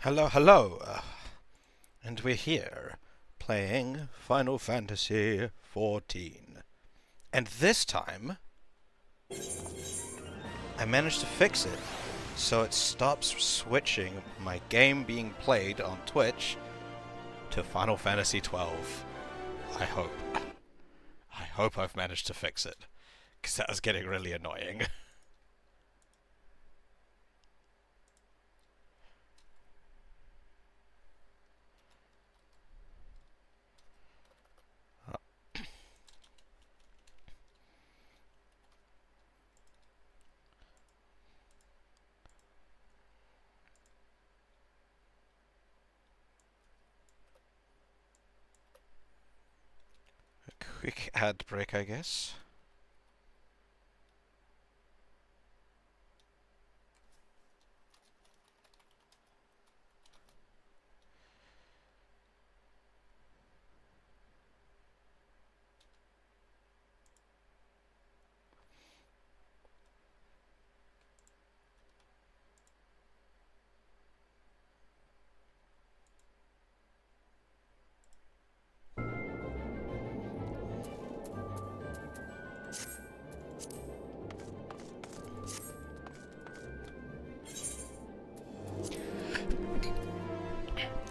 Hello, hello, and we're here playing Final Fantasy XIV. And this time, I managed to fix it so it stops switching my game being played on Twitch to Final Fantasy XII. I hope. I hope I've managed to fix it, because that was getting really annoying. A quick ad break, I guess.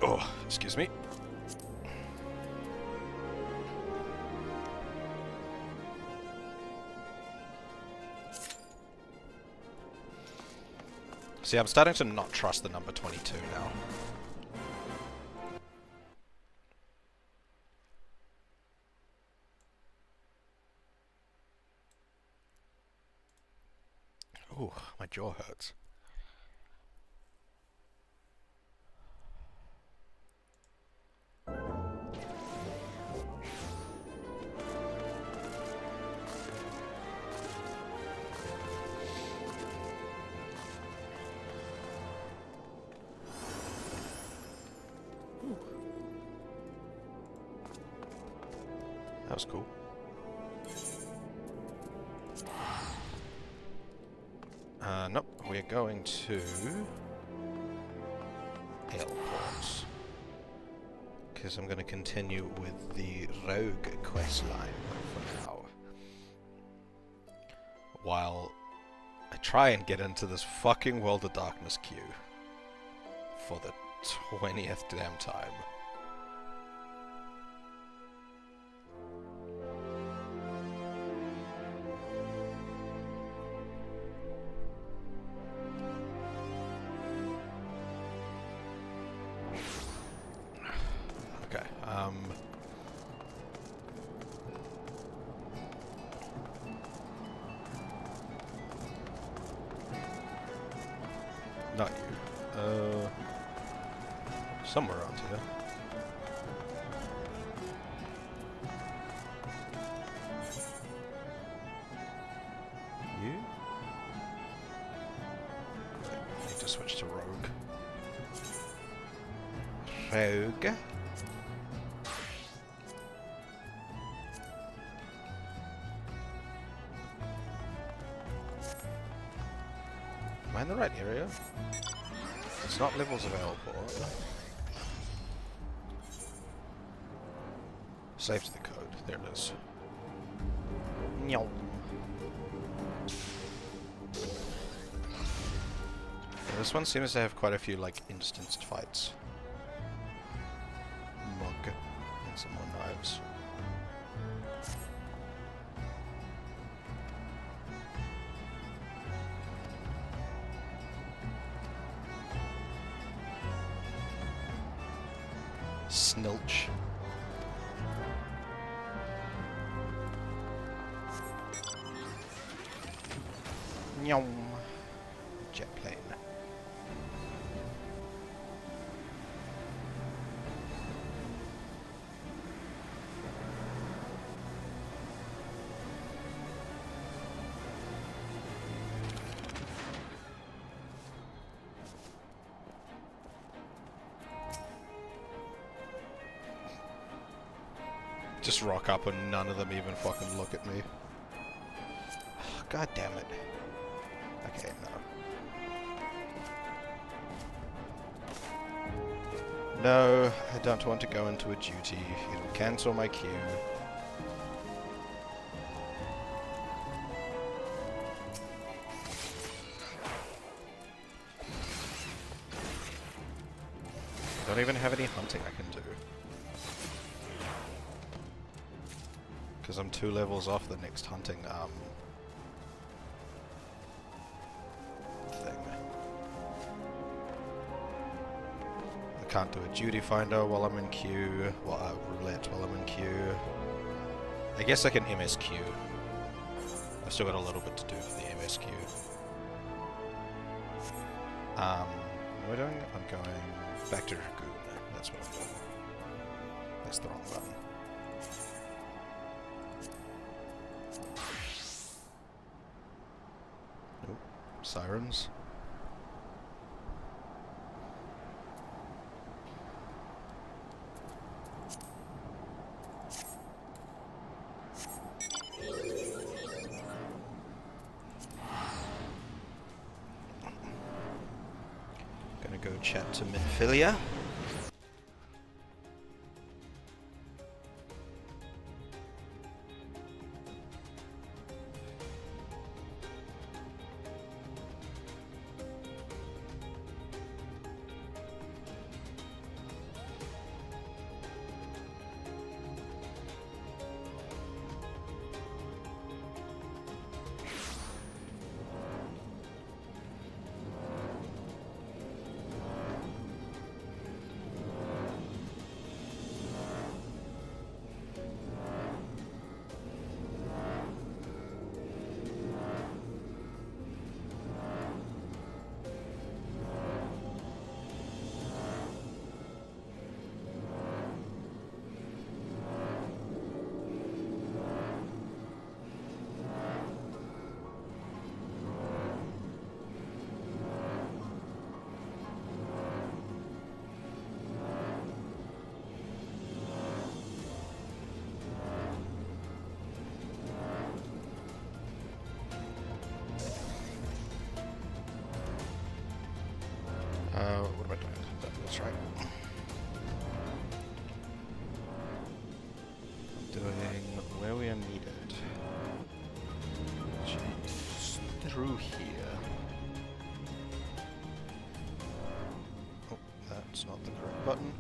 Oh, excuse me. See, I'm starting to not trust the number 22 now. Ooh, my jaw hurts. That was cool. Nope, we're going to Airport, because I'm going to continue with the Rogue quest line for now, while I try and get into this fucking World of Darkness queue for the 20th damn time. Okay, not you. Somewhere around here. You? I need to switch to Rogue. Rogue? Am I in the right area? It's not levels of Airport. Save to the code. There it is. Meow. Yeah, this one seems to have quite a few, like, instanced fights. Mug. And some more knives. Snilch. Meow. Jet plane. Just rock up and none of them even fucking look at me. God damn it. Okay, no. No, I don't want to go into a duty. It'll cancel my queue. Don't even have any hunting I can do. Because I'm 2 levels off the next hunting thing. I can't do a duty finder while I'm in queue. Well, roulette while I'm in queue. I guess I can MSQ. I've still got a little bit to do for the MSQ. What am I doing? I'm going back to Dragoon. That's what I'm doing. That's the wrong button. Nope. Sirens. Gonna go chat to Minfilia. What am I doing? That's right. Doing where we are needed. Just through here. Oh, that's not the correct button.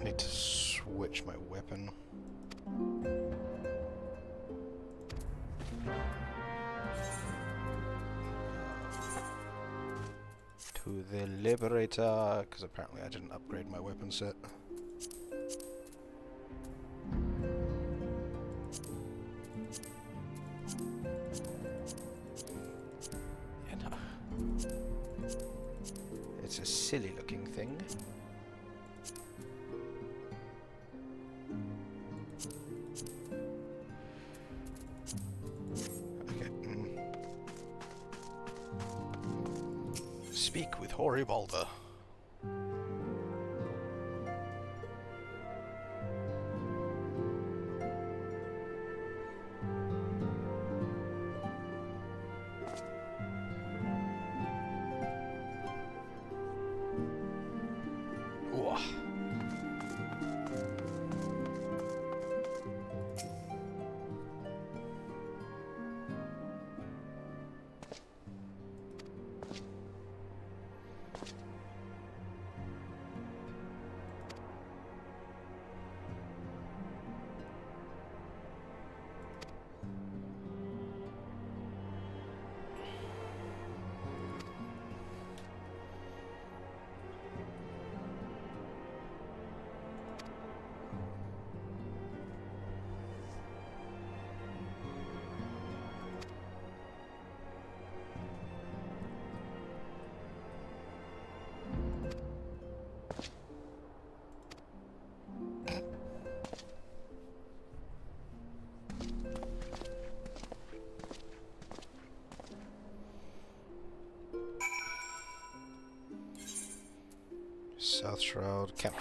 I need to switch my weapon. To the Liberator, because apparently I didn't upgrade my weapon set. Yeah, no. It's a silly looking thing. Speak with Hoary Balder. South Shroud, Camp.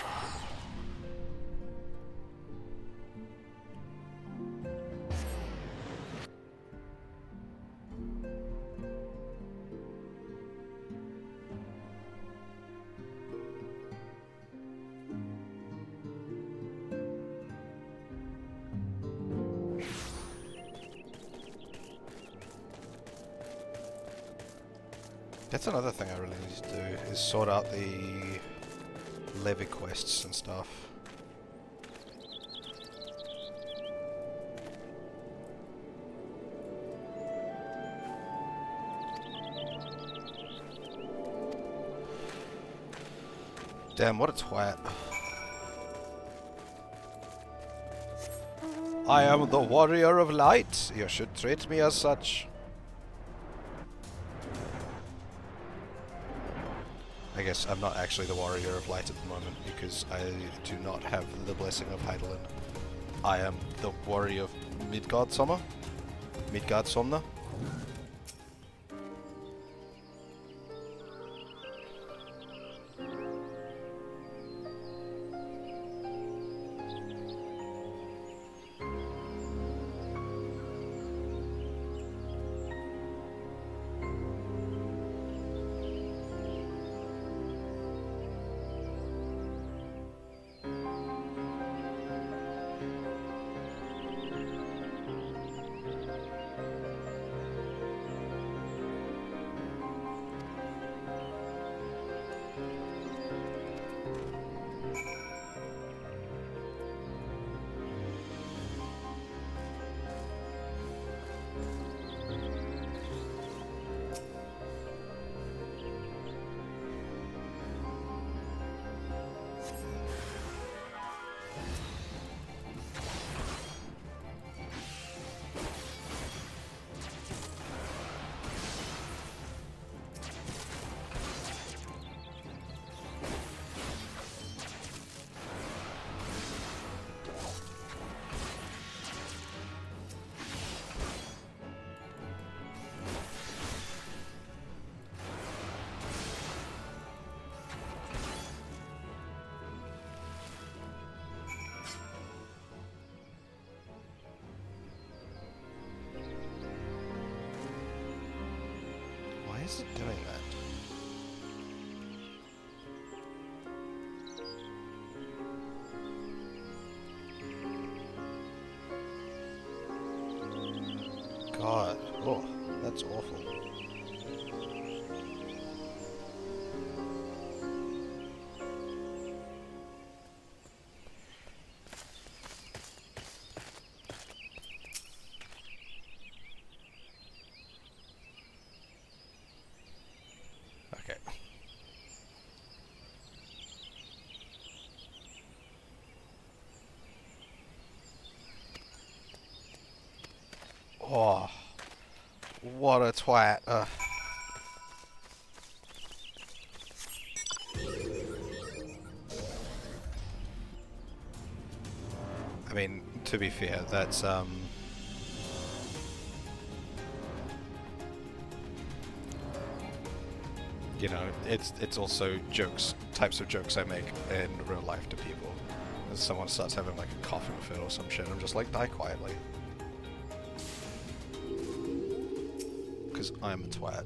That's another thing I really need to do, is sort out the levy quests and stuff. Damn, what a twat. I am the warrior of light. You should treat me as such. I guess I'm not actually the warrior of light at the moment because I do not have the blessing of Heidelin. I am the warrior of Midgard Sommer. Midgard Somna. Why is it doing that? God, oh, that's awful. Okay. Oh, what a twat. I mean, to be fair, that's you know, it's also types of jokes I make in real life to people. If someone starts having like a coughing fit or some shit, I'm just like, die quietly. Because I'm a twat.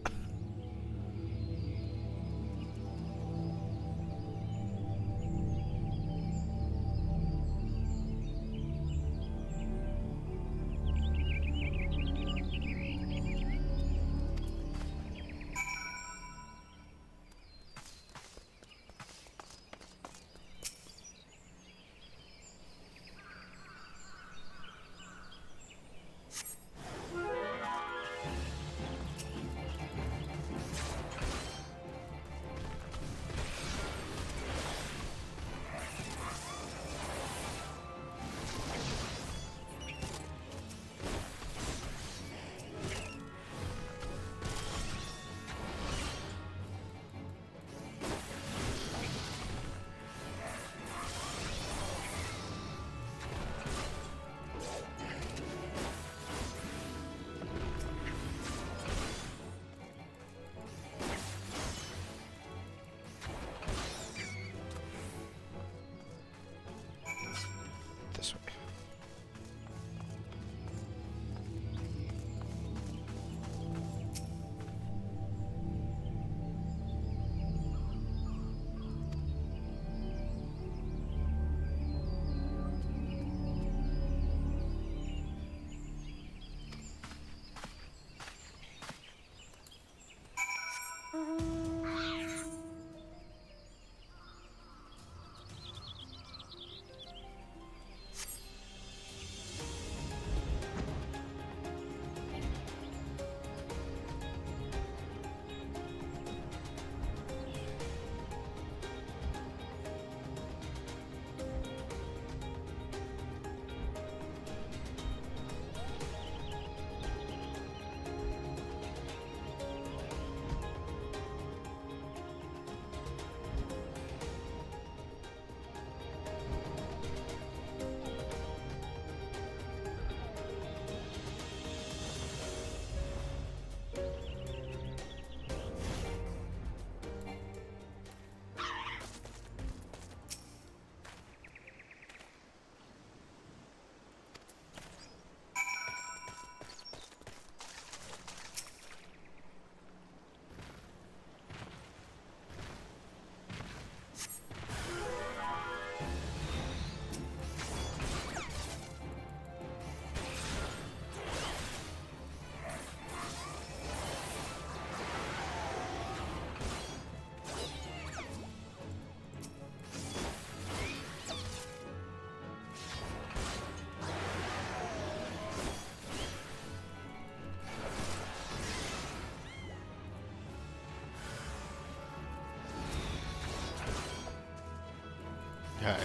Okay.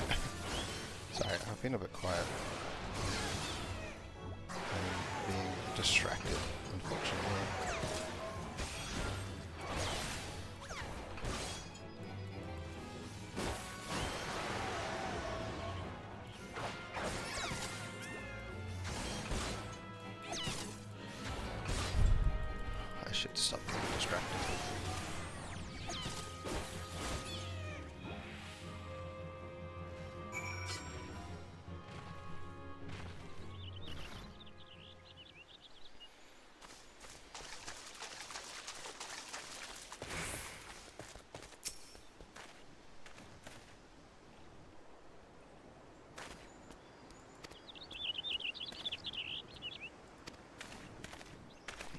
Sorry, I've been a bit quiet. I'm being distracted, unfortunately. I should stop being distracted.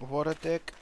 What a dick.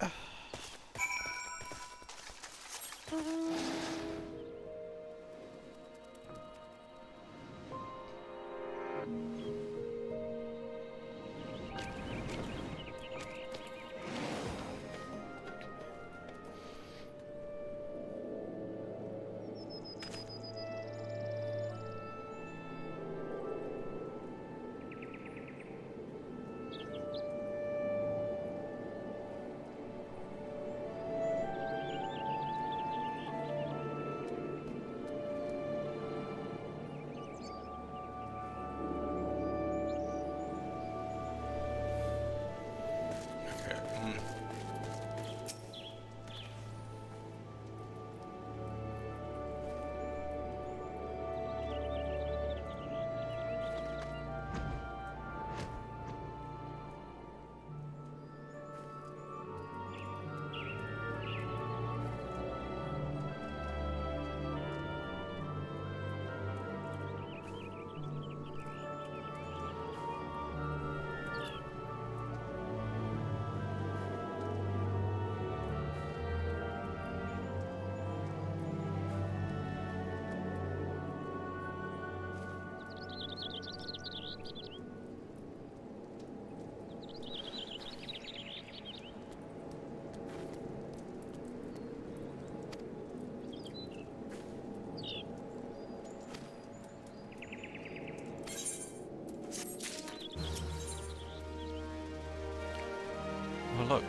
Oh look.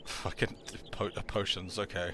Fucking potions, okay.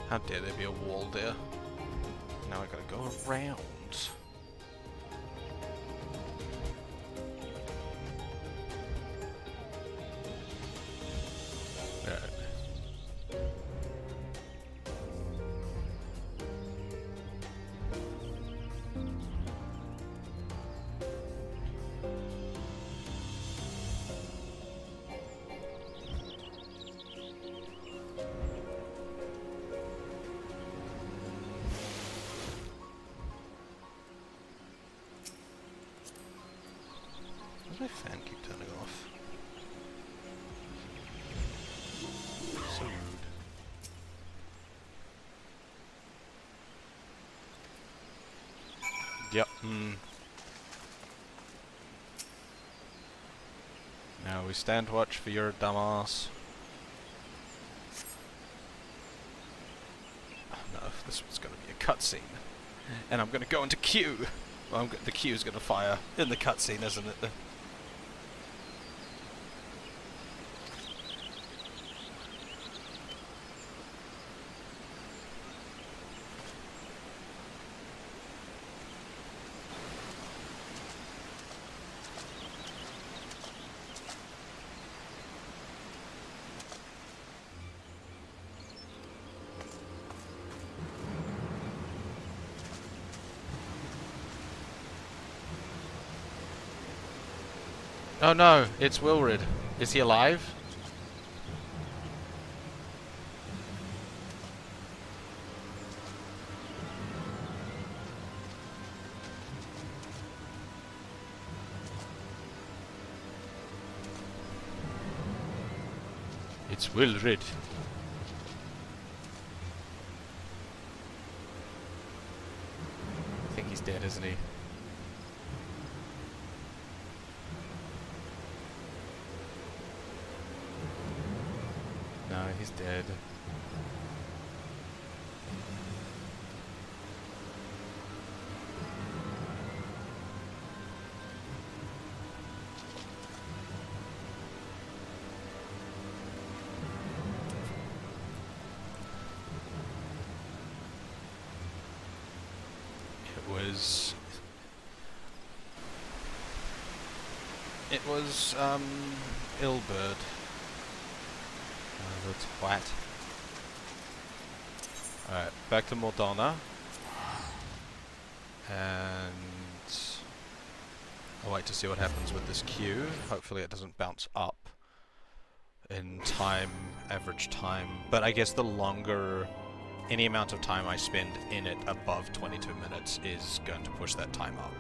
How dare there be a wall there? Now I gotta go around. Why does my fan keep turning off? So rude. Now we stand watch for your dumbass. Oh no, this one's gonna be a cutscene. And I'm gonna go into queue! Well, the queue's gonna fire in the cutscene, isn't it? Oh no, it's Wilrid. Is he alive? It's Wilrid. I think he's dead, isn't he? No, he's dead. It was Ilberd. The twat. Alright, back to Mordana. And I'll wait to see what happens with this queue. Hopefully it doesn't bounce up in time, average time. But I guess the longer any amount of time I spend in it above 22 minutes is going to push that time up.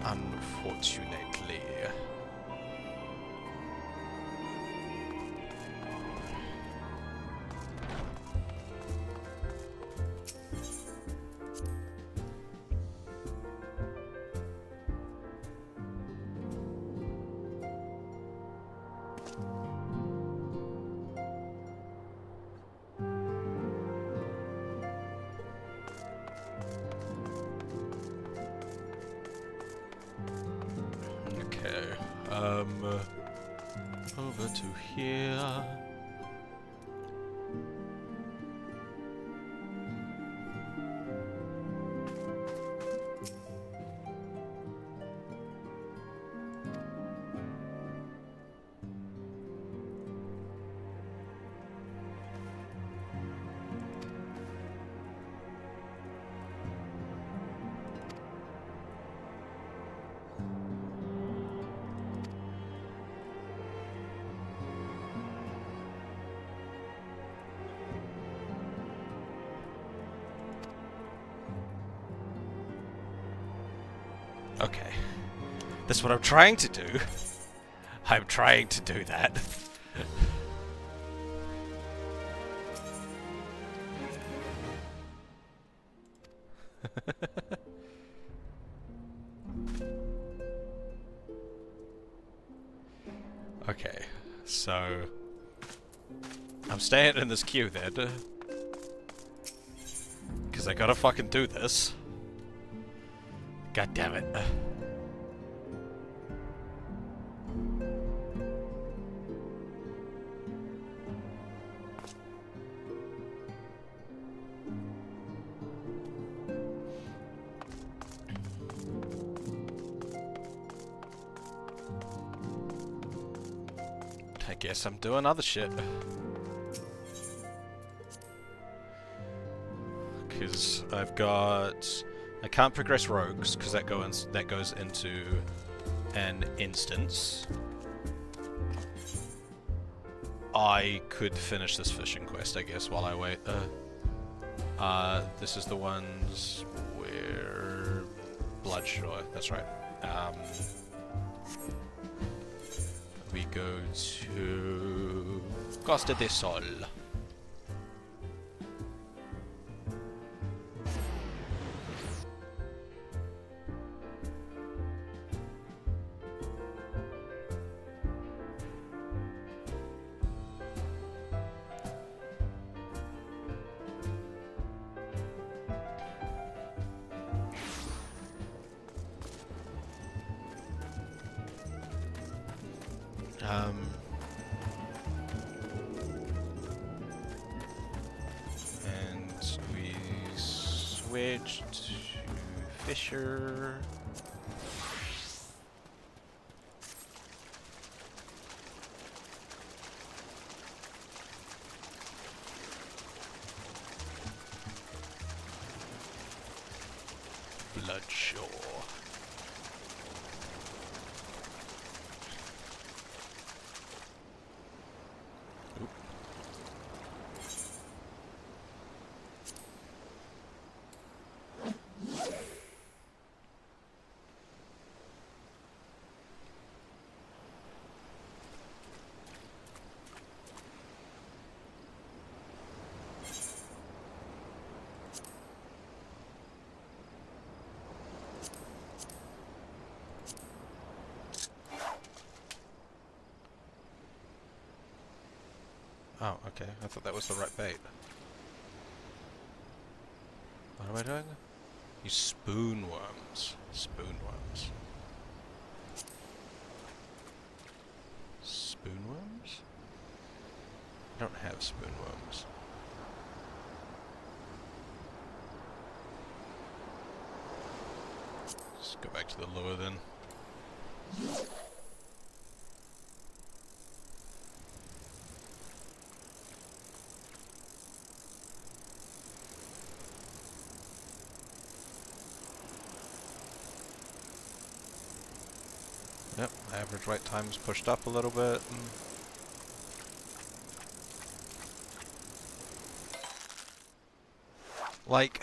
Unfortunately. Over to here. Okay. That's what I'm trying to do. I'm trying to do that. Okay, so I'm staying in this queue then. Because I gotta fucking do this. God damn it. I guess I'm doing other shit. Because I've got... I can't progress rogues, because that goes into an instance. I could finish this fishing quest, I guess, while I wait. This is the ones where... Bloodshore, that's right. We go to... Costa del Sol. And we switch to Fisher. Bloodshore. Oop. Oh, okay. I thought that was the right bait. What am I doing? You spoonworms. Spoonworms. Spoonworms? I don't have spoonworms. Let's go back to the lure then. Yep, average wait time's pushed up a little bit. Like,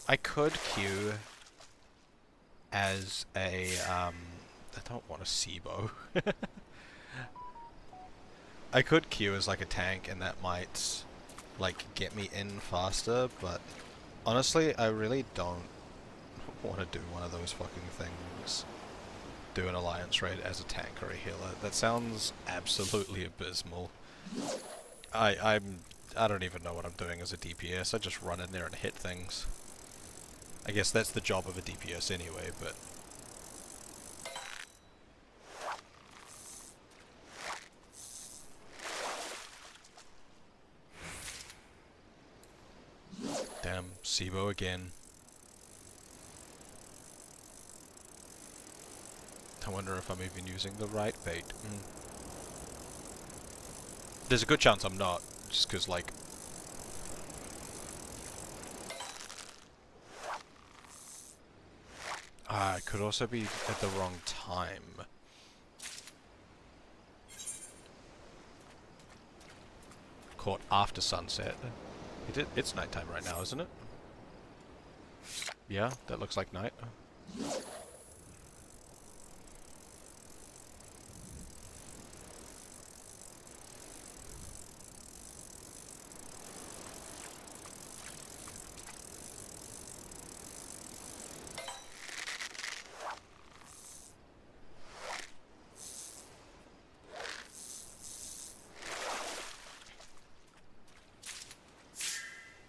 I could queue as a, I don't want a SIBO. I could queue as like a tank and that might, like, get me in faster, but honestly, I really don't want to do one of those fucking things. Do an alliance raid as a tank or a healer. That sounds absolutely abysmal. I don't even know what I'm doing as a DPS. I just run in there and hit things. I guess that's the job of a DPS anyway, but... Damn, SIBO again. I wonder if I'm even using the right bait. There's a good chance I'm not, just because, like... I could also be at the wrong time. Caught after sunset. It's nighttime right now, isn't it? Yeah, that looks like night.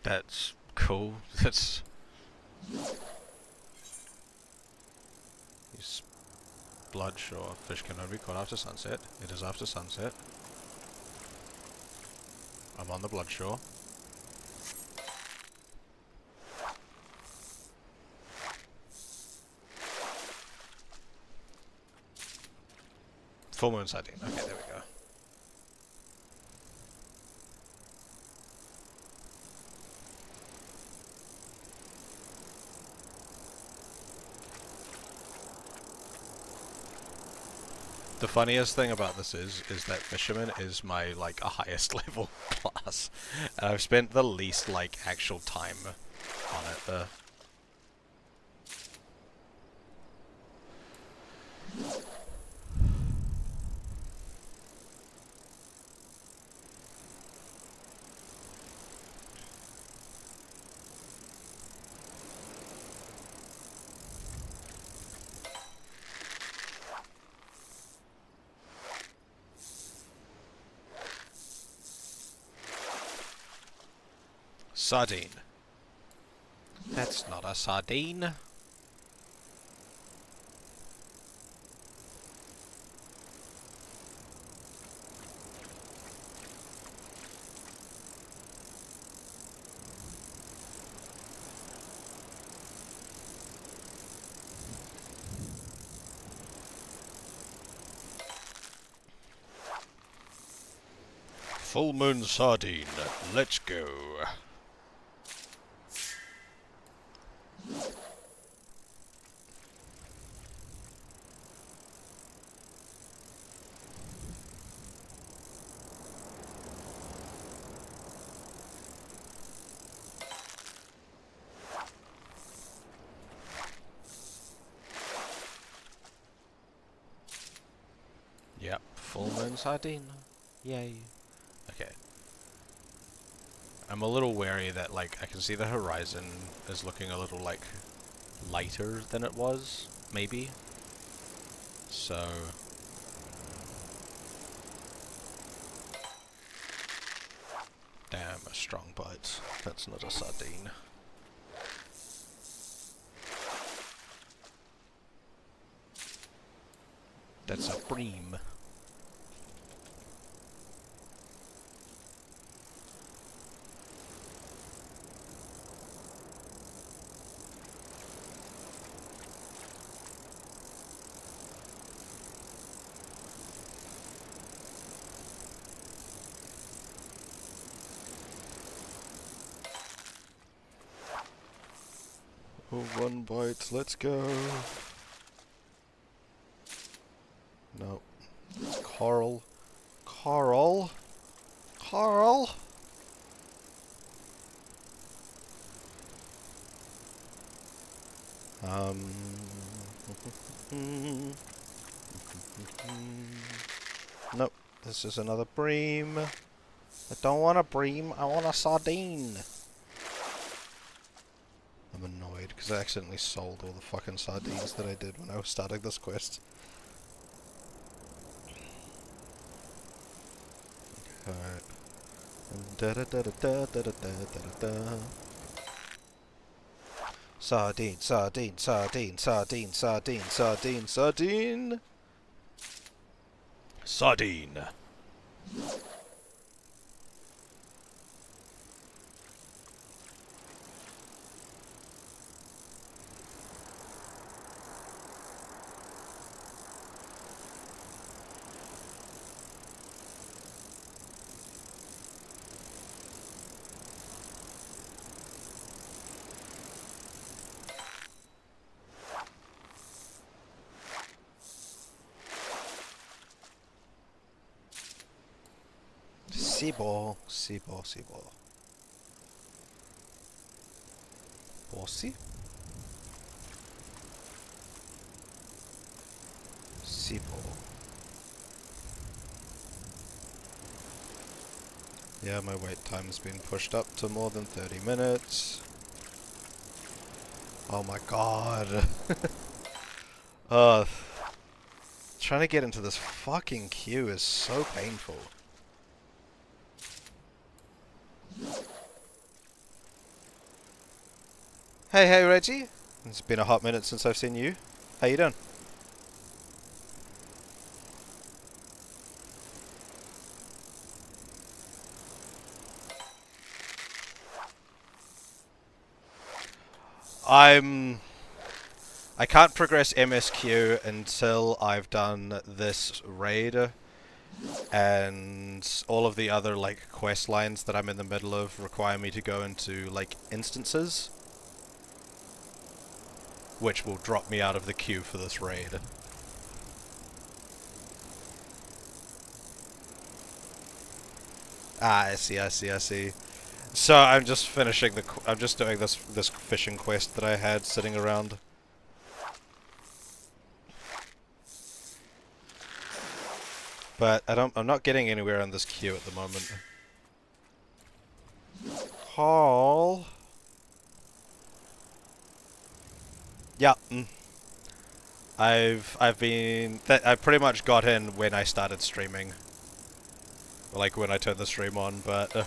That's cool. That's... Bloodshore. Fish cannot be caught after sunset. It is after sunset. I'm on the Bloodshore. Full moon sighting. Okay, there we go. The funniest thing about this is that Fisherman is my, like, highest level class. And I've spent the least, like, actual time on it. Sardine. That's not a sardine. Full Moon Sardine, let's go. Yep, Full Moon Sardine. Yay. Okay. I'm a little wary that, like, I can see the horizon is looking a little, like, lighter than it was, maybe. So... Damn, a strong bite. That's not a sardine. That's a bream. Oh, one bite, let's go. No. It's Carl. Carl? Carl? Nope. This is another bream. I don't want a bream, I want a sardine. I'm annoyed because I accidentally sold all the fucking sardines that I did when I was starting this quest. Alright. Sardine, sardine, sardine, sardine, sardine, sardine, sardine. Sardine. Seaball, seaball, seaball. Bossy? Seaball. Yeah, my wait time's been pushed up to more than 30 minutes. Oh my god. Trying to get into this fucking queue is so painful. Hey Reggie. It's been a hot minute since I've seen you. How you doing? I can't progress MSQ until I've done this raid, and all of the other, like, quest lines that I'm in the middle of require me to go into, like, instances, which will drop me out of the queue for this raid. Ah, I see. So I'm just finishing I'm just doing this fishing quest that I had sitting around. But I'm not getting anywhere on this queue at the moment. Call. Yeah. I pretty much got in when I started streaming. Like when I turned the stream on, but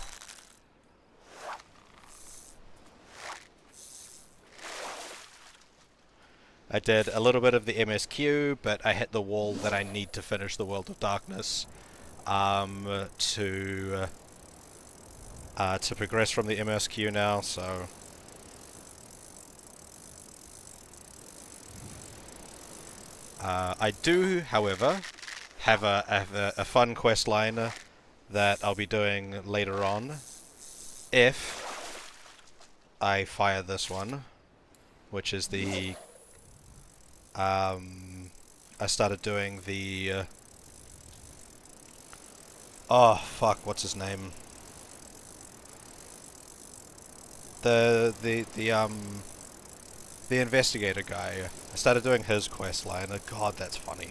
I did a little bit of the MSQ, but I hit the wall that I need to finish the World of Darkness to progress from the MSQ now, so... I do, however, have a fun quest line that I'll be doing later on if I fire this one, which is the I started doing the oh fuck, what's his name? The investigator guy. I started doing his quest line. Oh, God, that's funny.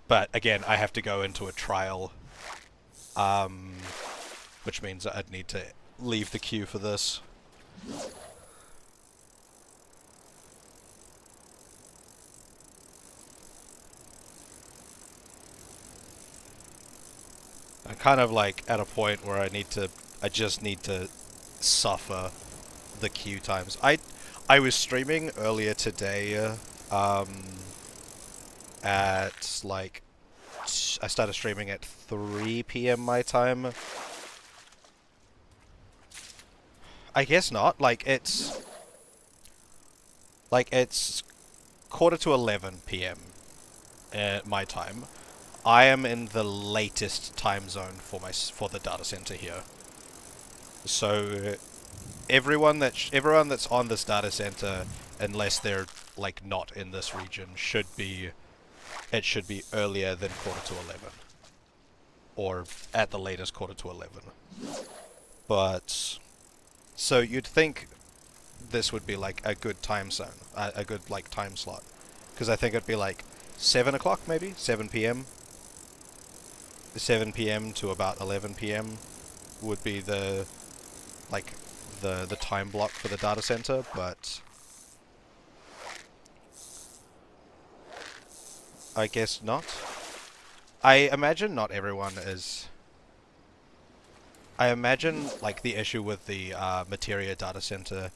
But again, I have to go into a trial, which means I'd need to leave the queue for this. I'm kind of like at a point where I just need to suffer the queue times. I was streaming earlier today, at like, I started streaming at 3 p.m. my time. I guess not. It's quarter to 11 p.m. My time. I am in the latest time zone for the data center here. So everyone that's on this data center, unless they're like not in this region, should be earlier than quarter to 11, or at the latest quarter to 11. But so you'd think this would be like a good time zone, a good like time slot, because I think it'd be like 7 o'clock, maybe 7 p.m. 7 p.m. to about 11 p.m. would be the time block for the data center, but I guess not. I imagine not everyone is. I imagine like the issue with the Materia data center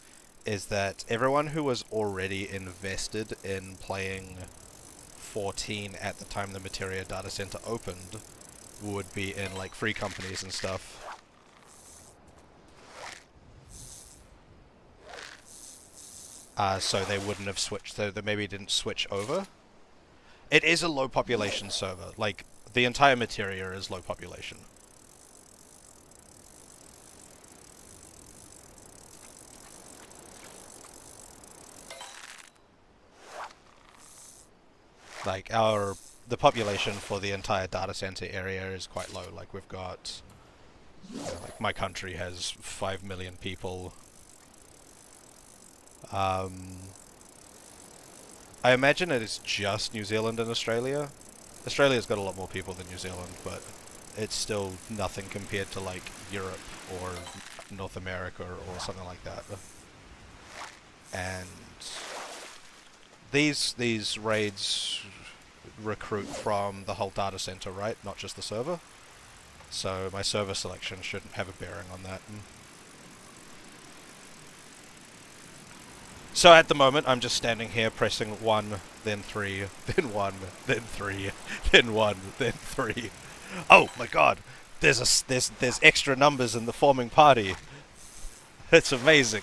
is that everyone who was already invested in playing 14 at the time the Materia data center opened would be in like free companies and stuff. So they wouldn't have switched, so they maybe didn't switch over. It is a low population server, like the entire Materia is low population. Like the population for the entire data center area is quite low. Like we've got, you know, like my country has 5 million people. I imagine it is just New Zealand and Australia. Australia's got a lot more people than New Zealand, but it's still nothing compared to like Europe or North America or something like that. And these raids recruit from the whole data center, right? Not just the server. So my server selection shouldn't have a bearing on that. So at the moment, I'm just standing here pressing 1, then 3, then 1, then 3, then 1, then 3. Oh my god! There's extra numbers in the forming party. It's amazing.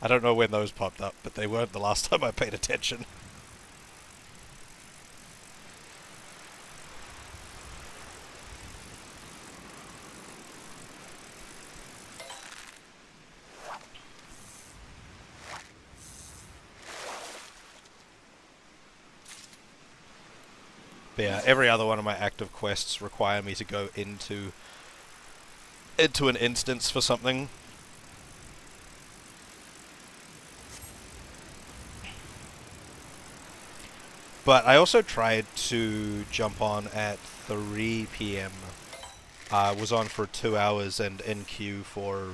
I don't know when those popped up, but they weren't the last time I paid attention. But yeah, every other one of my active quests require me to go into an instance for something. But I also tried to jump on at 3 p.m. I was on for 2 hours and in queue for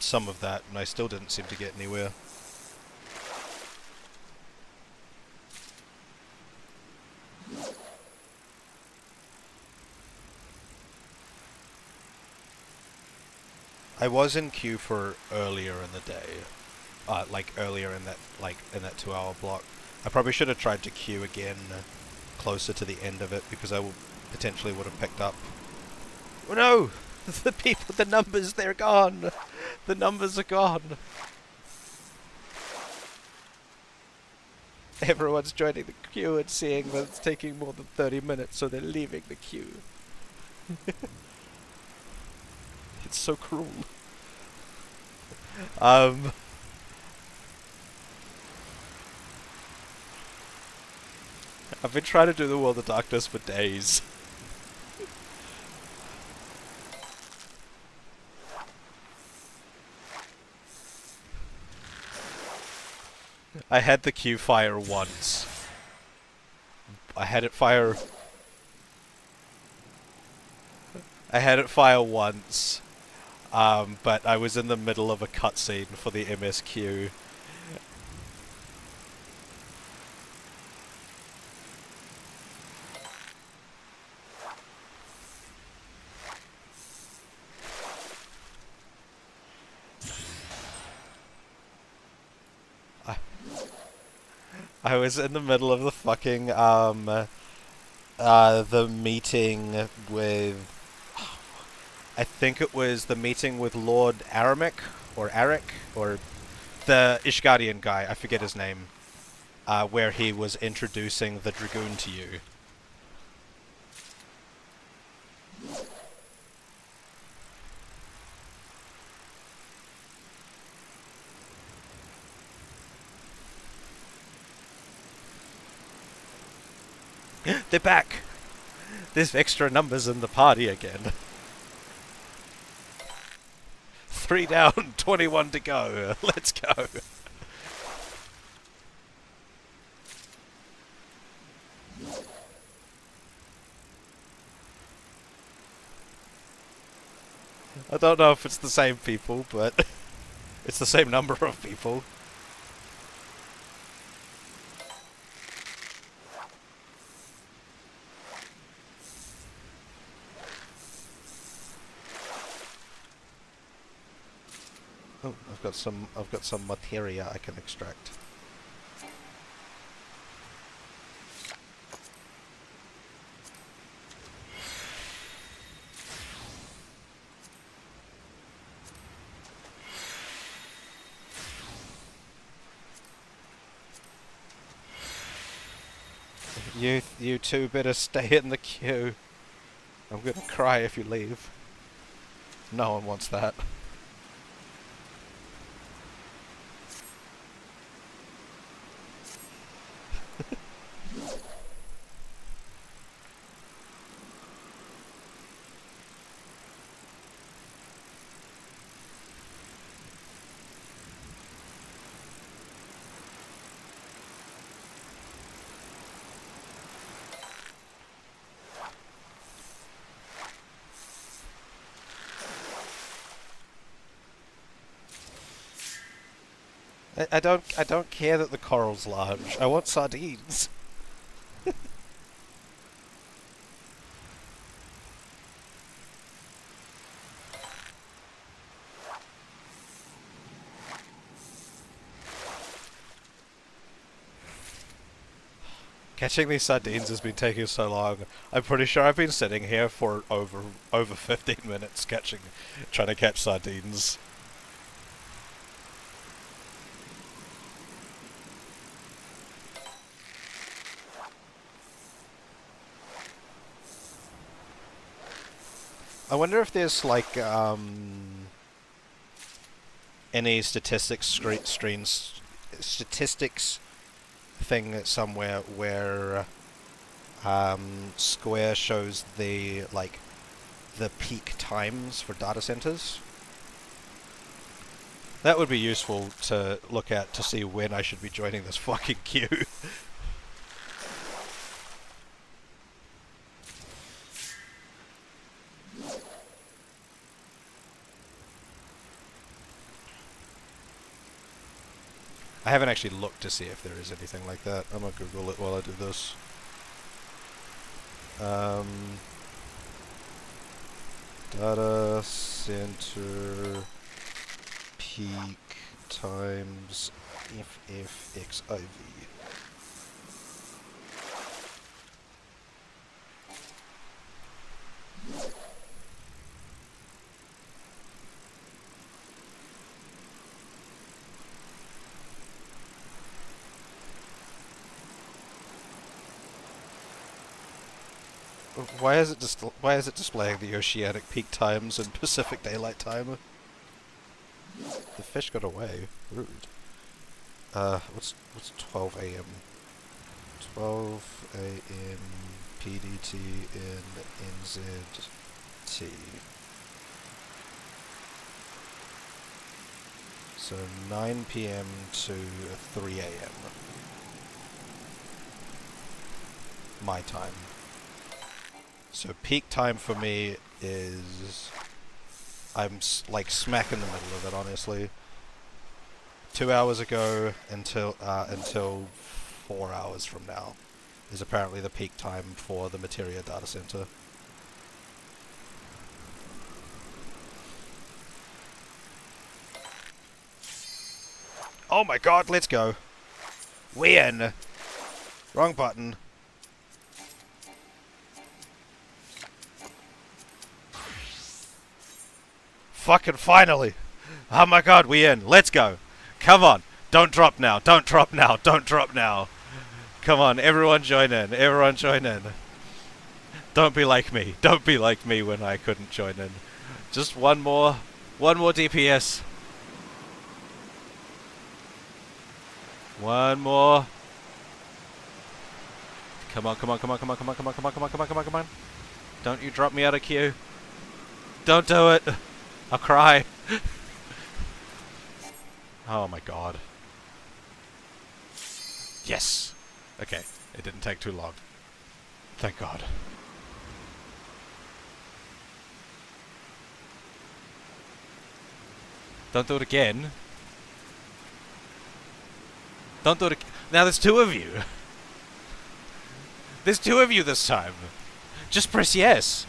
some of that, and I still didn't seem to get anywhere. I was in queue for earlier in the day, like earlier in that 2-hour block. I probably should have tried to queue again closer to the end of it because I potentially would have picked up. Oh no! The people, the numbers, they're gone. The numbers are gone. Everyone's joining the queue and seeing that it's taking more than 30 minutes, so they're leaving the queue. It's so cruel. I've been trying to do the World of Darkness for days. I had the queue fire once. I had it fire once, but I was in the middle of a cutscene for the MSQ. I was in the middle of the fucking, the meeting with... I think it was the meeting with Lord Aramek, or Arik, or the Ishgardian guy, I forget his name, where he was introducing the Dragoon to you. They're back! There's extra numbers in the party again. 3 down, 21 to go. Let's go. I don't know if it's the same people, but it's the same number of people. Oh, I've got some materia I can extract. You two better stay in the queue. I'm gonna cry if you leave. No one wants that. I don't care that the coral's large. I want sardines. Catching these sardines has been taking so long. I'm pretty sure I've been sitting here for over 15 minutes trying to catch sardines. I wonder if there's like any statistics thing somewhere where Square shows the peak times for data centers. That would be useful to look at to see when I should be joining this fucking queue. I haven't actually looked to see if there is anything like that. I'm gonna Google it while I do this. Data center peak times FFXIV. Why is it displaying the oceanic peak times and Pacific Daylight Time? The fish got away. Rude. What's 12 a.m.? 12 a.m. PDT in NZT. So 9 p.m. to 3 a.m. my time. So peak time for me is... I'm like smack in the middle of it, honestly. 2 hours ago until 4 hours from now is apparently the peak time for the Materia data center. Oh my god, let's go. Win! Wrong button. Fucking finally! Oh my god, we in. Let's go. Come on. Don't drop now. Don't drop now. Don't drop now. Come on, everyone join in. Everyone join in. Don't be like me. Don't be like me when I couldn't join in. Just one more DPS. One more. Come on, come on, come on, come on, come on, come on, come on, come on, come on, come on, come on. Don't you drop me out of queue. Don't do it. I'll cry. Oh my god. Yes! Okay, it didn't take too long. Thank god. Don't do it again. Don't do it again. Now there's two of you. There's two of you this time. Just press yes.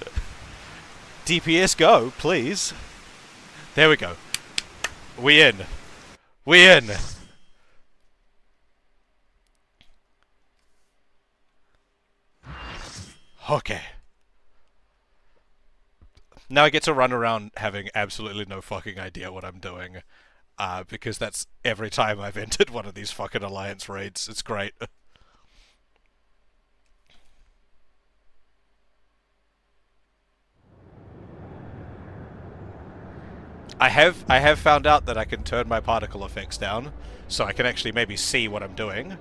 DPS go, please. There we go. We in. We in. Okay. Now I get to run around having absolutely no fucking idea what I'm doing. Because that's every time I've entered one of these fucking Alliance raids. It's great. I have found out that I can turn my particle effects down, so I can actually maybe see what I'm doing.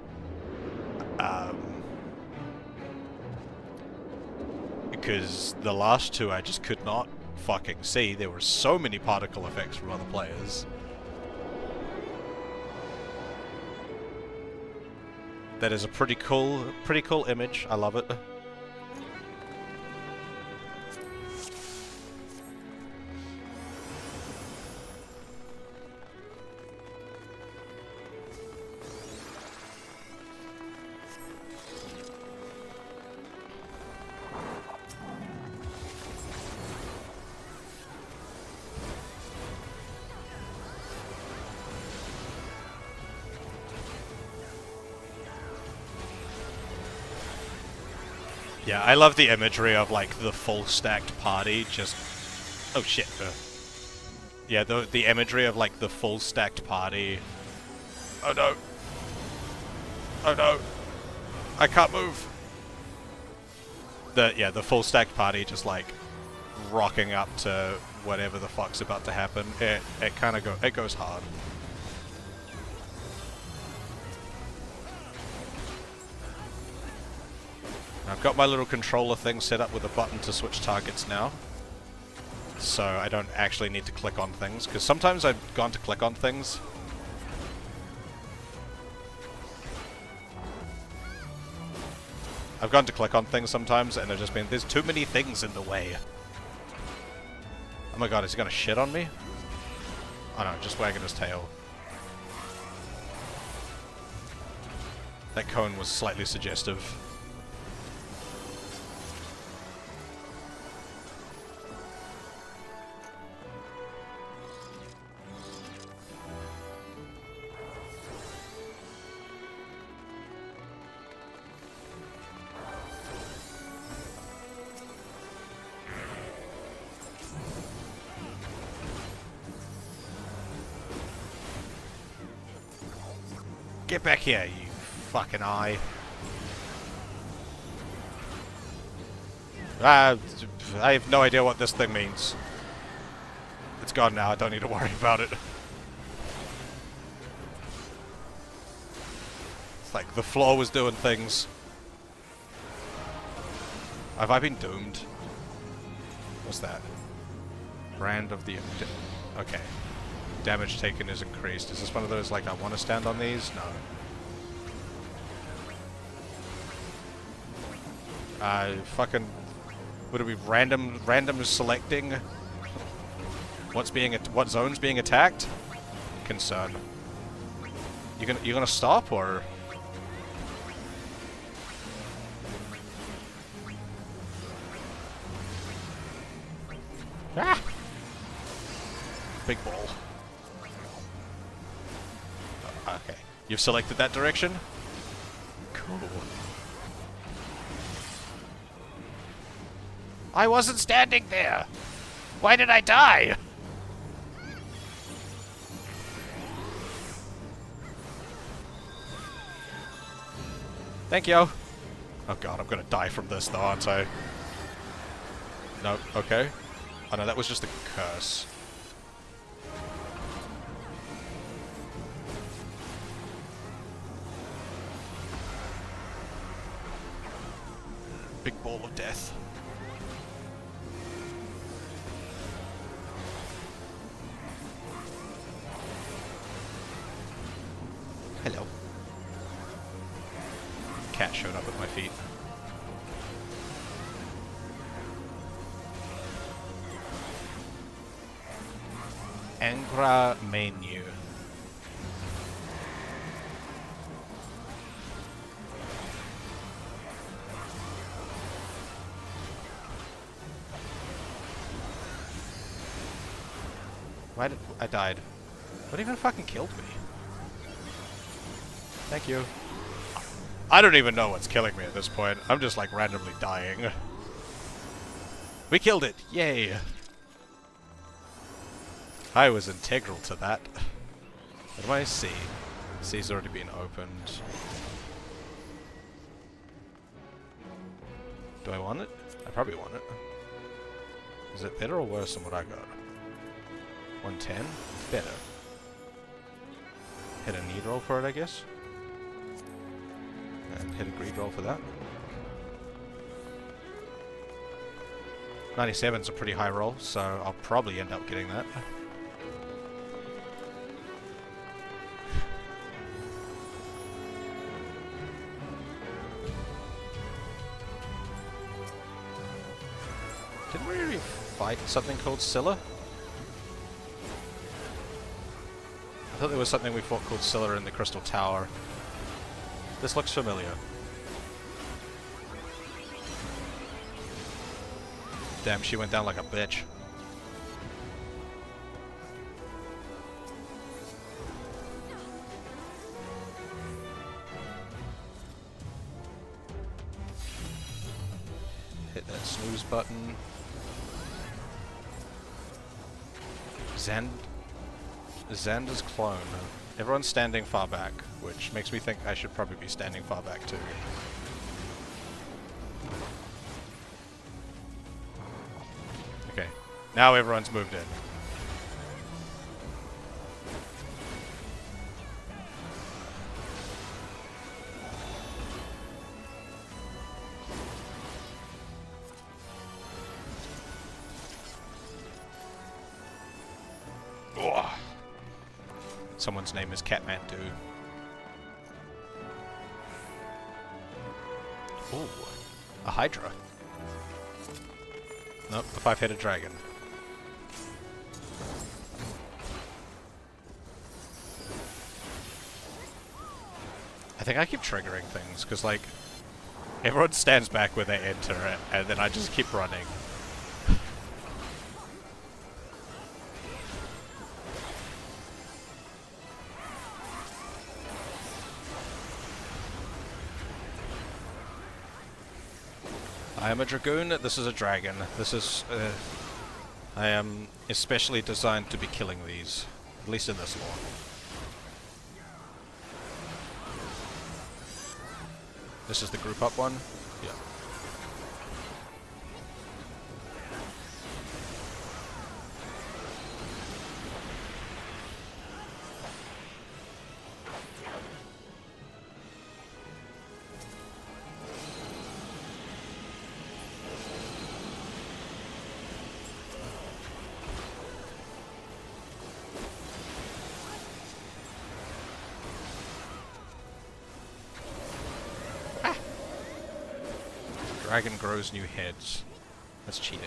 Because the last two I just could not fucking see. There were so many particle effects from other players. That is a pretty cool image. I love it. Yeah, I love the imagery of, like, the full stacked party just... Oh, shit. Yeah, the imagery of, like, the full stacked party... Oh, no. Oh, no. I can't move. The full stacked party just, like, rocking up to whatever the fuck's about to happen. It kind of it goes hard. I've got my little controller thing set up with a button to switch targets now. So I don't actually need to click on things, because sometimes I've gone to click on things. I've gone to click on things sometimes, and I've just been, there's too many things in the way. Oh my god, is he gonna shit on me? Oh no, just wagging his tail. That cone was slightly suggestive. Get back here, you fucking eye. I have no idea what this thing means. It's gone now, I don't need to worry about it. It's like the floor was doing things. Have I been doomed? What's that? Brand of the... Okay. Damage taken is increased. Is this one of those, like, I want to stand on these? No. Fucking... Would it be random selecting what zone's being attacked? Concern. You gonna stop, or... Ah! Big ball. Okay. You've selected that direction? Cool. I wasn't standing there! Why did I die? Thank you. Oh god, I'm gonna die from this though, aren't I? No, okay. Oh no, that was just a curse. Big ball of death. Hello. Cat showed up at my feet. Angra menu. Why did I died? What even fucking killed me? Thank you. I don't even know what's killing me at this point. I'm just like randomly dying. We killed it! Yay! I was integral to that. What do I see? C's already been opened. Do I want it? I probably want it. Is it better or worse than what I got? 110? Better. Hit a need roll for it, I guess. And hit a greed roll for that. 97's a pretty high roll, so I'll probably end up getting that. Didn't we already fight something called Scylla? I thought there was something we fought called Scylla in the Crystal Tower. This looks familiar. Damn, she went down like a bitch. Hit that snooze button. Xander's clone. Everyone's standing far back, which makes me think I should probably be standing far back too. Okay, now everyone's moved in. Someone's name is Catmandu. Ooh, a Hydra. Nope, a 5-headed dragon. I think I keep triggering things, because, like, everyone stands back when they enter it, and then I just keep running. I am a dragoon, this is a dragon. This is, I am especially designed to be killing these. At least in this lore. This is the group up one? Yeah. Dragon grows new heads. That's cheating.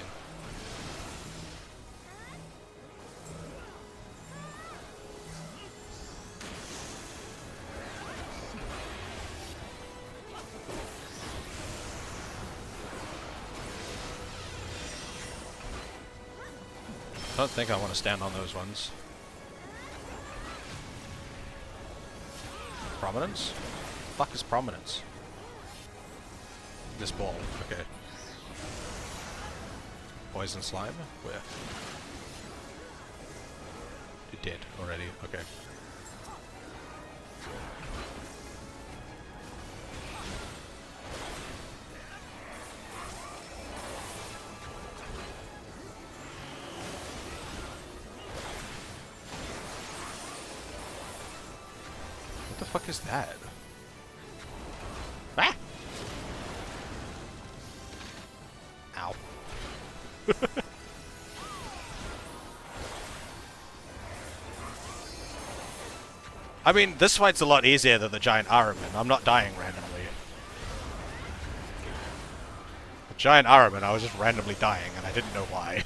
I don't think I want to stand on those ones. Prominence? Fuck is prominence? This ball, okay. Poison slime? Where? You did already, okay. What the fuck is that? Ah! Ow. I mean, this fight's a lot easier than the giant Araman. I'm not dying randomly. The giant Araman, I was just randomly dying, and I didn't know why.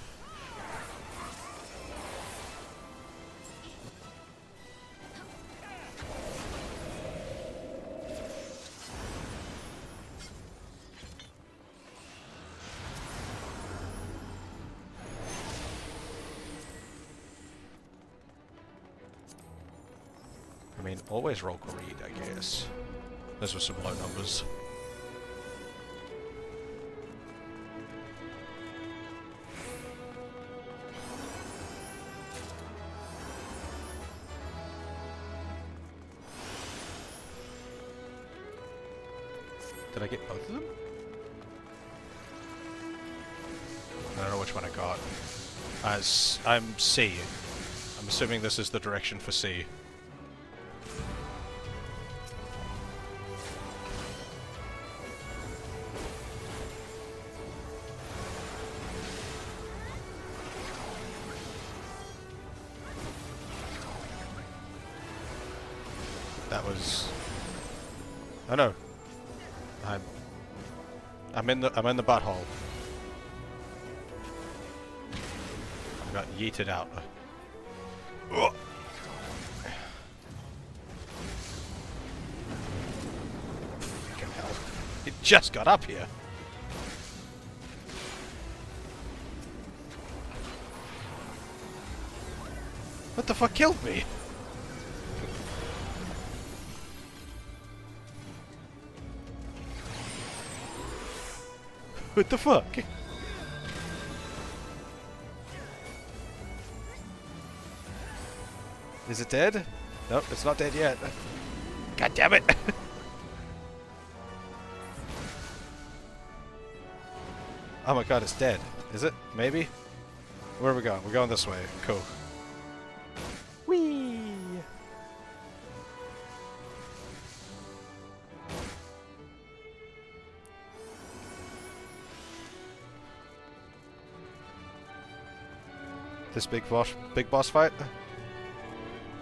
I mean, always roll greed, I guess. Those were some low numbers. Did I get both of them? I don't know which one I got. I'm C. I'm assuming this is the direction for C. That was... Oh no. I'm in the butthole. I got yeeted out. Ugh. Fucking hell. It just got up here. What the fuck killed me? What the fuck? Is it dead? Nope, it's not dead yet. God damn it! Oh my god, it's dead. Is it? Maybe? Where are we going? We're going this way. Cool. Whee! This big boss fight?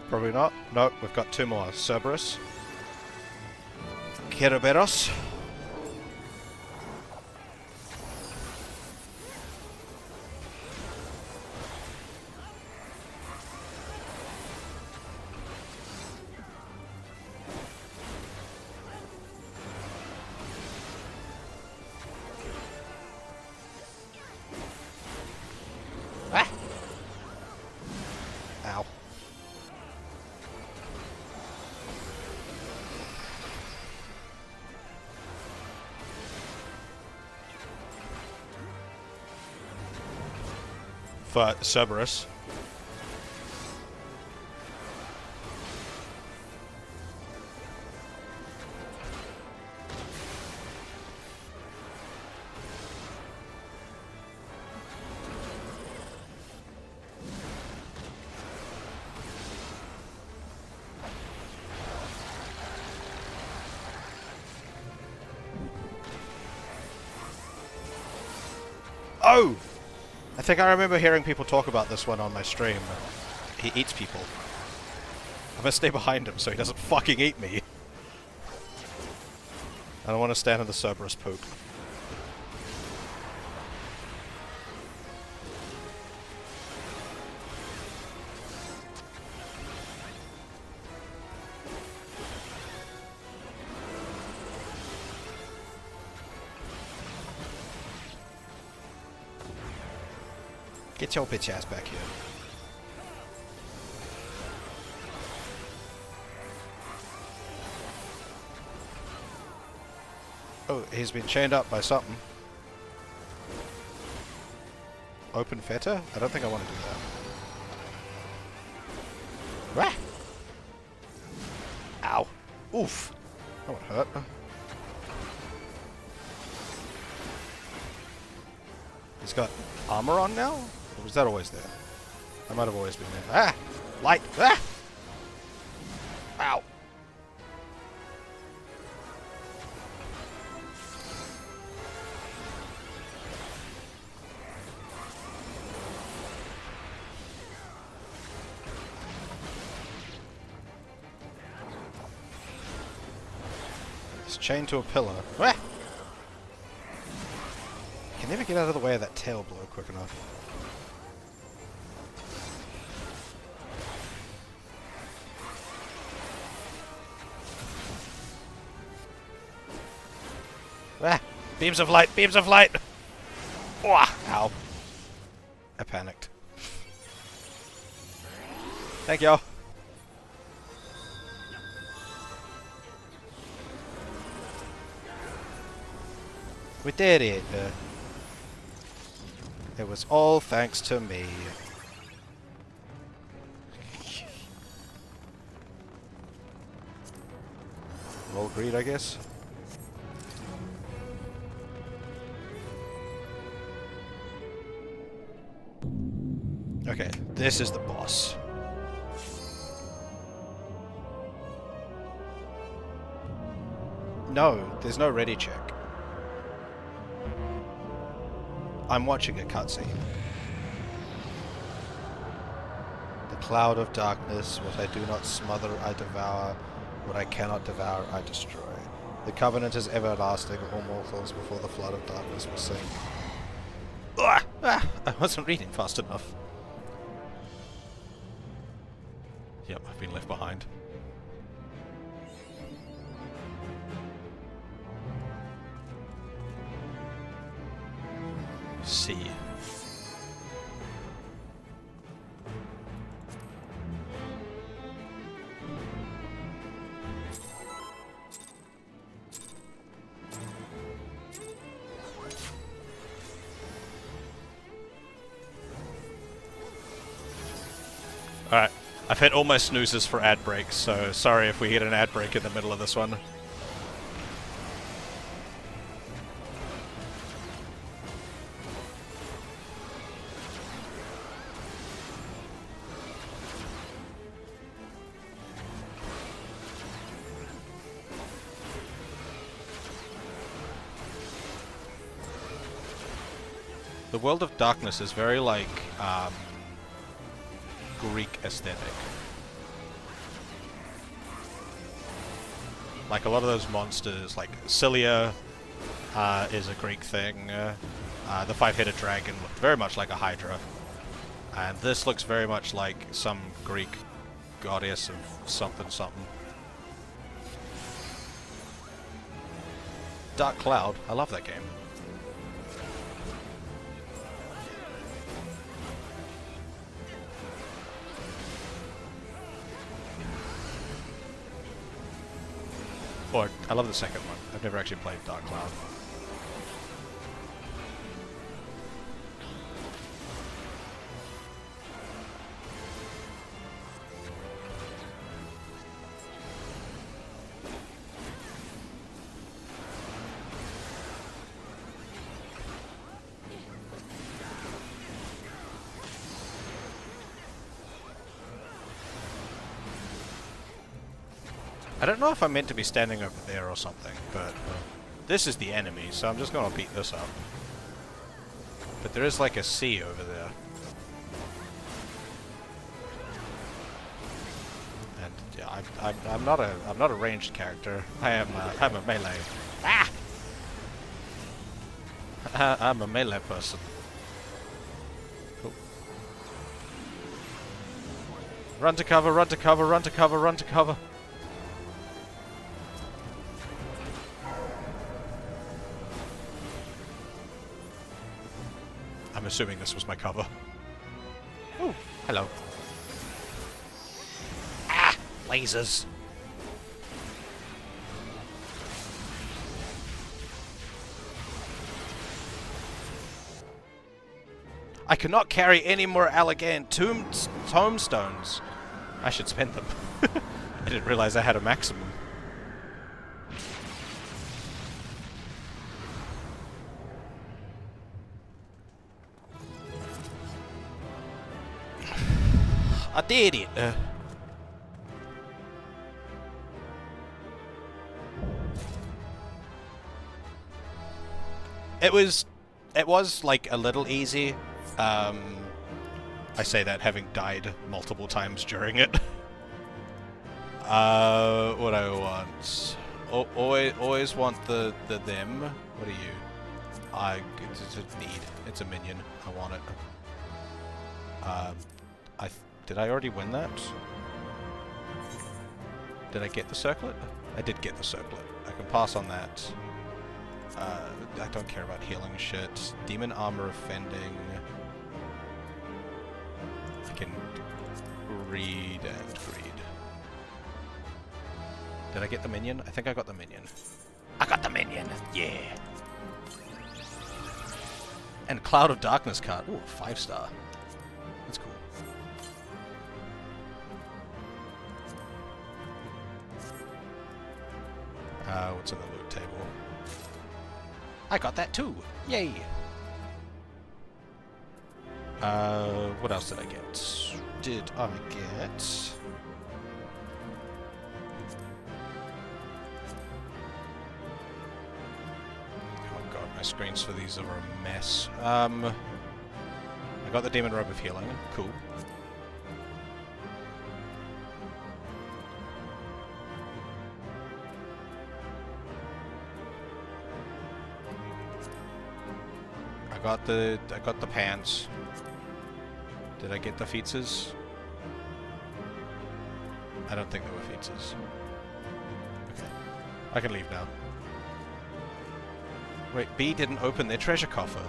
Probably not. No, we've got two more. Cerberus. Kerberos. Ah! Ow. For Cerberus. Oh! I think I remember hearing people talk about this one on my stream. He eats people. I'm gonna stay behind him so he doesn't fucking eat me. I don't want to stand in the Cerberus poop. Get your bitch ass back here. Oh, he's been chained up by something. Open fetter? I don't think I want to do that. Wah! Ow. Oof. That would hurt. He's got armor on now? Or was that always there? I might have always been there. Ah! Light! Ah! Ow! He's chained to a pillar. Ah! I can never get out of the way of that tail blow quick enough. Ah! Beams of light! Beams of light! Oh, ow. I panicked. Thank you. We did it. It was all thanks to me. Roll greed, I guess. Okay, this is the boss. No, there's no ready check. I'm watching a cutscene. The cloud of darkness, what I do not smother, I devour. What I cannot devour, I destroy. The covenant is everlasting, all mortals before the flood of darkness will sink. Ah! Ah! I wasn't reading fast enough. Yep, I've been left behind. C. Alright, I've hit all my snoozes for ad breaks, so sorry if we hit an ad break in the middle of this one. The world of darkness is very like Greek aesthetic. Like a lot of those monsters, like Cilia is a Greek thing. The five-headed dragon looked very much like a Hydra. And this looks very much like some Greek goddess of something something. Dark Cloud, I love that game. Or, I love the second one. I've never actually played Dark Cloud. I don't know if I'm meant to be standing over there or something, but this is the enemy, so I'm just gonna beat this up. But there is like a C over there. And yeah, I'm not a ranged character. I'm a melee. Ah! I'm a melee person. Cool. Run to cover, run to cover, run to cover, run to cover. I'm assuming this was my cover. Hello. Ah! Lasers. I cannot carry any more Allegan tombstones. I should spend them. I didn't realize I had a maximum. I did it. It was like a little easy. I say that having died multiple times during it. What I want? Always want the them. What are you? It's a need. It's a minion. I want it. Did I already win that? Did I get the circlet? I did get the circlet. I can pass on that. I don't care about healing shit. Demon armor offending. I can read and read. Did I get the minion? I think I got the minion. I got the minion! Yeah! And Cloud of Darkness card. Ooh, 5-star. That's cool. What's in the loot table? I got that too! Yay! What else did I get? Did I get... Oh god, my screens for these are a mess. I got the Demon Robe of Healing. Cool. I got the pants. Did I get the features? I don't think there were features. Okay. I can leave now. Wait, B didn't open their treasure coffer.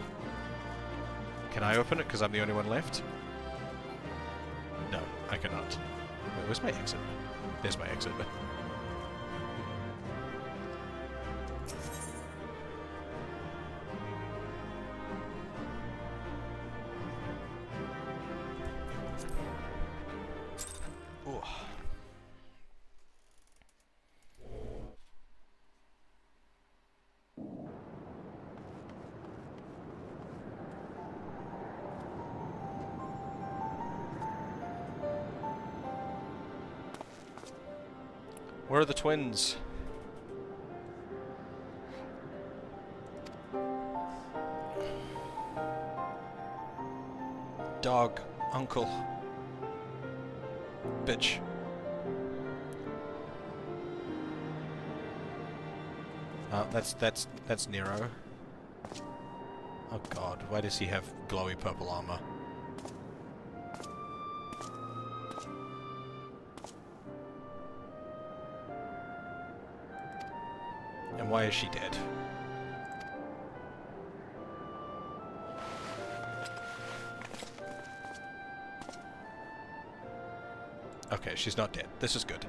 Can I open it because I'm the only one left? No, I cannot. Wait, where's my exit? There's my exit. Where are the twins? Dog. Uncle. Bitch. That's Nero. Oh god, why does he have glowy purple armor? And why is she dead? Okay, she's not dead. This is good.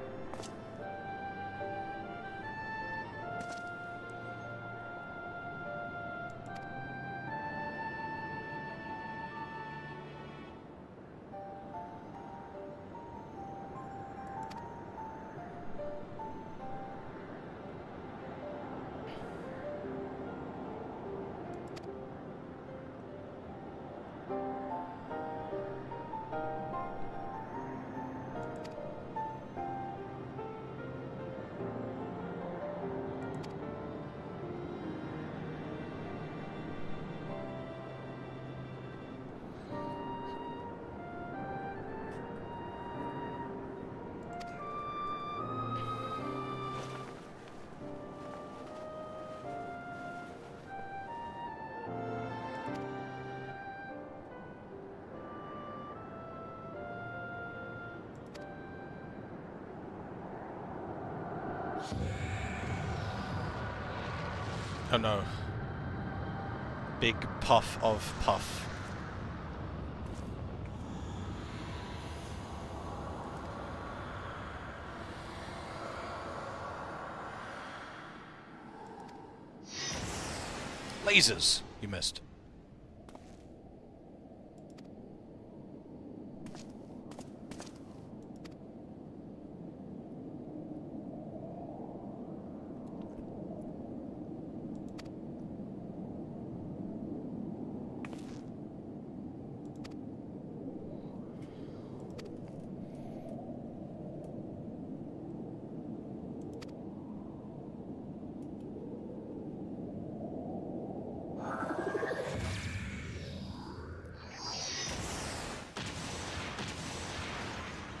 Oh no. Big puff of puff. Lasers! You missed.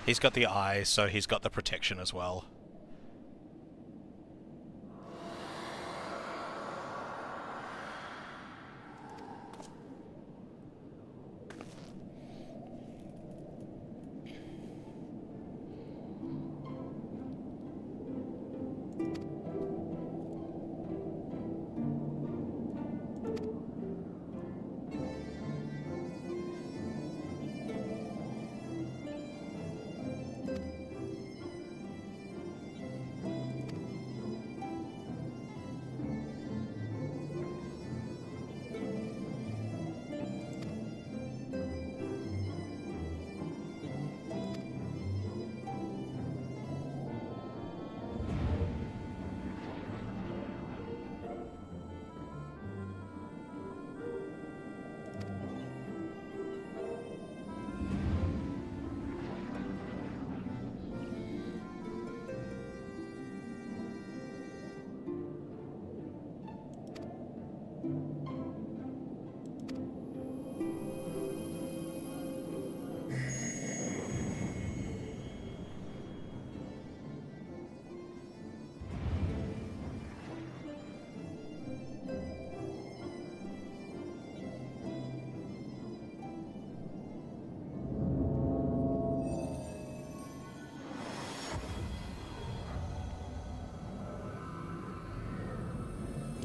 He's got the eye, so he's got the protection as well.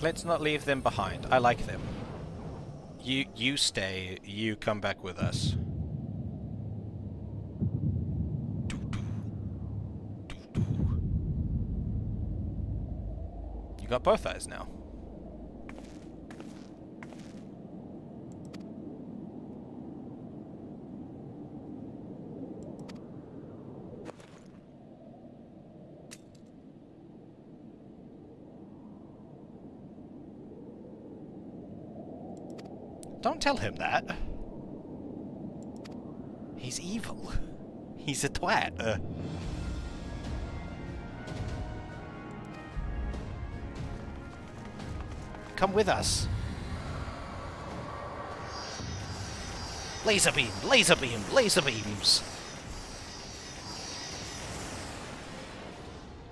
Let's not leave them behind. I like them. You stay. You come back with us. You got both eyes now. Don't tell him that. He's evil. He's a twat. Come with us. Laser beam, laser beam, laser beams.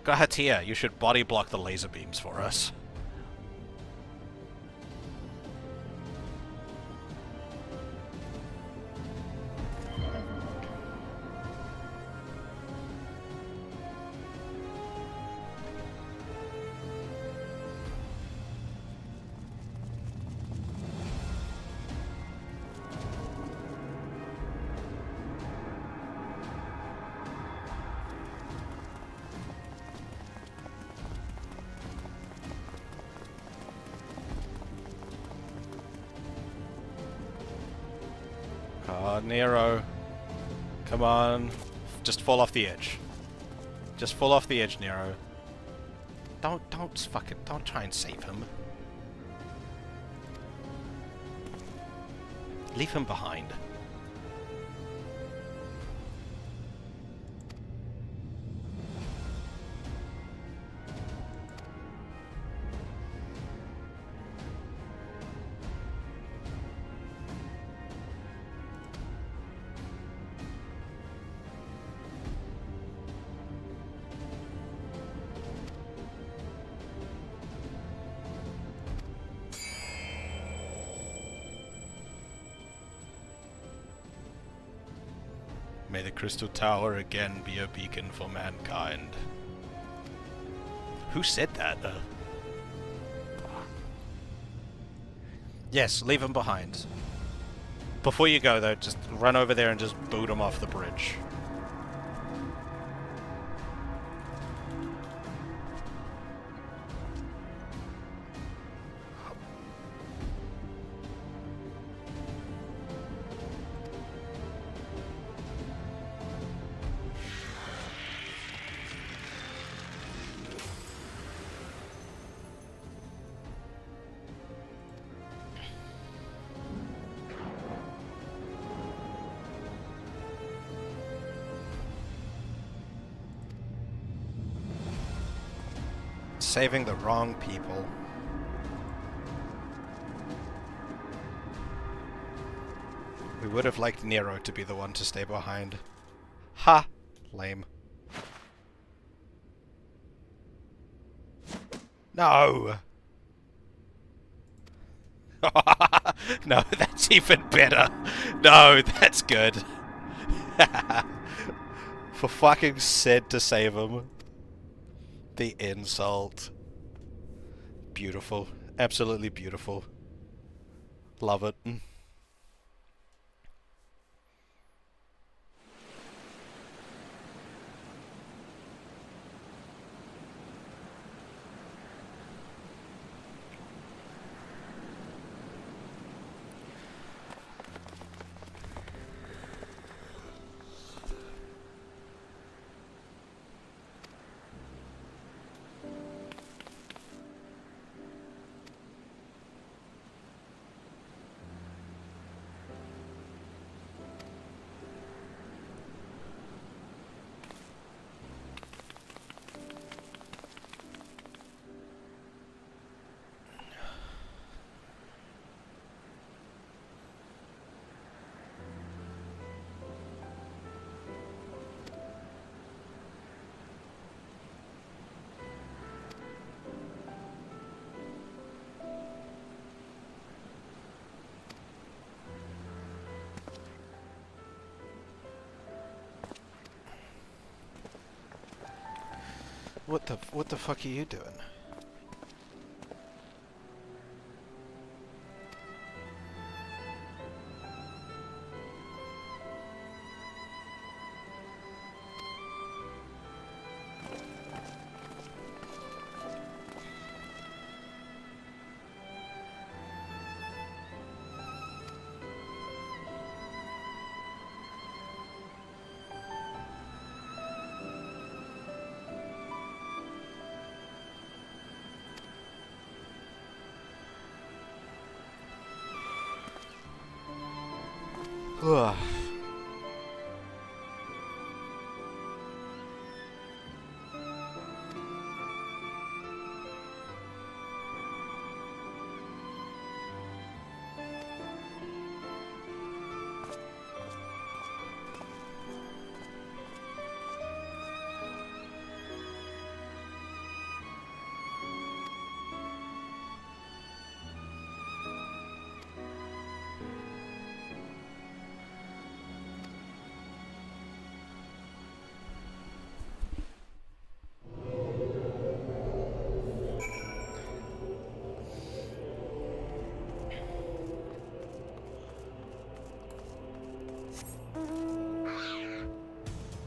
Gahatia, you should body block the laser beams for us. Nero. Come on. Just fall off the edge. Just fall off the edge, Nero. Don't try and save him. Leave him behind. May the Crystal Tower again be a beacon for mankind. Who said that? Yes, leave him behind. Before you go, though, just run over there and just boot him off the bridge. saving the wrong people. We would have liked Nero to be the one to stay behind. Ha! Lame. No! No, that's even better. No, that's good. For fucking Sid to save him. The insult. Beautiful. Absolutely beautiful. Love it. What the fuck are you doing? Ugh.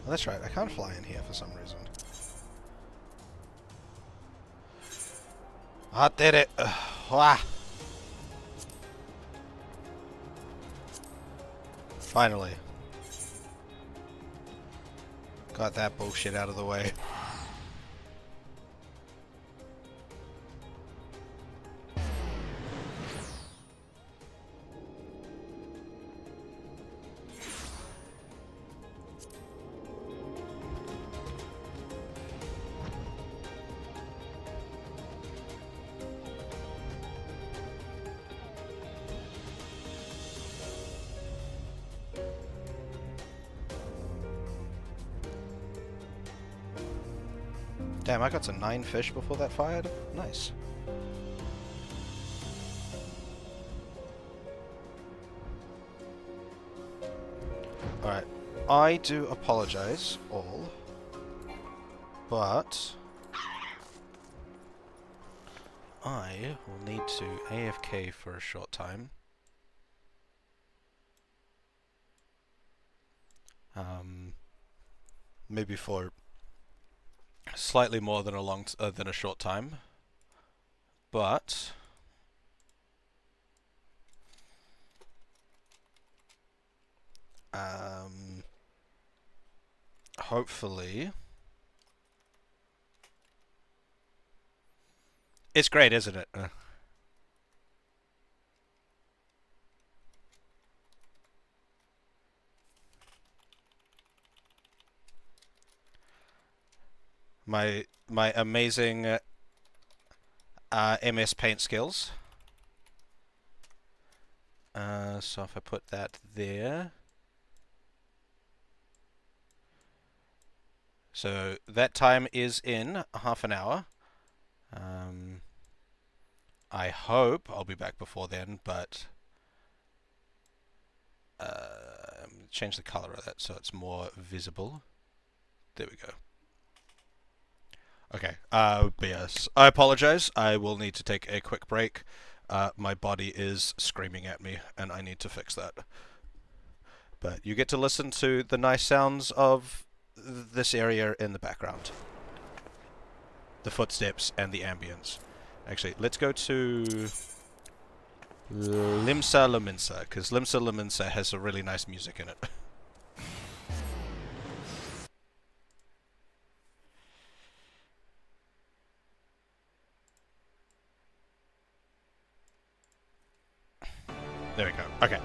Oh, that's right, I can't fly in here for some reason. I did it! Wah. Finally. Got that bullshit out of the way. Damn, I got to 9 fish before that fired? Nice. Alright. I do apologize, all. But I will need to AFK for a short time. Maybe for slightly more than a short time, but hopefully it's great, isn't it? My amazing MS Paint skills. So if I put that there. So that time is in half an hour. I hope I'll be back before then, but change the color of that so it's more visible. There we go. Okay, but yes, I apologize. I will need to take a quick break. My body is screaming at me, and I need to fix that. But you get to listen to the nice sounds of this area in the background. The footsteps and the ambience. Actually, let's go to Limsa Lominsa, because Limsa Lominsa has a really nice music in it. There we go. Okay.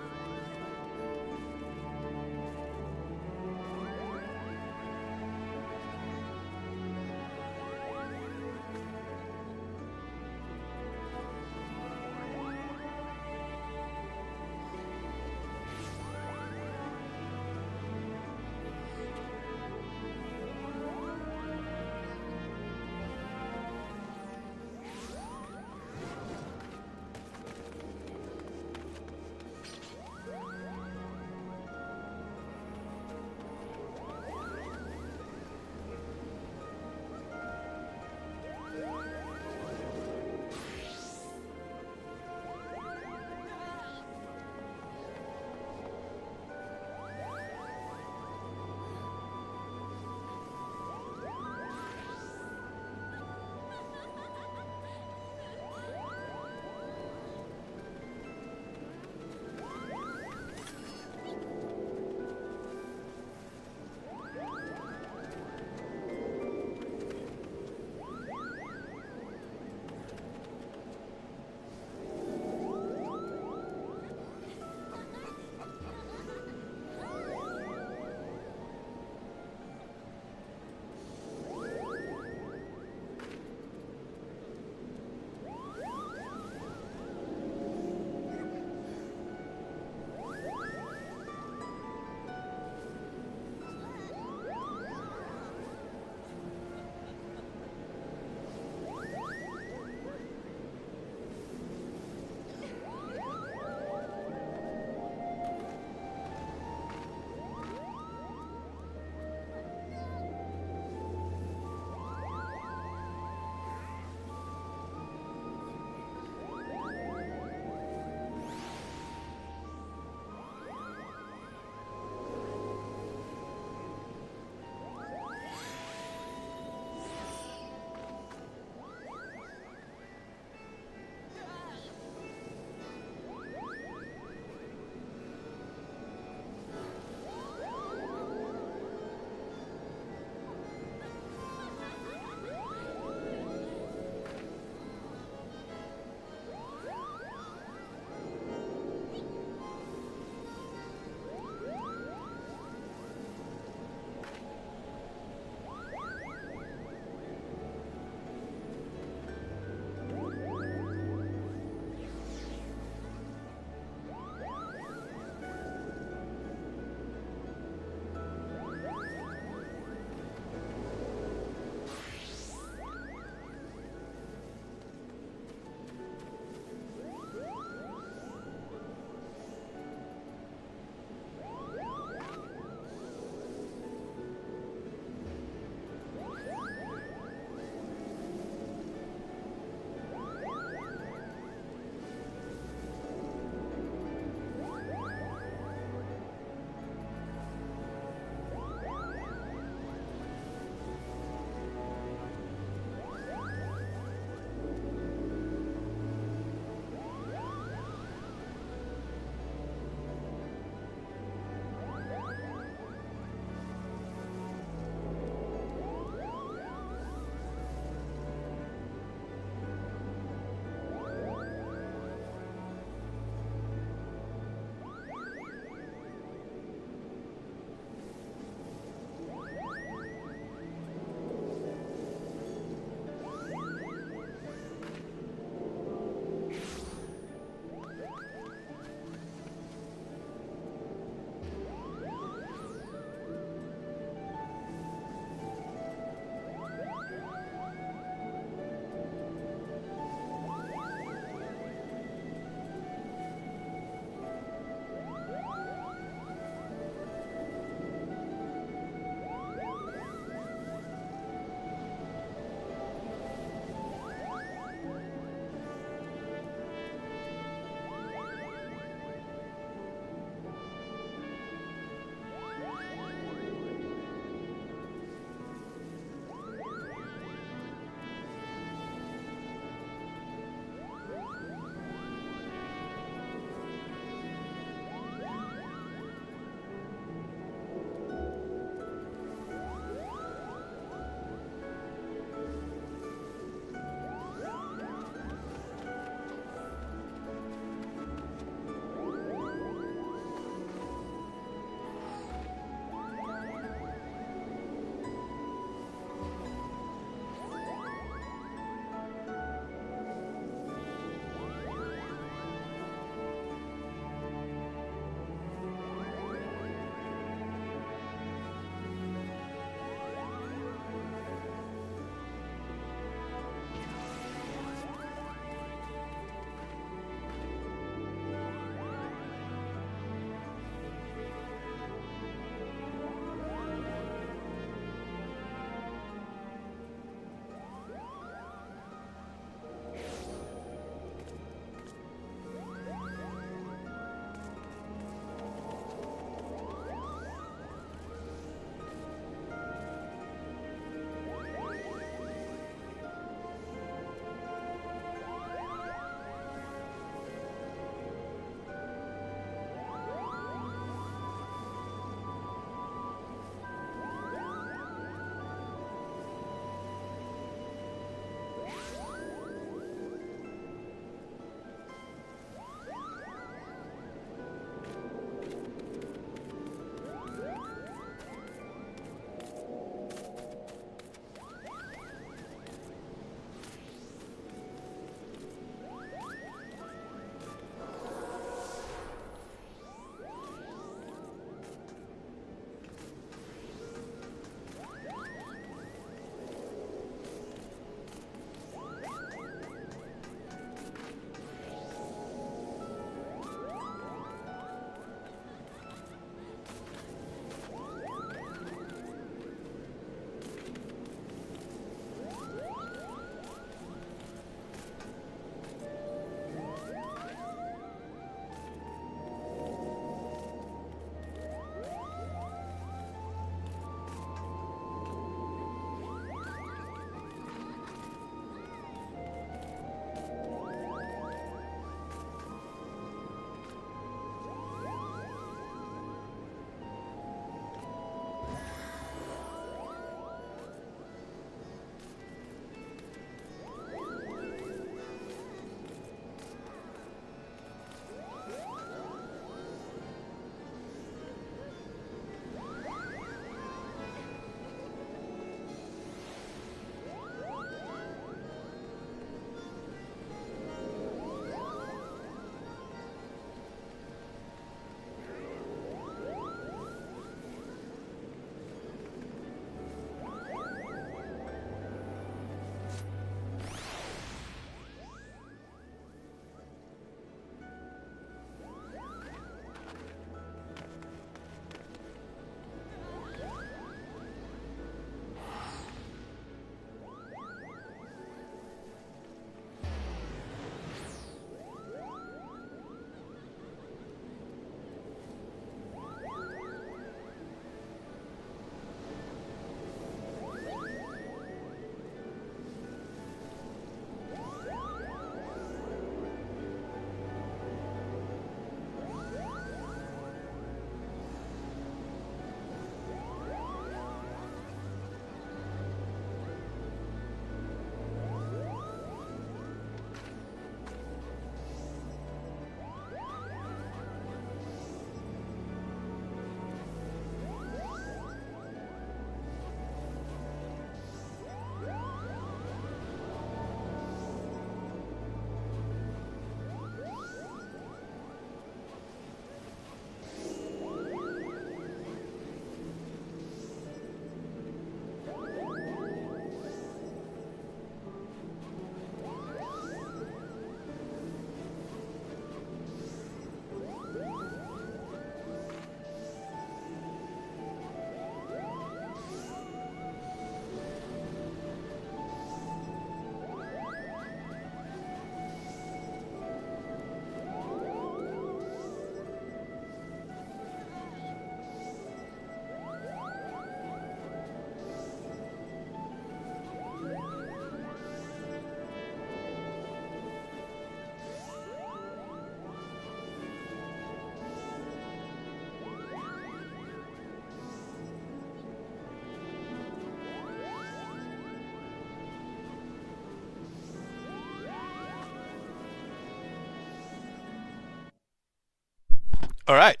Alright,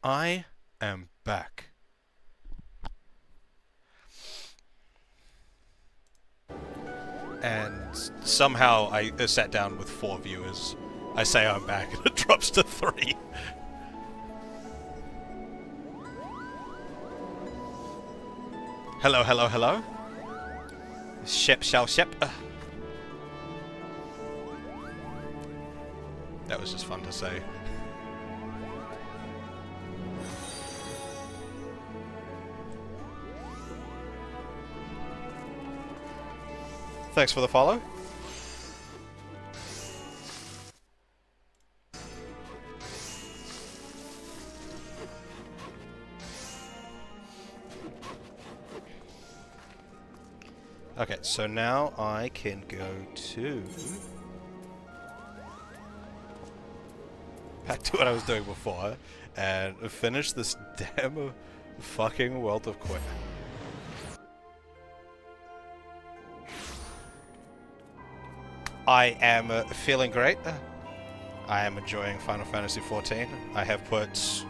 I am back. And somehow I sat down with 4 viewers. I say I'm back and it drops to 3. Hello, hello, hello. Shep shall shep. That was just fun to say. Thanks for the follow. Okay, so now I can go to... back to what I was doing before, and finish this damn fucking World of Quit. I am feeling great. I am enjoying Final Fantasy XIV. I have put...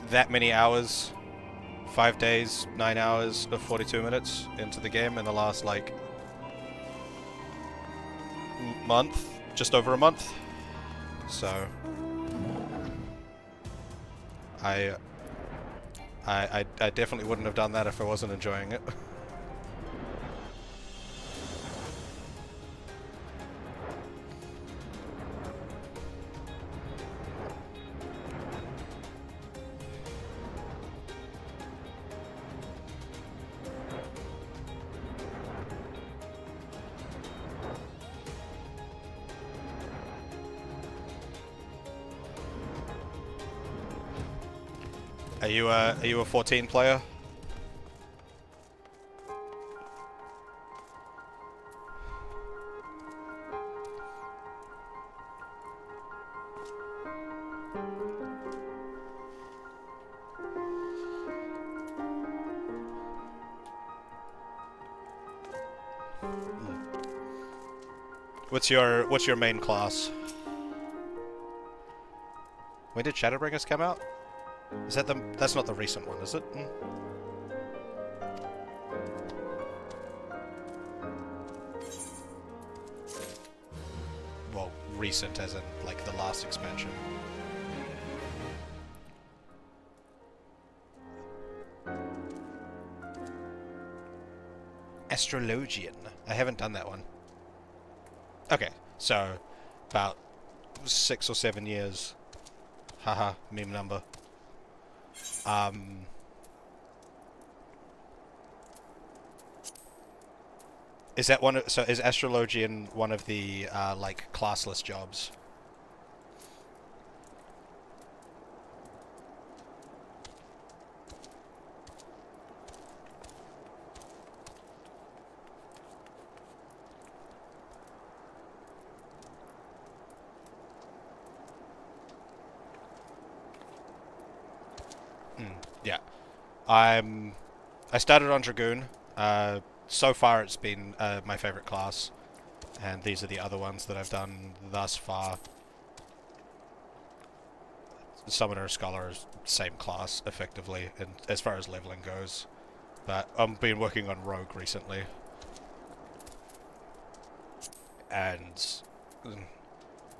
that many hours, 5 days, 9 hours of 42 minutes into the game in the last, like, month, just over a month. So, I definitely wouldn't have done that if I wasn't enjoying it. Are you a 14 player? What's your main class? When did Shadowbringers come out? Is that that's not the recent one, is it? Well, recent as in, like, the last expansion. Astrologian. I haven't done that one. Okay, so about 6 or 7 years. Haha, meme number. Is that one? So is Astrologian one of the like classless jobs? Yeah. I started on Dragoon. So far it's been my favorite class. And these are the other ones that I've done thus far. Summoner, Scholar, same class, effectively, and as far as leveling goes. But I've been working on Rogue recently. And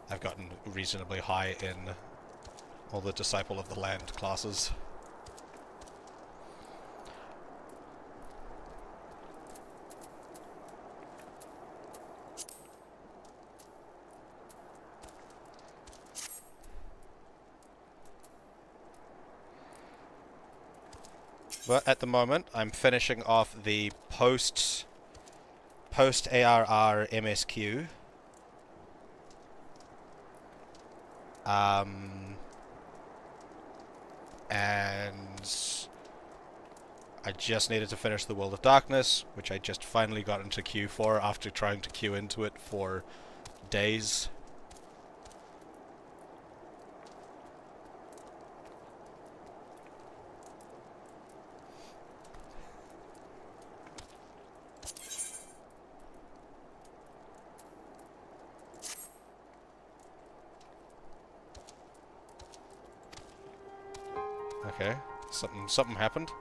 I've gotten reasonably high in all the Disciple of the Land classes. But at the moment, I'm finishing off the post ARR MSQ. And I just needed to finish the World of Darkness, which I just finally got into queue for after trying to queue into it for days. Okay. Something happened.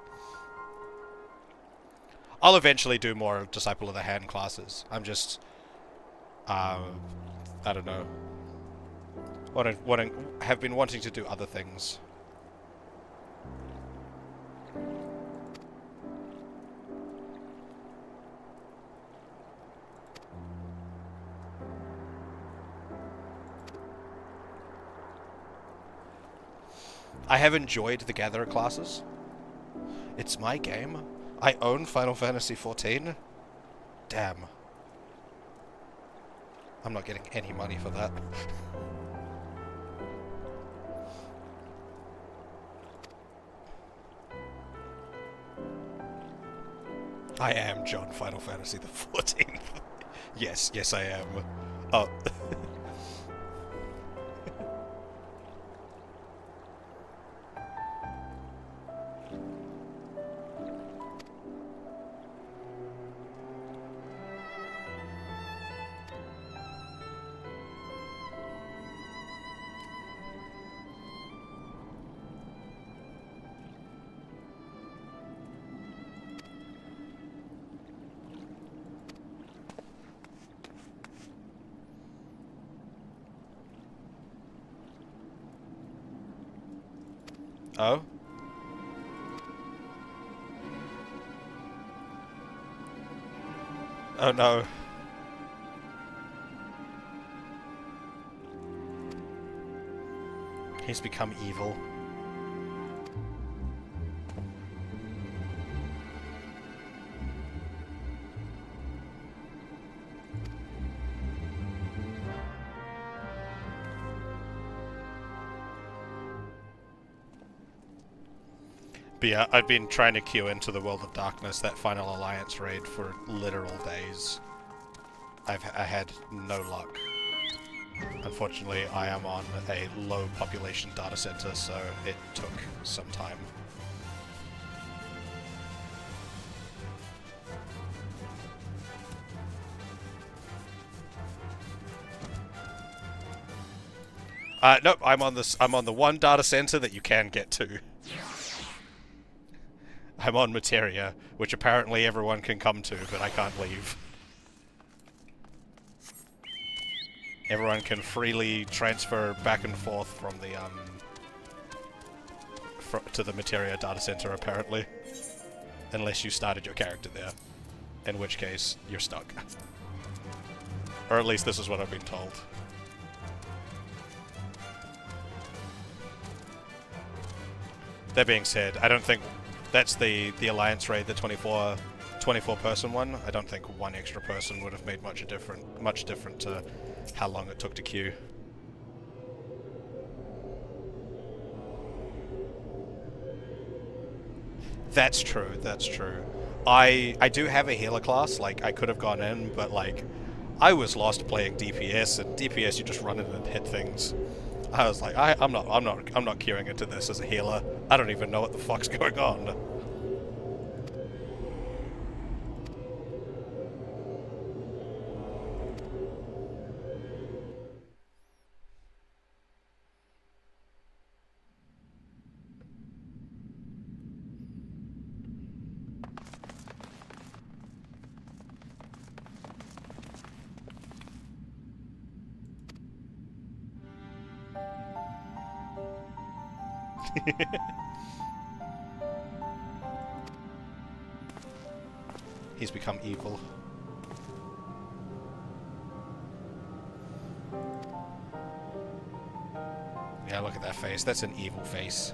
I'll eventually do more Disciple of the Hand classes. I'm just... I don't know. Have been wanting to do other things. I have enjoyed the Gatherer classes. It's my game. I own Final Fantasy XIV. Damn. I'm not getting any money for that. I am John Final Fantasy the 14th. Yes I am. Oh. Oh? Oh no. He's become evil. But yeah, I've been trying to queue into the World of Darkness, that Final Alliance raid, for literal days. I had no luck. Unfortunately, I am on a low population data center, so it took some time. Nope, I'm on the one data center that you can get to. I'm on Materia, which apparently everyone can come to, but I can't leave. Everyone can freely transfer back and forth from the to the Materia data center, apparently, unless you started your character there, in which case you're stuck. Or at least this is what I've been told. That being said, I don't think that's the Alliance raid, the 24 person one. I don't think one extra person would have made much different to how long it took to queue. That's true, that's true. I do have a healer class, like I could have gone in, but like I was lost playing DPS, and DPS you just run in and hit things. I was like, I'm not queuing into this as a healer. I don't even know what the fuck's going on. He's become evil. Yeah, look at that face. That's an evil face.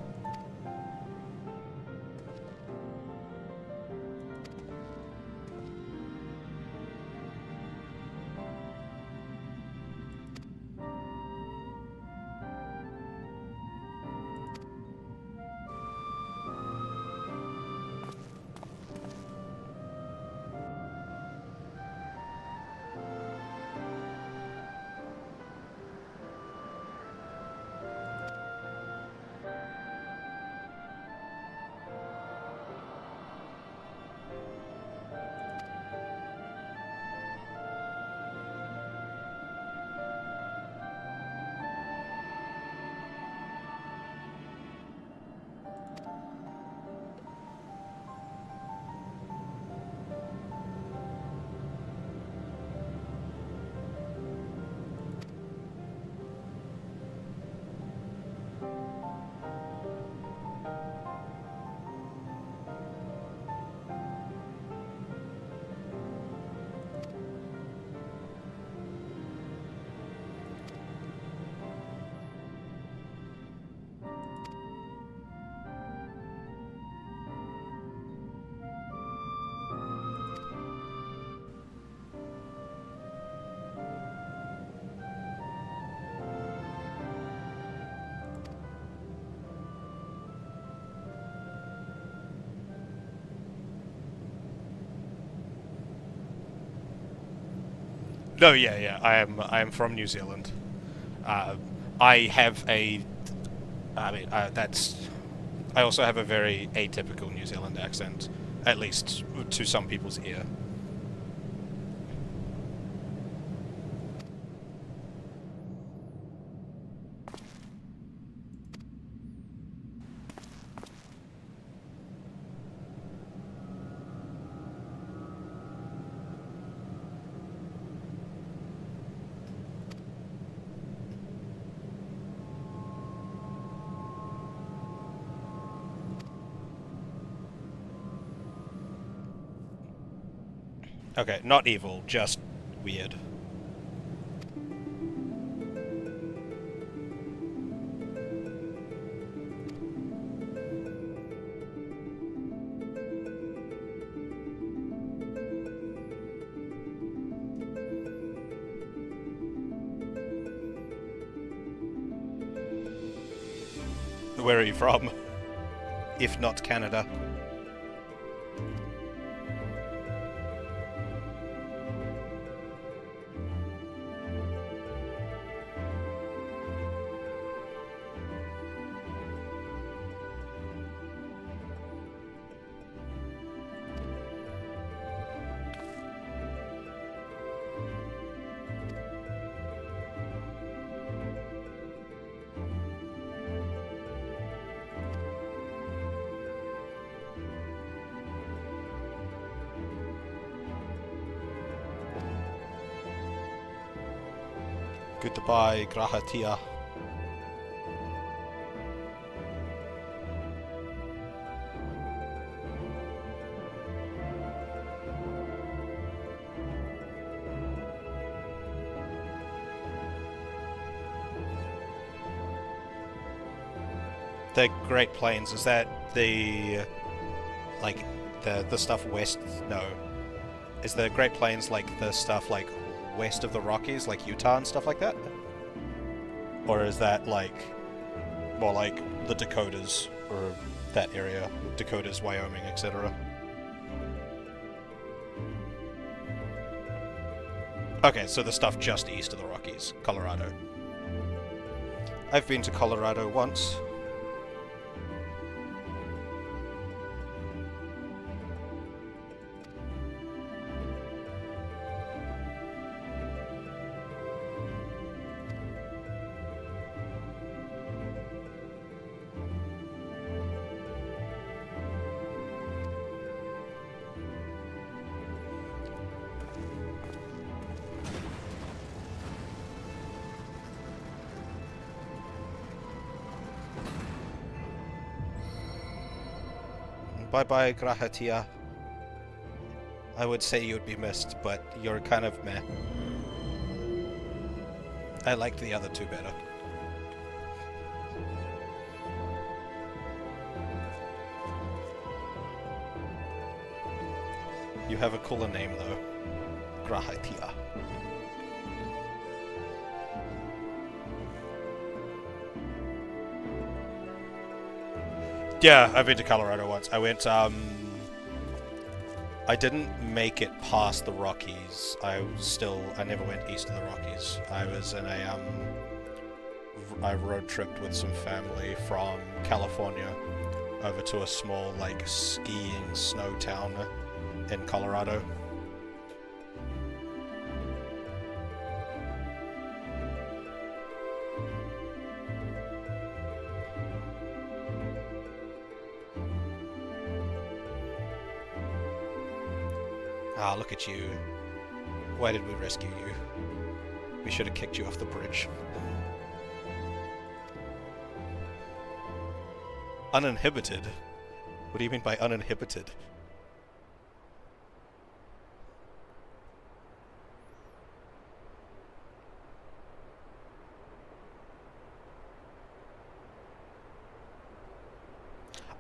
No, yeah, yeah. I am from New Zealand. Uh, I have a. I mean, that's. I also have a very atypical New Zealand accent, at least to some people's ear. Okay, not evil, just weird. Where are you from? If not Canada. Goodbye, Grahatia. The Great Plains, is that the like the stuff west? No, is the Great Plains like the stuff like west of the Rockies, like Utah and stuff like that, or is that like more like the Dakotas or that area, Dakotas, Wyoming, etc.? Okay, so the stuff just east of the Rockies, Colorado. I've been to Colorado once. Bye-bye, Grahatia. I would say you'd be missed, but you're kind of meh. I liked the other two better. You have a cooler name, though. Grahatia. Yeah, I've been to Colorado once. I went, I didn't make it past the Rockies. I never went east of the Rockies. I was in I road tripped with some family from California over to a small, like, skiing snow town in Colorado. Ah, look at you. Why did we rescue you? We should have kicked you off the bridge. Uninhibited? What do you mean by uninhibited?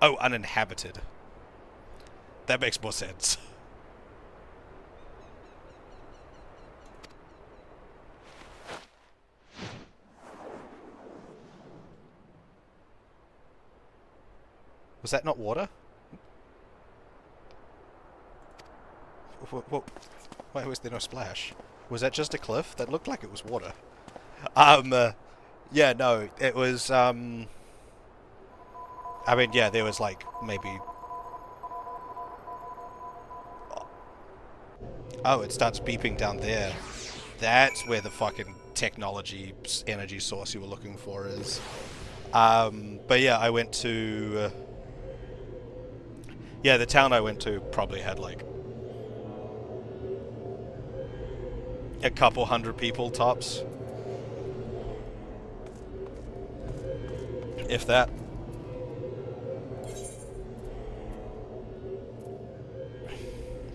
Oh, uninhabited. That makes more sense. Was that not water? Why was there no splash? Was that just a cliff? That looked like it was water. Yeah, no, it was, I mean, yeah, there was like maybe... Oh, it starts beeping down there. That's where the fucking technology energy source you were looking for is. But yeah, I went to... yeah, the town I went to probably had like a couple hundred people tops. If that.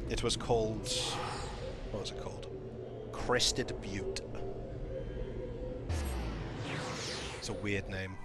It was called... what was it called? Crested Butte. It's a weird name.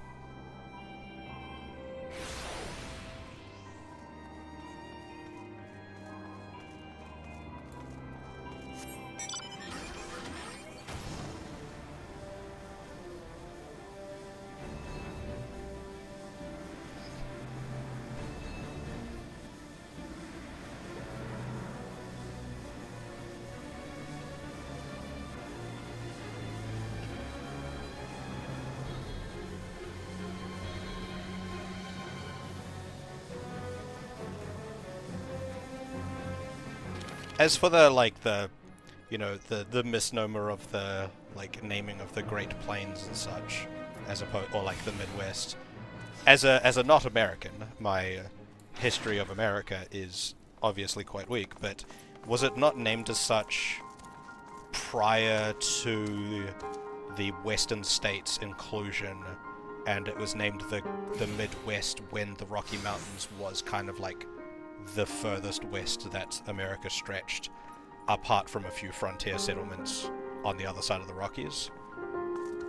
As for the, like, you know, the misnomer of the, like, naming of the Great Plains and such, as opposed, or like the Midwest, as a not American, my history of America is obviously quite weak, but was it not named as such prior to the Western States inclusion, and it was named the Midwest when the Rocky Mountains was kind of like the furthest west that America stretched, apart from a few frontier settlements on the other side of the Rockies.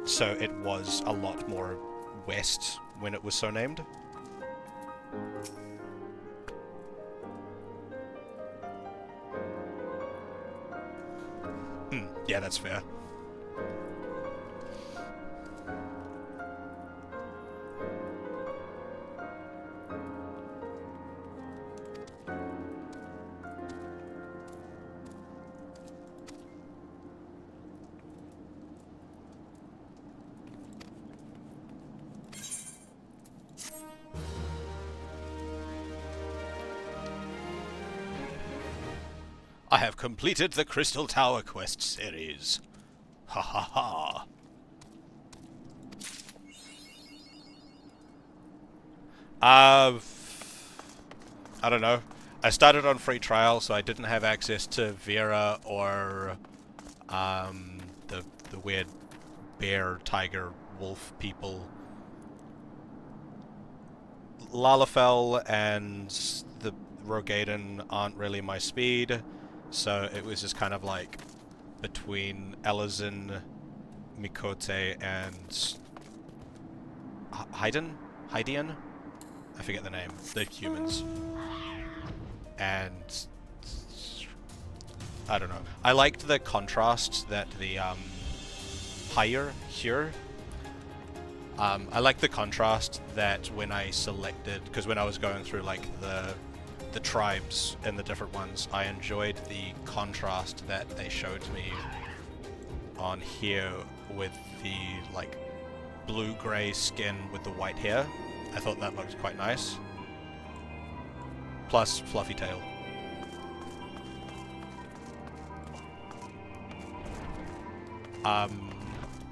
So it was a lot more west when it was so named. Yeah, that's fair. I have completed the Crystal Tower quest series. Ha ha ha. I don't know. I started on free trial, so I didn't have access to Vera or the weird bear, tiger, wolf people. Lalafell and the Rogaden aren't really my speed, so it was just kind of like between Elazin, Mikote, and Hydian? I forget the name. The humans. And I don't know. I liked the contrast that the here. I like the contrast that when I selected, because when I was going through like the tribes and the different ones, I enjoyed the contrast that they showed me on here with the like blue-gray skin with the white hair. I thought that looked quite nice. Plus fluffy tail.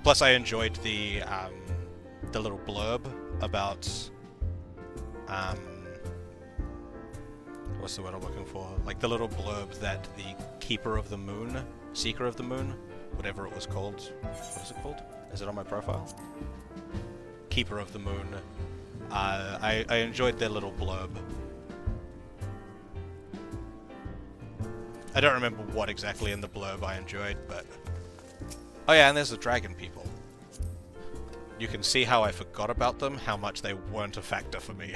Plus I enjoyed the little blurb about what's the word I'm looking for? Like the little blurb that the Keeper of the Moon, Seeker of the Moon, whatever it was called. What is it called? Is it on my profile? Keeper of the Moon. I enjoyed their little blurb. I don't remember what exactly in the blurb I enjoyed, but... Oh yeah, and there's the dragon people. You can see how I forgot about them, how much they weren't a factor for me.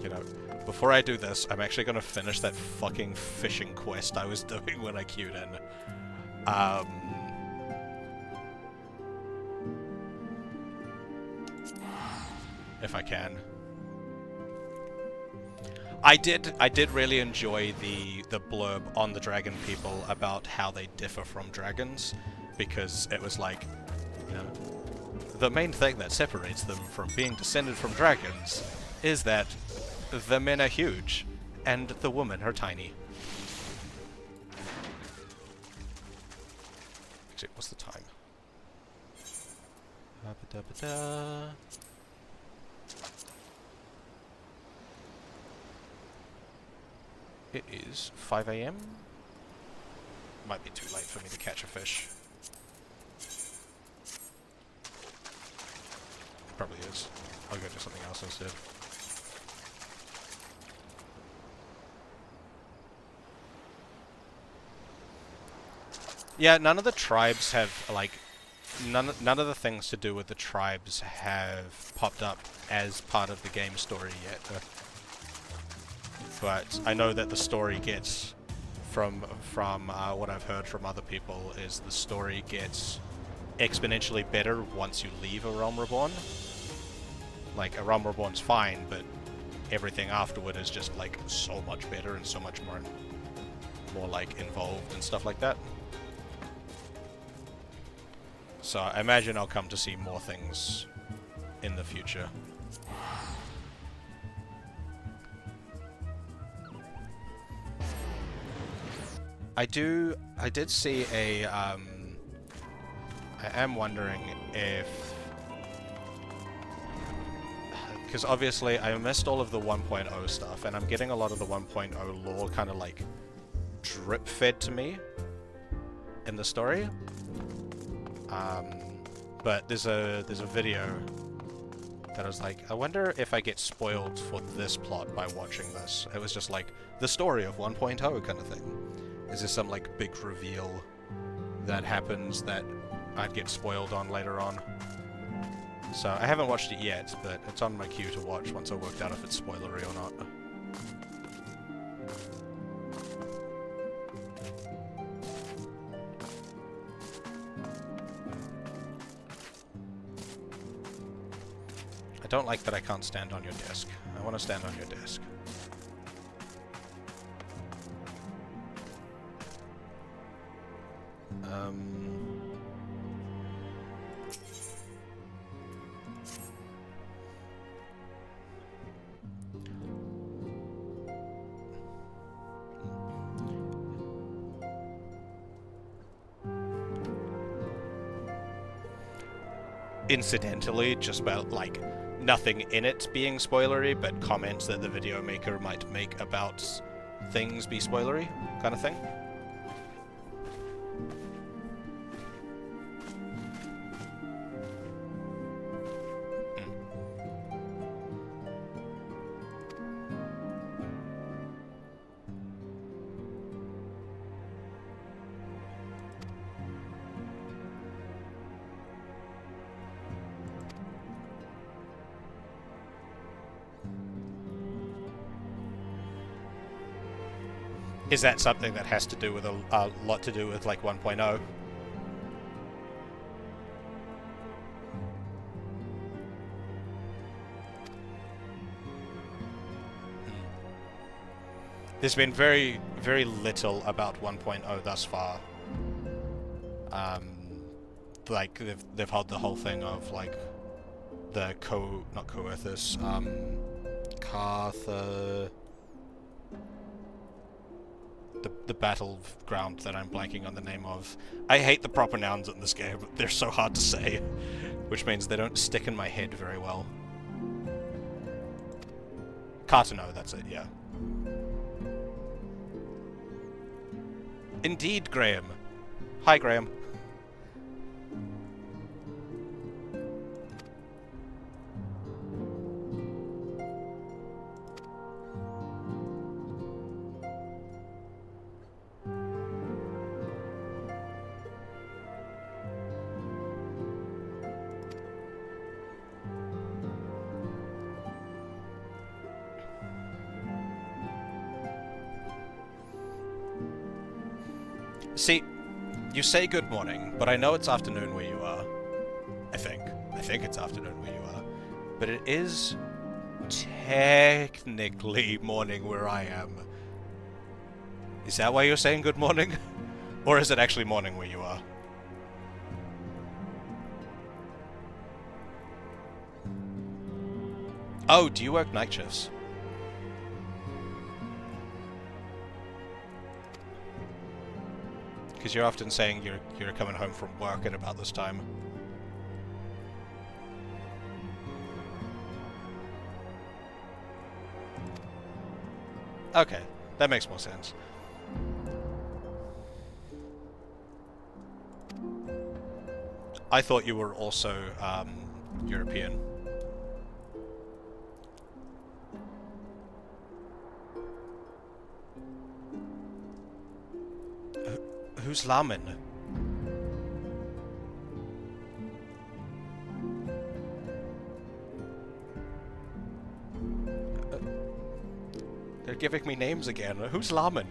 You know, before I do this, I'm actually gonna finish that fucking fishing quest I was doing when I queued in. if I can. I did really enjoy the blurb on the dragon people about how they differ from dragons, because it was like, you know, the main thing that separates them from being descended from dragons is that the men are huge and the women are tiny. Actually, what's the time? It is 5 AM. Might be too late for me to catch a fish. Probably is. I'll go do something else instead. Yeah, none of the tribes have, like, none of the things to do with the tribes have popped up as part of the game story yet. But I know that the story gets, from what I've heard from other people, is the story gets exponentially better once you leave A Realm Reborn. Like, A Realm Reborn's fine, but everything afterward is just, like, so much better and so much more like, involved and stuff like that. So I imagine I'll come to see more things in the future. I did see a, I am wondering if, because obviously I missed all of the 1.0 stuff, and I'm getting a lot of the 1.0 lore kind of like drip-fed to me in the story. But there's a video that I was like, I wonder if I get spoiled for this plot by watching this. It was just like, the story of 1.0 kind of thing. Is there some like big reveal that happens that I'd get spoiled on later on? So I haven't watched it yet, but it's on my queue to watch once I've worked out if it's spoilery or not. I don't like that I can't stand on your desk. I want to stand on your desk. Incidentally, just about, like, nothing in it being spoilery, but comments that the video maker might make about things be spoilery, kind of thing. Is that something that has to do with a lot to do with, like, 1.0? There's been very, very little about 1.0 thus far. Like, they've had the whole thing of, like, the not Coerthus, Cartha... The battleground that I'm blanking on the name of. I hate the proper nouns in this game. They're so hard to say, which means they don't stick in my head very well. Cartano, that's it, yeah. Indeed, Graham. Hi, Graham. See, you say good morning, but I know it's afternoon where you are. I think it's afternoon where you are. But it is technically morning where I am. Is that why you're saying good morning? Or is it actually morning where you are? Oh, do you work night shifts? Because you're often saying you're coming home from work at about this time. Okay, that makes more sense. I thought you were also European. Who's Lamin? They're giving me names again. Who's Lamin?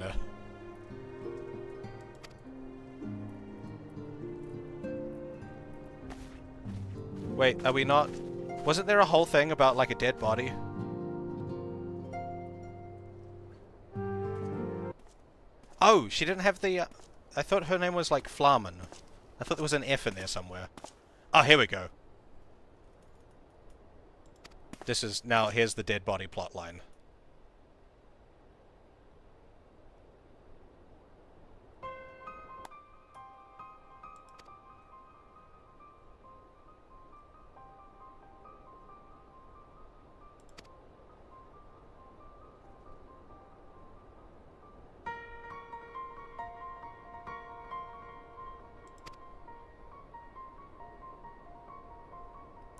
Wait, are we not... Wasn't there a whole thing about, like, a dead body? Oh, she didn't have the... I thought her name was, like, Flamen. I thought there was an F in there somewhere. Oh, here we go. This is... Now, here's the dead body plotline.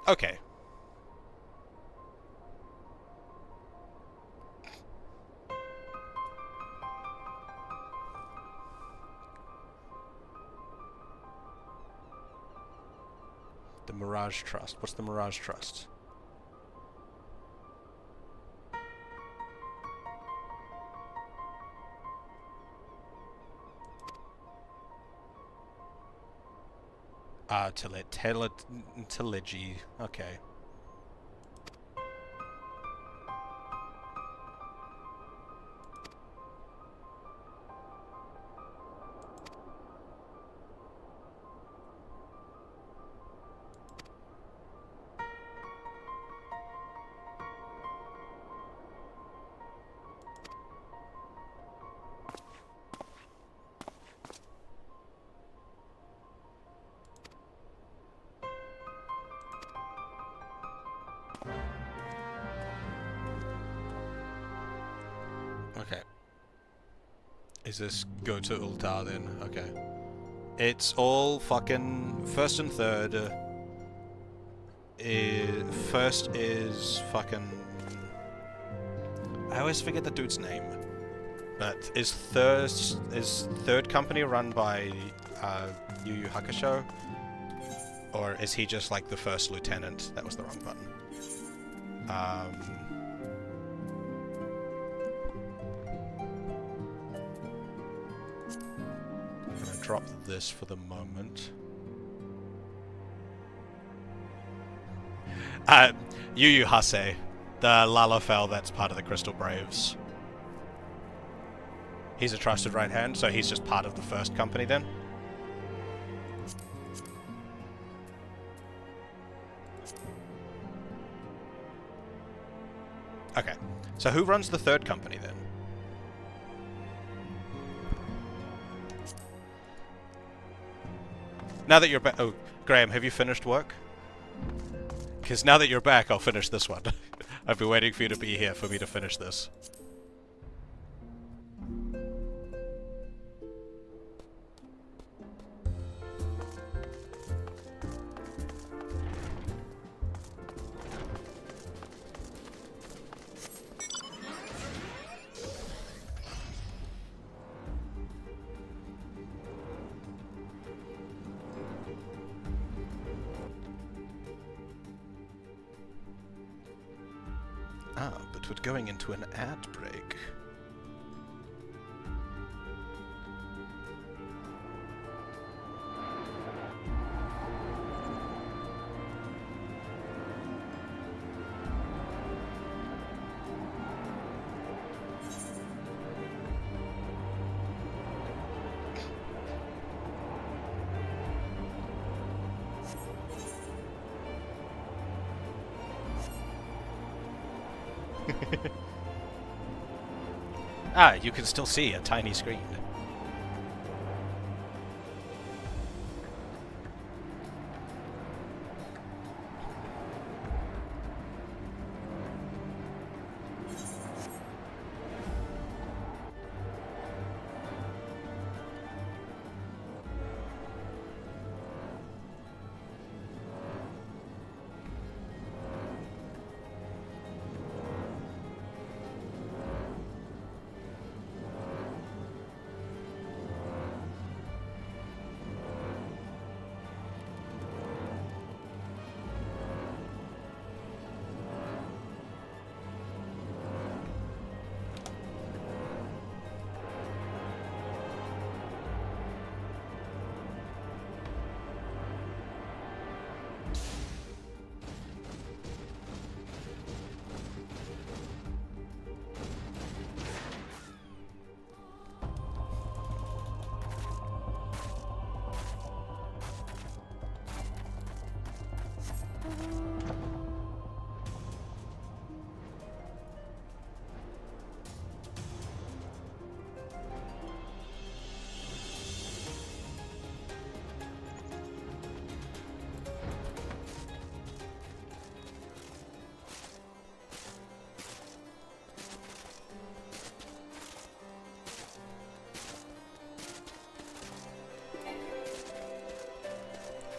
Okay. The Mirage Trust. What's the Mirage Trust? Telegi. Okay. Okay. Is this go to Ultar then? Okay. It's all fucking first and third. First is fucking... I always forget the dude's name. But is third company run by Yu Yu Hakusho? Or is he just like the first lieutenant? That was the wrong button. I'm gonna drop this for the moment. Yu Yu Hase, the Lalafell that's part of the Crystal Braves. He's a trusted right hand, so he's just part of the first company then? Okay, so who runs the third company then? Now that you're back... Oh, Graham, have you finished work? Because now that you're back, I'll finish this one. I've been waiting for you to be here for me to finish this. Ah, but we're going into an ad break. Ah, you can still see a tiny screen.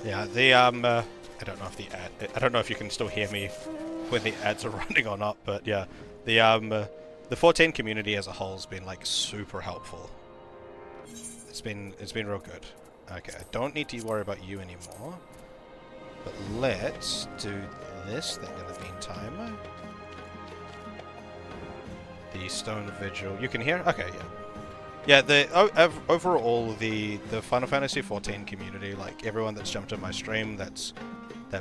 Yeah, the I don't know if I don't know if you can still hear me when the ads are running or not, but yeah, the 14 community as a whole has been like super helpful. It's been real good. Okay, I don't need to worry about you anymore. But let's do this thing in the meantime. The stone vigil. You can hear? Okay, yeah. Yeah, overall the Final Fantasy XIV community, like everyone that's jumped on my stream that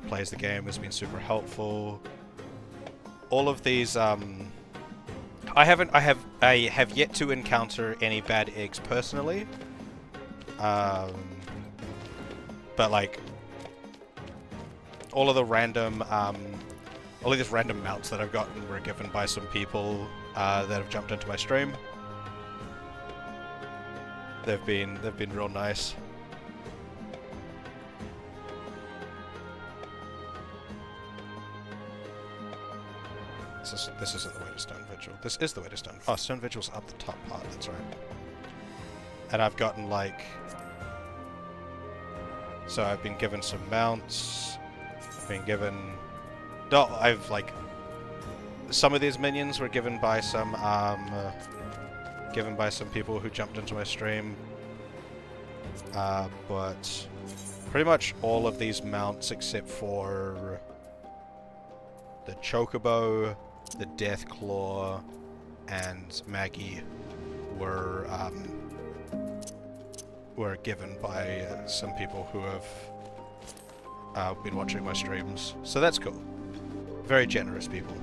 plays the game has been super helpful. All of these I have yet to encounter any bad eggs personally. But like all of these random mounts that I've gotten were given by some people that have jumped into my stream. They've been real nice. This isn't the way to Stone Vigil. This is the way to Stone. Oh, Stone Vigil's up the top part. That's right. And I've gotten like. So I've been given some mounts. I've been given. No, I've like. Some of these minions were given by some people who jumped into my stream. But pretty much all of these mounts except for the Chocobo, the Deathclaw, and Maggie were given by some people who have been watching my streams. So that's cool. Very generous people.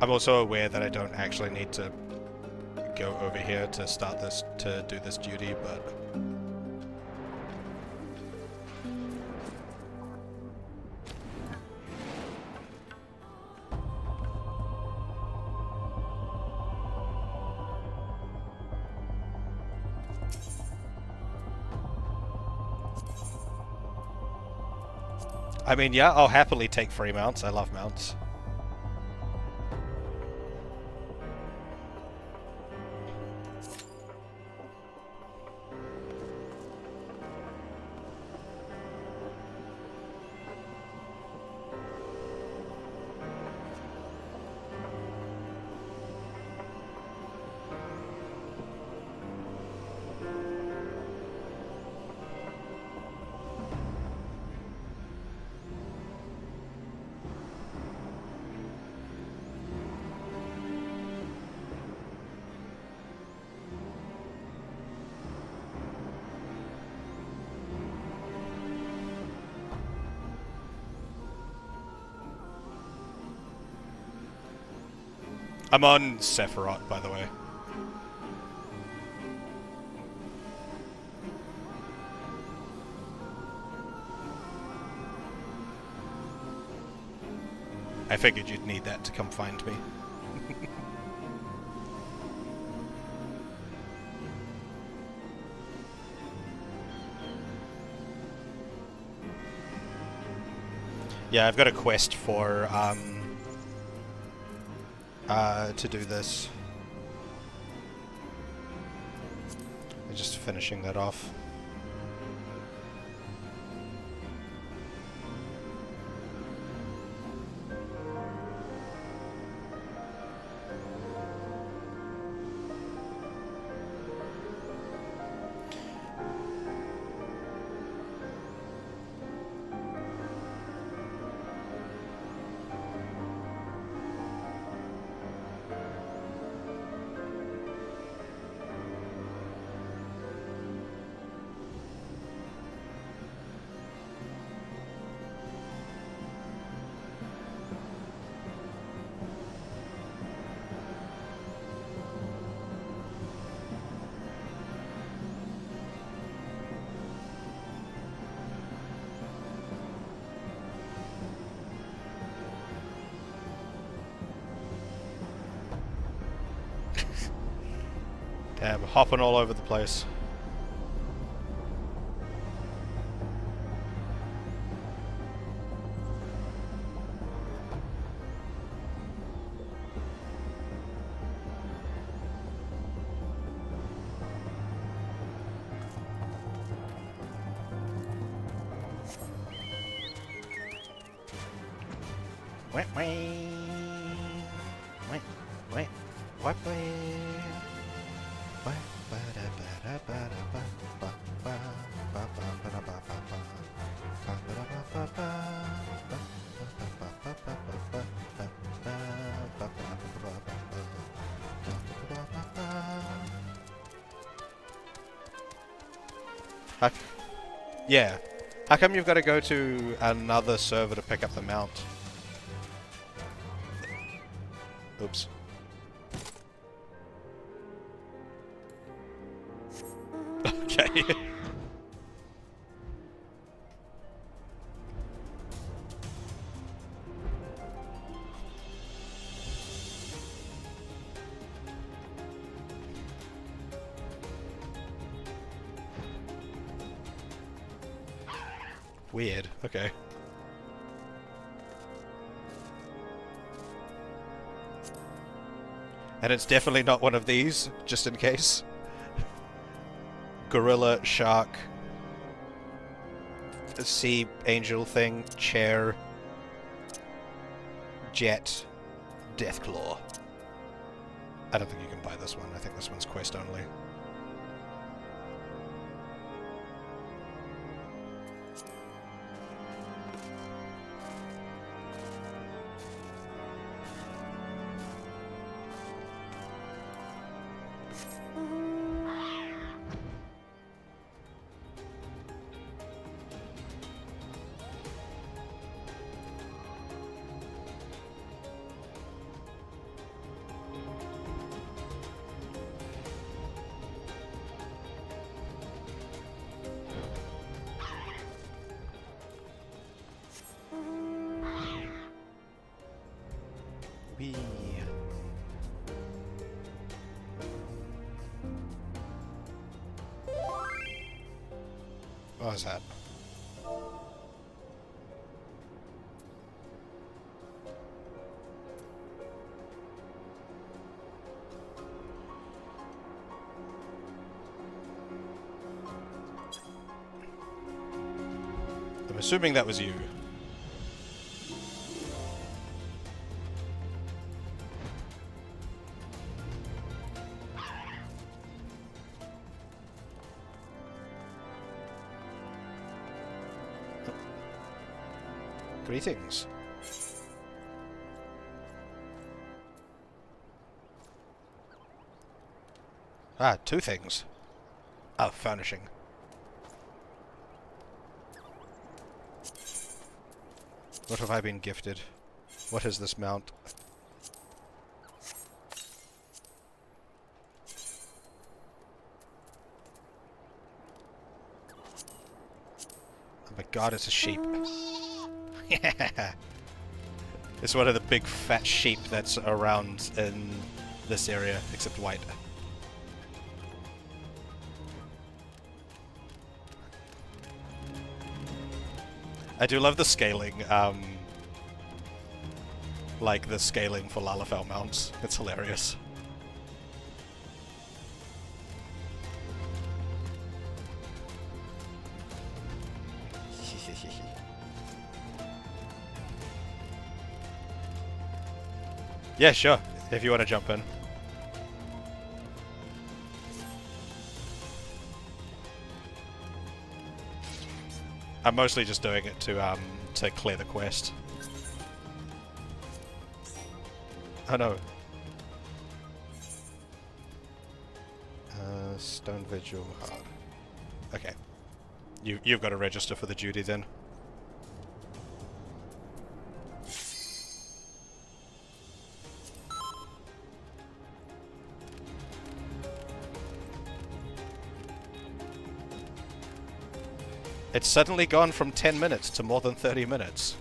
I'm also aware that I don't actually need to go over here to start this, to do this duty, but... I mean, yeah, I'll happily take free mounts. I love mounts. I'm on Sephiroth, by the way. I figured you'd need that to come find me. Yeah, I've got a quest for, to do this. I'm just finishing that off. Damn, hopping all over the place. Wait, wait, wait, wait, wait, wait. Yeah. How come you've got to go to another server to pick up the mount? Oops. Okay. Weird. Okay. And it's definitely not one of these, just in case. Gorilla, shark, sea angel thing, chair, jet, deathclaw. I don't think you can buy this one. I think this one's quest only. Wee. What was that? I'm assuming that was you. Greetings. Ah, two things. Oh, furnishing. What have I been gifted? What is this mount? Oh my god, it's a sheep. Yeah. It's one of the big fat sheep that's around in this area, except white. I do love the scaling, like the scaling for Lalafell mounts. It's hilarious. Yeah, sure, if you want to jump in. I'm mostly just doing it to clear the quest. Oh no. Stone Vigil hard. Okay. You've got to register for the duty then. It's suddenly gone from 10 minutes to more than 30 minutes.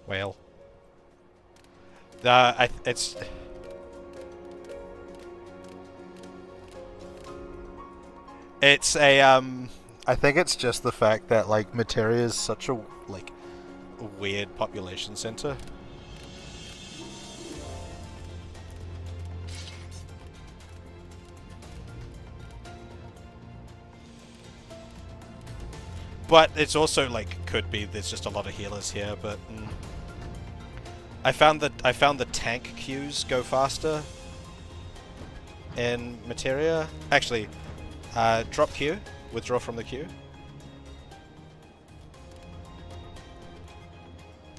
Well, it's a I think it's just the fact that like Materia is such a like weird population center. But it's also like could be there's just a lot of healers here, but I found the tank queues go faster in Materia. Actually, drop queue, withdraw from the queue.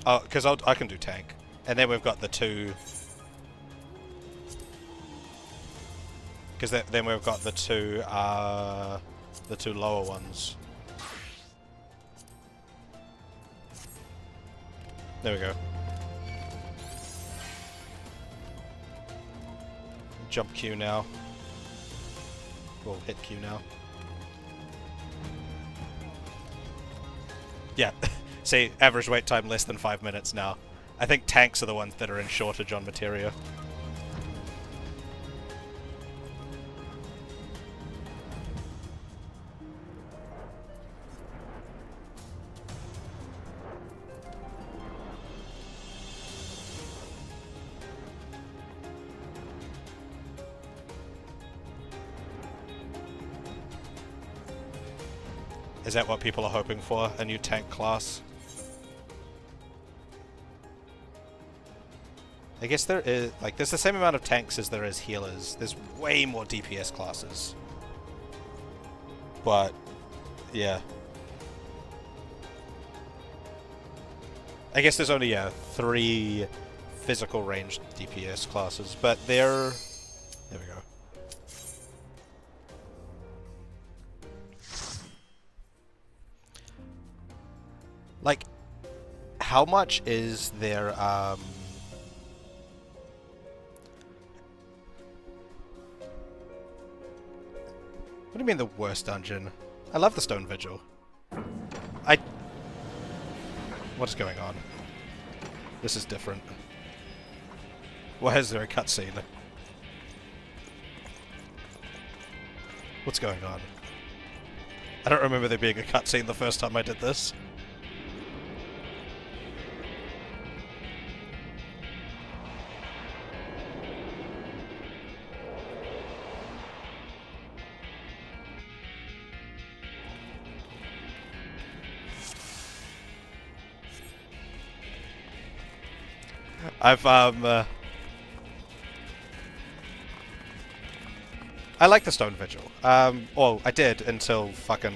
Oh, because I can do tank, and then we've got the two. Because then we've got the two lower ones. There we go. Jump Q now. We'll hit Q now. Yeah. See, average wait time less than 5 minutes now. I think tanks are the ones that are in shortage on Materia. Is that what people are hoping for? A new tank class? I guess there is, like, there's the same amount of tanks as there is healers. There's way more DPS classes. But, yeah. I guess there's only, 3 physical ranged DPS classes, but they're... There we go. Like, how much is their, What do you mean the worst dungeon? I love the Stone Vigil. What is going on? This is different. Why is there a cutscene? What's going on? I don't remember there being a cutscene the first time I did this. I like the Stone Vigil. Well, I did until fucking...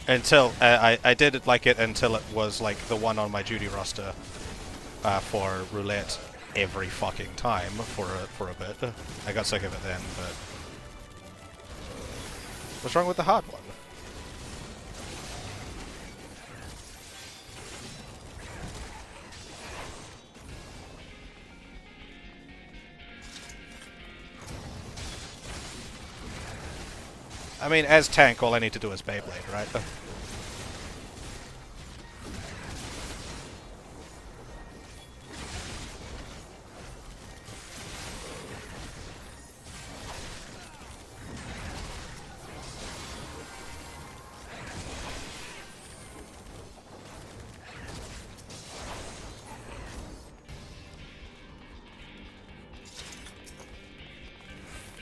Until I did like it until it was like the one on my duty roster for roulette every fucking time for a bit. I got sick of it then, but what's wrong with the hard one? I mean, as tank, all I need to do is Beyblade, right?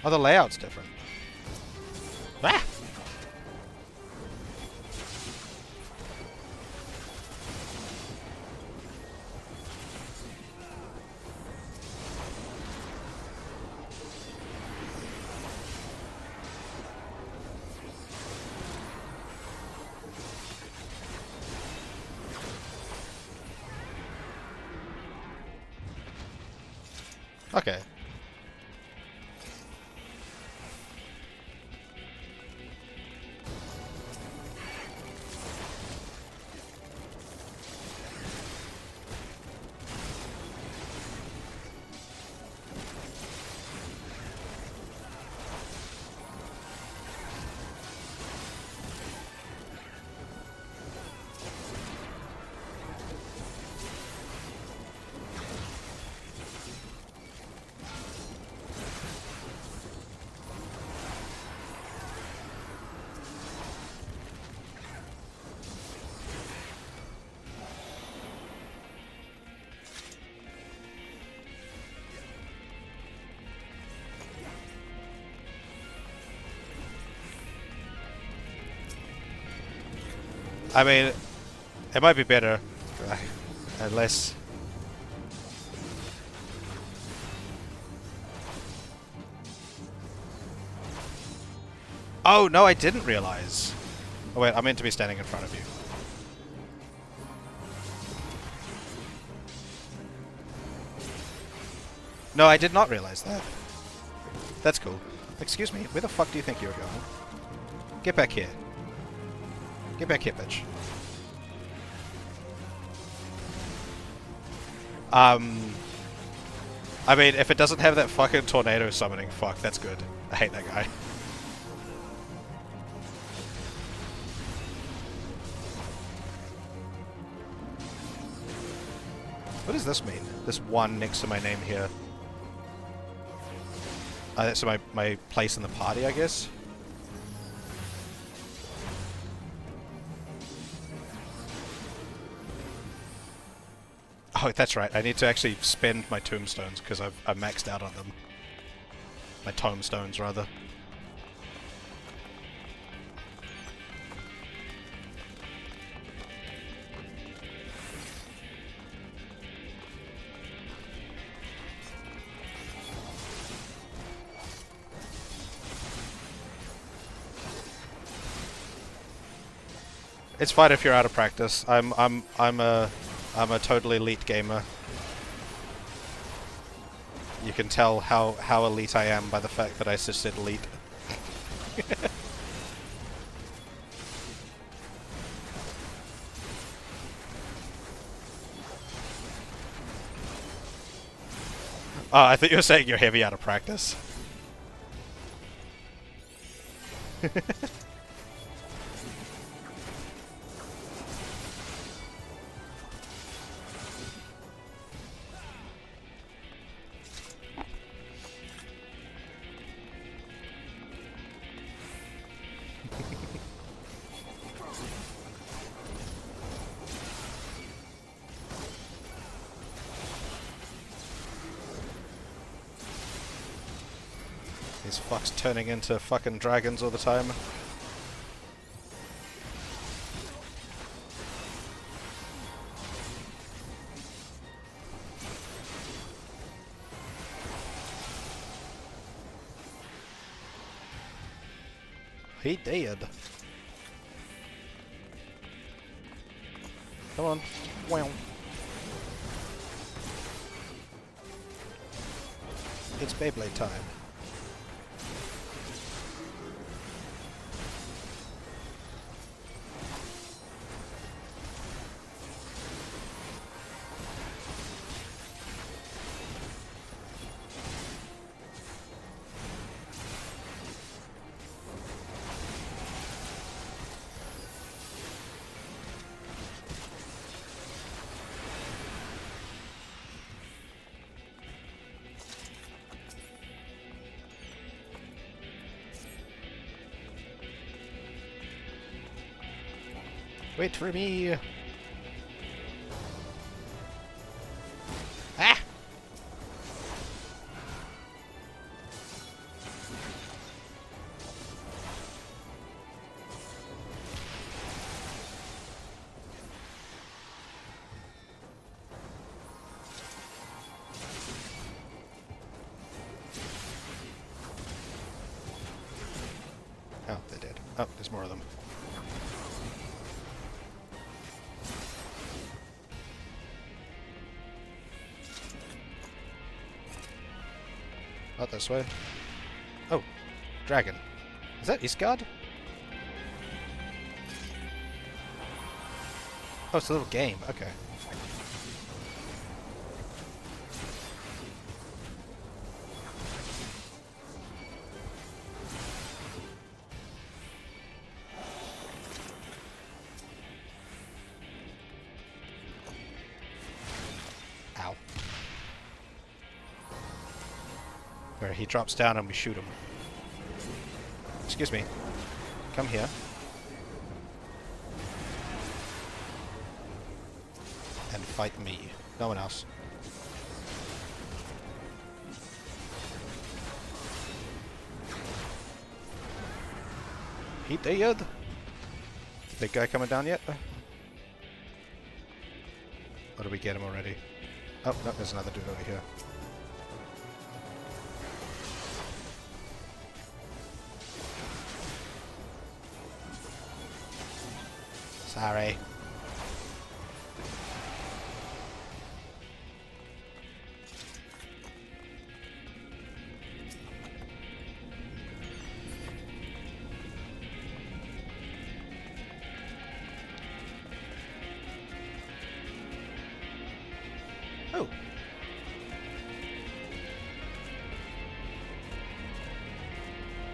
Oh, the layout's different. Ah! Okay. I mean, it might be better, unless... Oh, no, I didn't realize. Oh, wait, I meant to be standing in front of you. No, I did not realize that. That's cool. Excuse me, where the fuck do you think you were going? Get back here. Get back here, bitch. I mean, if it doesn't have that fucking tornado summoning, fuck, that's good. I hate that guy. What does this mean? This one next to my name here. That's my place in the party, I guess? Oh, that's right. I need to actually spend my tombstones because I'm maxed out on them. My tombstones, rather. It's fine if you're out of practice. I'm a total elite gamer. You can tell how elite I am by the fact that I just said elite. Oh, I thought you were saying you're heavy out of practice. These fucks turning into fucking dragons all the time. He did. Come on. Wow. It's Beyblade time. Wait for me! Ah! Oh, they did. Oh, there's more of them. Not this way. Oh, dragon. Is that Isgard? Oh, it's a little game. Okay. Ow. Where he drops down and we shoot him. Excuse me. Come here. And fight me. No one else. He dead. Big guy coming down yet? Or did we get him already? Oh, no, there's another dude over here. Sorry. Oh.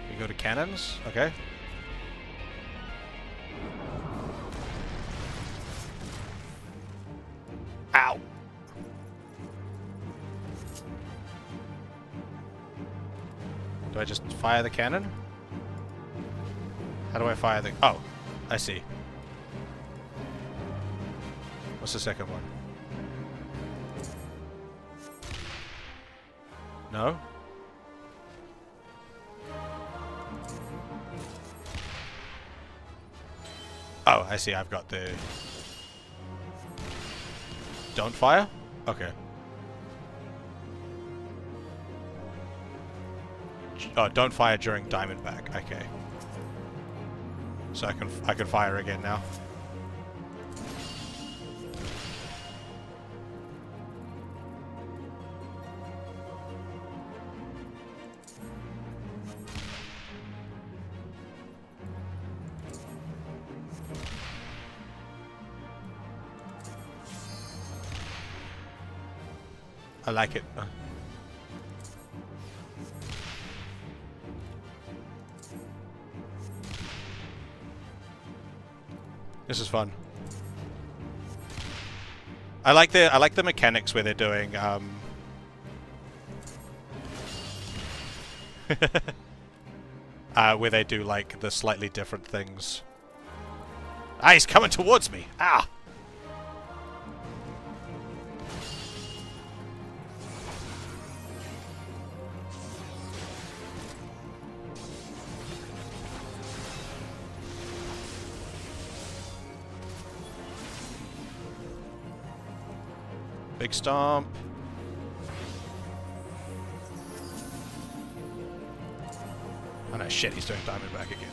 We go to cannons? Okay. Ow! Do I just fire the cannon? How do I fire the... Oh, I see. What's the second one? No? Oh, I see. I've got the... Don't fire? Okay. Oh, don't fire during Diamondback. Okay. So I can fire again now. I like it. This is fun. I like the mechanics where they're doing where they do like the slightly different things. Ah, he's coming towards me. Ah. Big stomp. Oh no, shit, he's doing Diamondback again.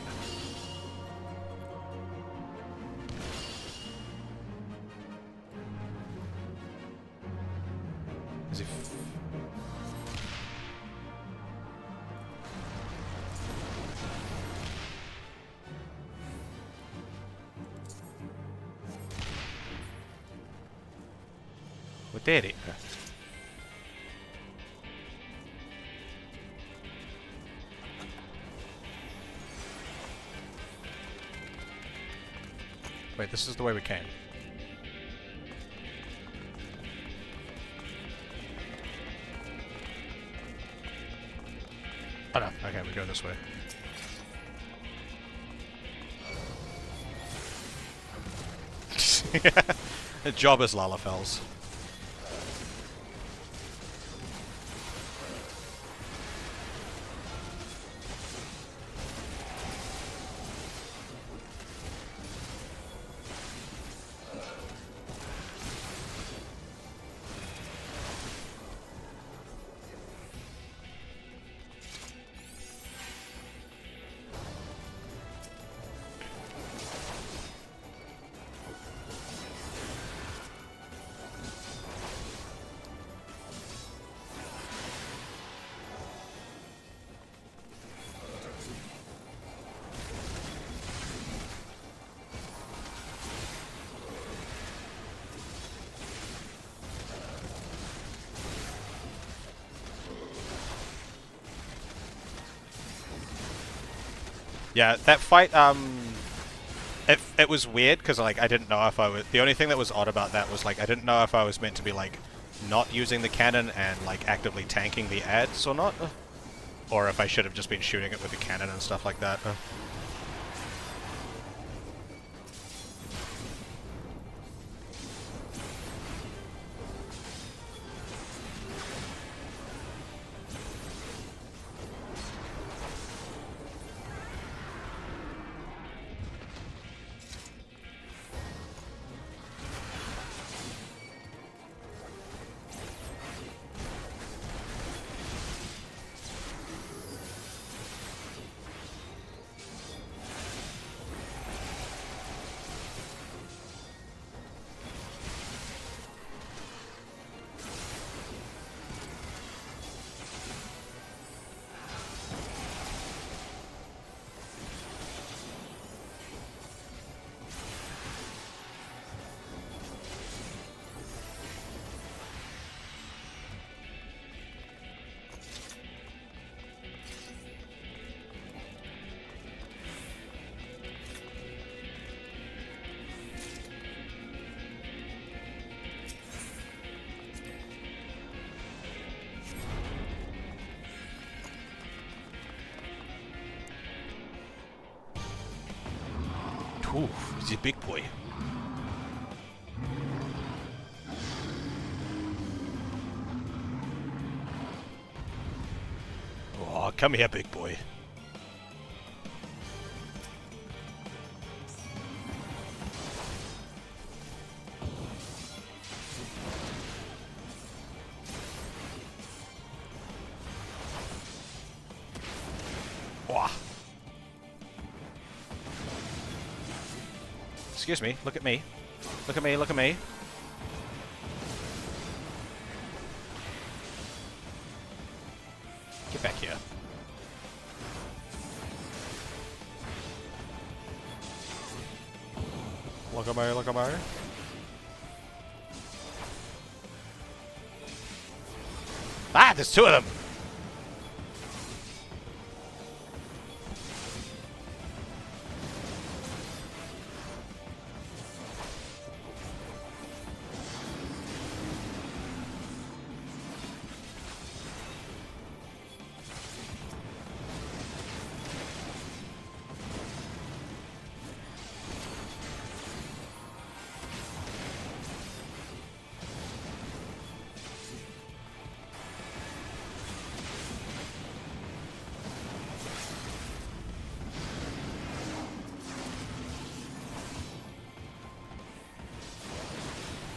We did it. Wait, this is the way we came. Oh no, okay, we go this way. Jobbers Lalafels. Yeah, that fight, it was weird, because, like, I didn't know if I was... The only thing that was odd about that was, like, I didn't know if I was meant to be, like, not using the cannon and, like, actively tanking the ads or not. Or if I should have just been shooting it with the cannon and stuff like that. Ooh, he's a big boy. Oh, come here, big boy. Wah. Excuse me, look at me. Look at me, look at me. Get back here. Look at me, look at me. Ah, there's two of them!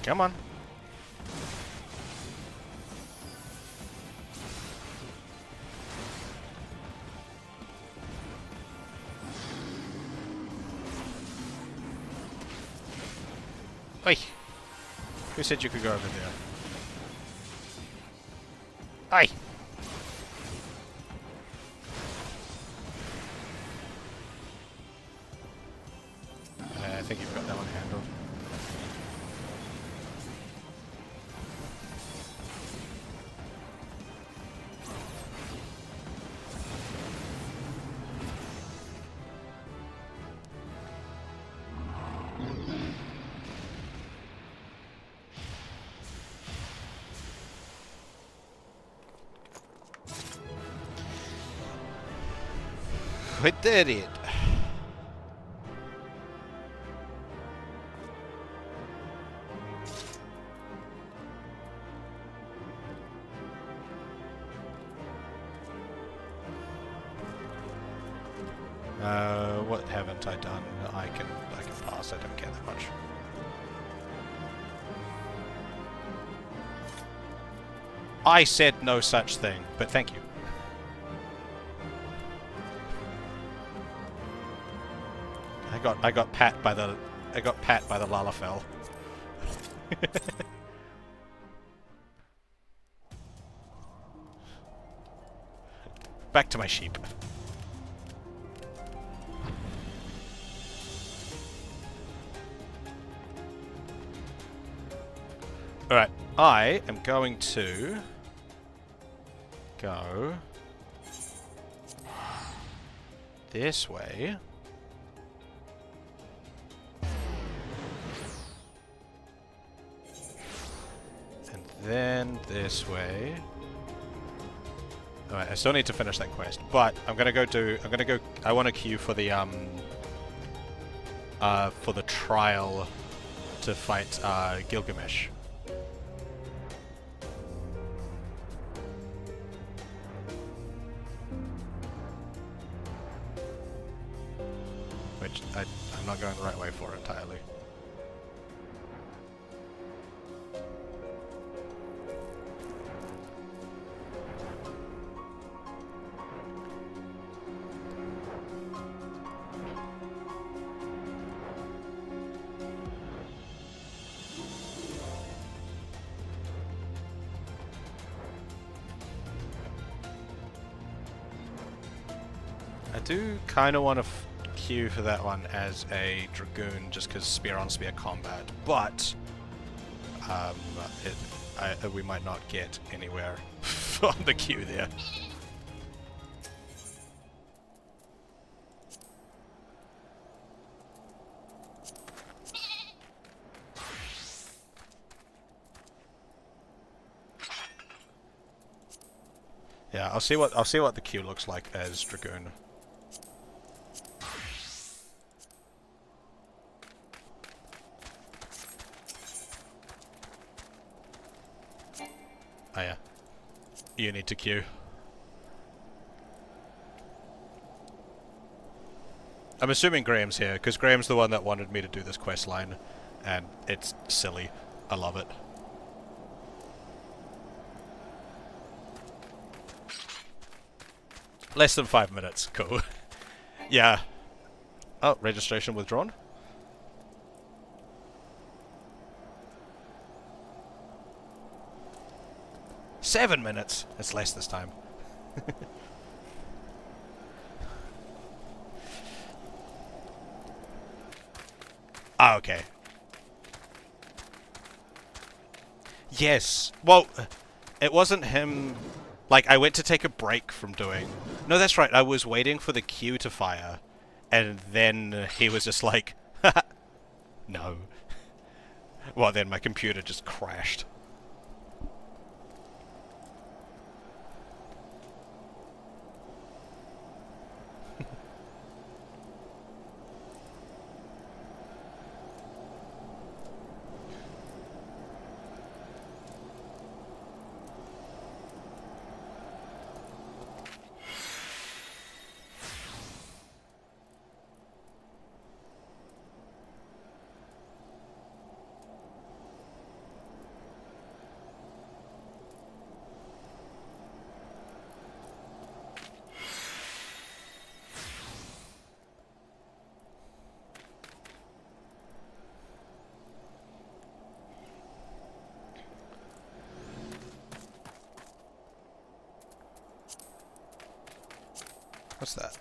Come on. Oi! Who said you could go over there? Oi! I think you've got that one handled. We did it! What haven't I done? I can pass, I don't care that much. I said no such thing, but thank you. I got pat by the Lalafell. Back to my sheep. Alright, I am going to go this way. And then this way. Alright, I still need to finish that quest, but I want to queue for the trial to fight Gilgamesh. Which I'm not going the right way for entirely. I do kind of want to queue for that one as a Dragoon, just because spear on spear combat, but we might not get anywhere on the queue there. Yeah, I'll see what the queue looks like as Dragoon. Oh yeah. You need to queue. I'm assuming Graham's here, because Graham's the one that wanted me to do this quest line, and it's silly. I love it. Less than 5 minutes. Cool. Yeah. Oh, registration withdrawn? Seven minutes! It's less this time. Ah, okay. Yes. Well, it wasn't him... Like, I went to take a break from doing... No, that's right. I was waiting for the queue to fire. And then he was just like... No. Well, then my computer just crashed. What's that?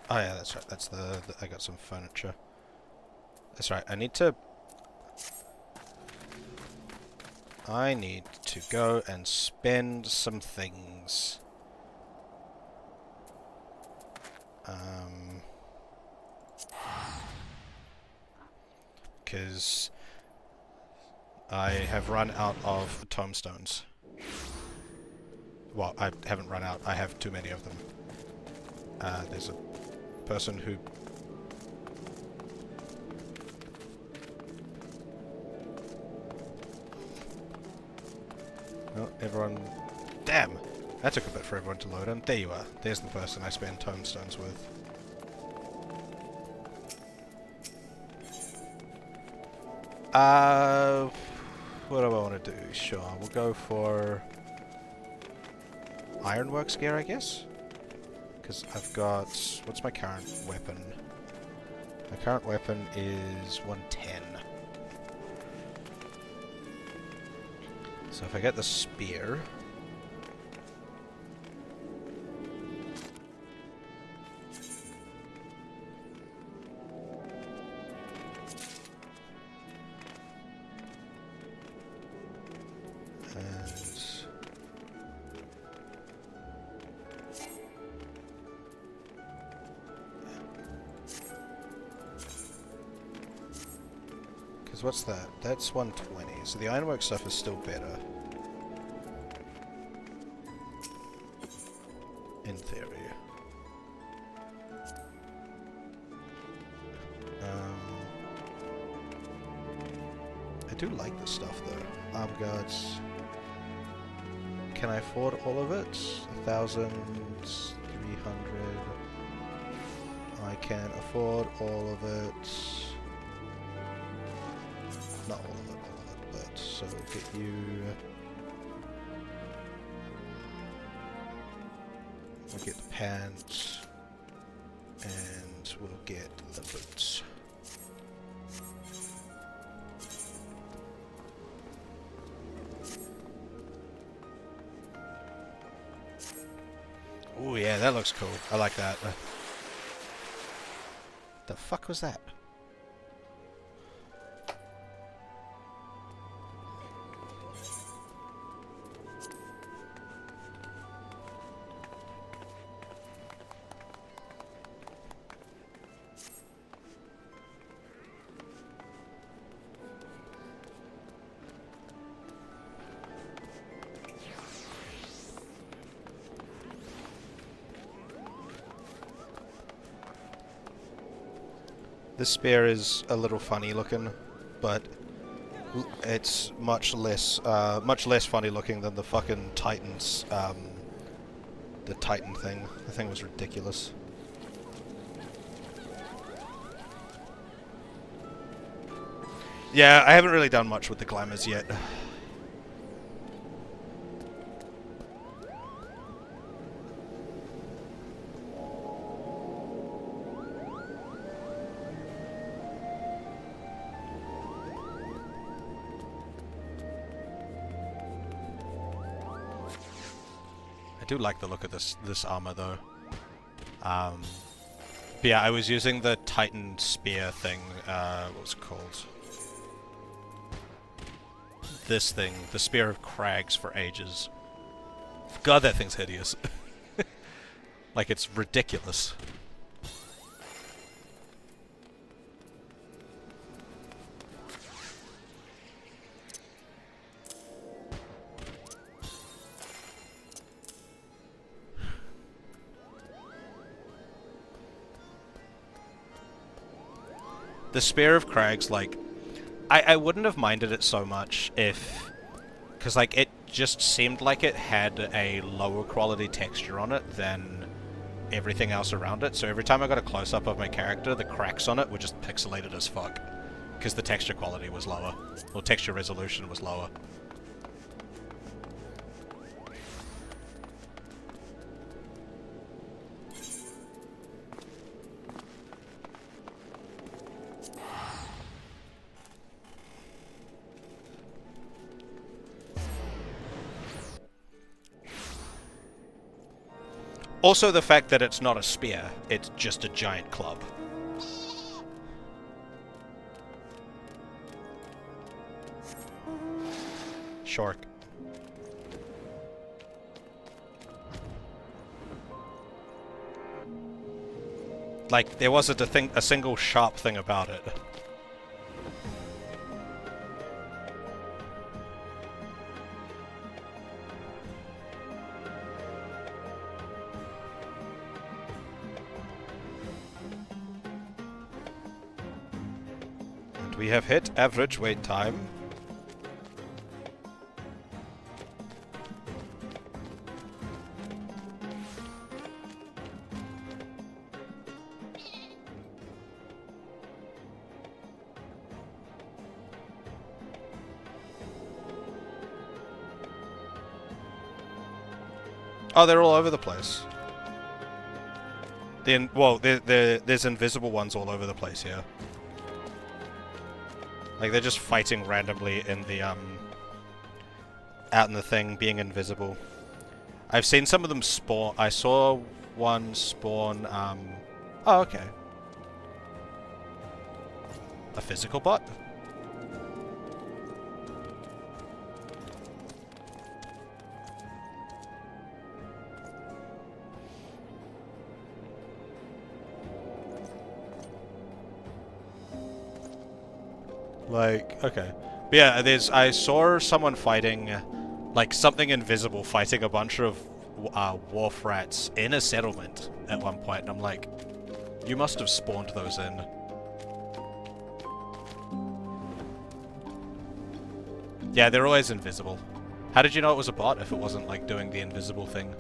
Oh yeah, that's right. That's the I got some furniture. That's right. I need to go and spend some things. Because I have run out of tombstones. Well, I haven't run out. I have too many of them. There's a person who... Oh, everyone... Damn! That took a bit for everyone to load in. There you are. There's the person I spend tomestones with. What do I want to do? Sure, we'll go for... Ironworks gear, I guess? Because I've got... What's my current weapon? My current weapon is 110. So if I get the spear... What's that? That's 120. So the ironwork stuff is still better. In theory. I do like this stuff though. Arm guards. Can I afford all of it? 1,300. I can afford all of it. Not all of it, but so we'll get you... We'll get the pants, and we'll get the boots. Oh yeah, that looks cool. I like that. The fuck was that? This spear is a little funny looking, but it's much less funny looking than the fucking Titans, the Titan thing. The thing was ridiculous. Yeah, I haven't really done much with the glamours yet. I do like the look of this armor though. But yeah, I was using the Titan spear thing. What was it called? This thing, the Spear of Crags, for ages. God, that thing's hideous. Like, it's ridiculous. The Spear of Crags, like, I wouldn't have minded it so much if... Because, like, it just seemed like it had a lower quality texture on it than everything else around it. So every time I got a close-up of my character, the cracks on it were just pixelated as fuck. Because the texture quality was lower. Or texture resolution was lower. Also the fact that it's not a spear, it's just a giant club. Shark. Like, there wasn't a single sharp thing about it. And we have hit average wait time. Oh, they're all over the place. Well, there's invisible ones all over the place here. Like, they're just fighting randomly in the, out in the thing, being invisible. I've seen some of them spawn. I saw one spawn, oh, okay. A physical bot? Like, okay. But yeah, I saw someone fighting, like, something invisible fighting a bunch of wharf rats in a settlement at one point, and I'm like, you must have spawned those in. Yeah, they're always invisible. How did you know it was a bot if it wasn't, like, doing the invisible thing?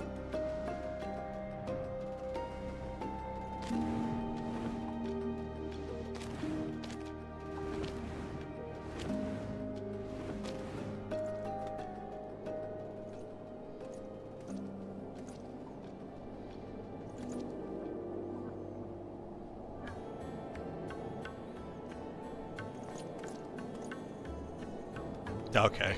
Okay.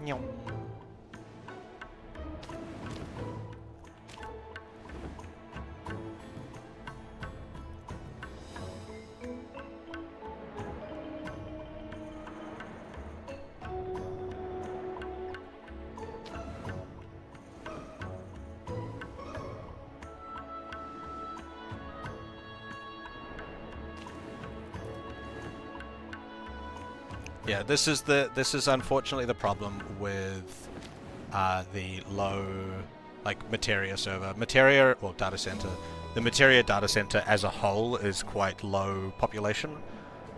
Nyong. Yeah, this is unfortunately the problem with the low, like, Materia server. Materia, or data center. The Materia data center as a whole is quite low population,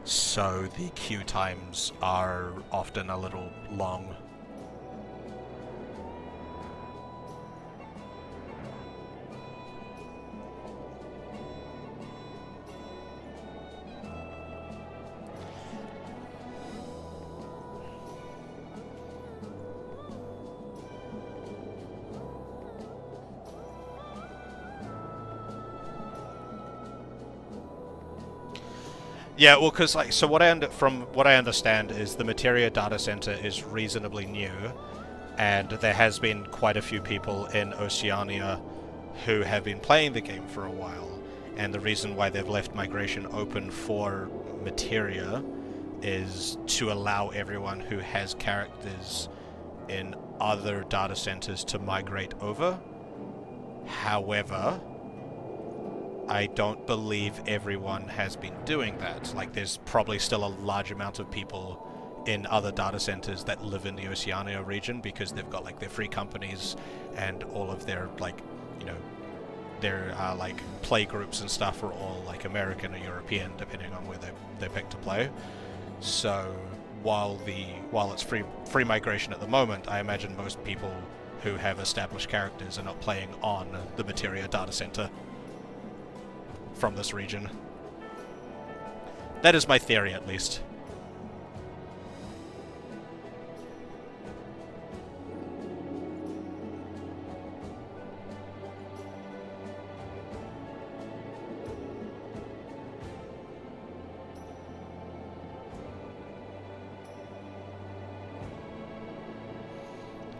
so the queue times are often a little long. Yeah, well, because, like, so from what I understand is the Materia data center is reasonably new, and there has been quite a few people in Oceania who have been playing the game for a while, and the reason why they've left migration open for Materia is to allow everyone who has characters in other data centers to migrate over. However, I don't believe everyone has been doing that. Like, there's probably still a large amount of people in other data centers that live in the Oceania region because they've got, like, their free companies and all of their, like, you know, their, like, play groups and stuff are all, like, American or European, depending on where they pick to play. So, while it's free migration at the moment, I imagine most people who have established characters are not playing on the Materia data center from this region. That is my theory, at least.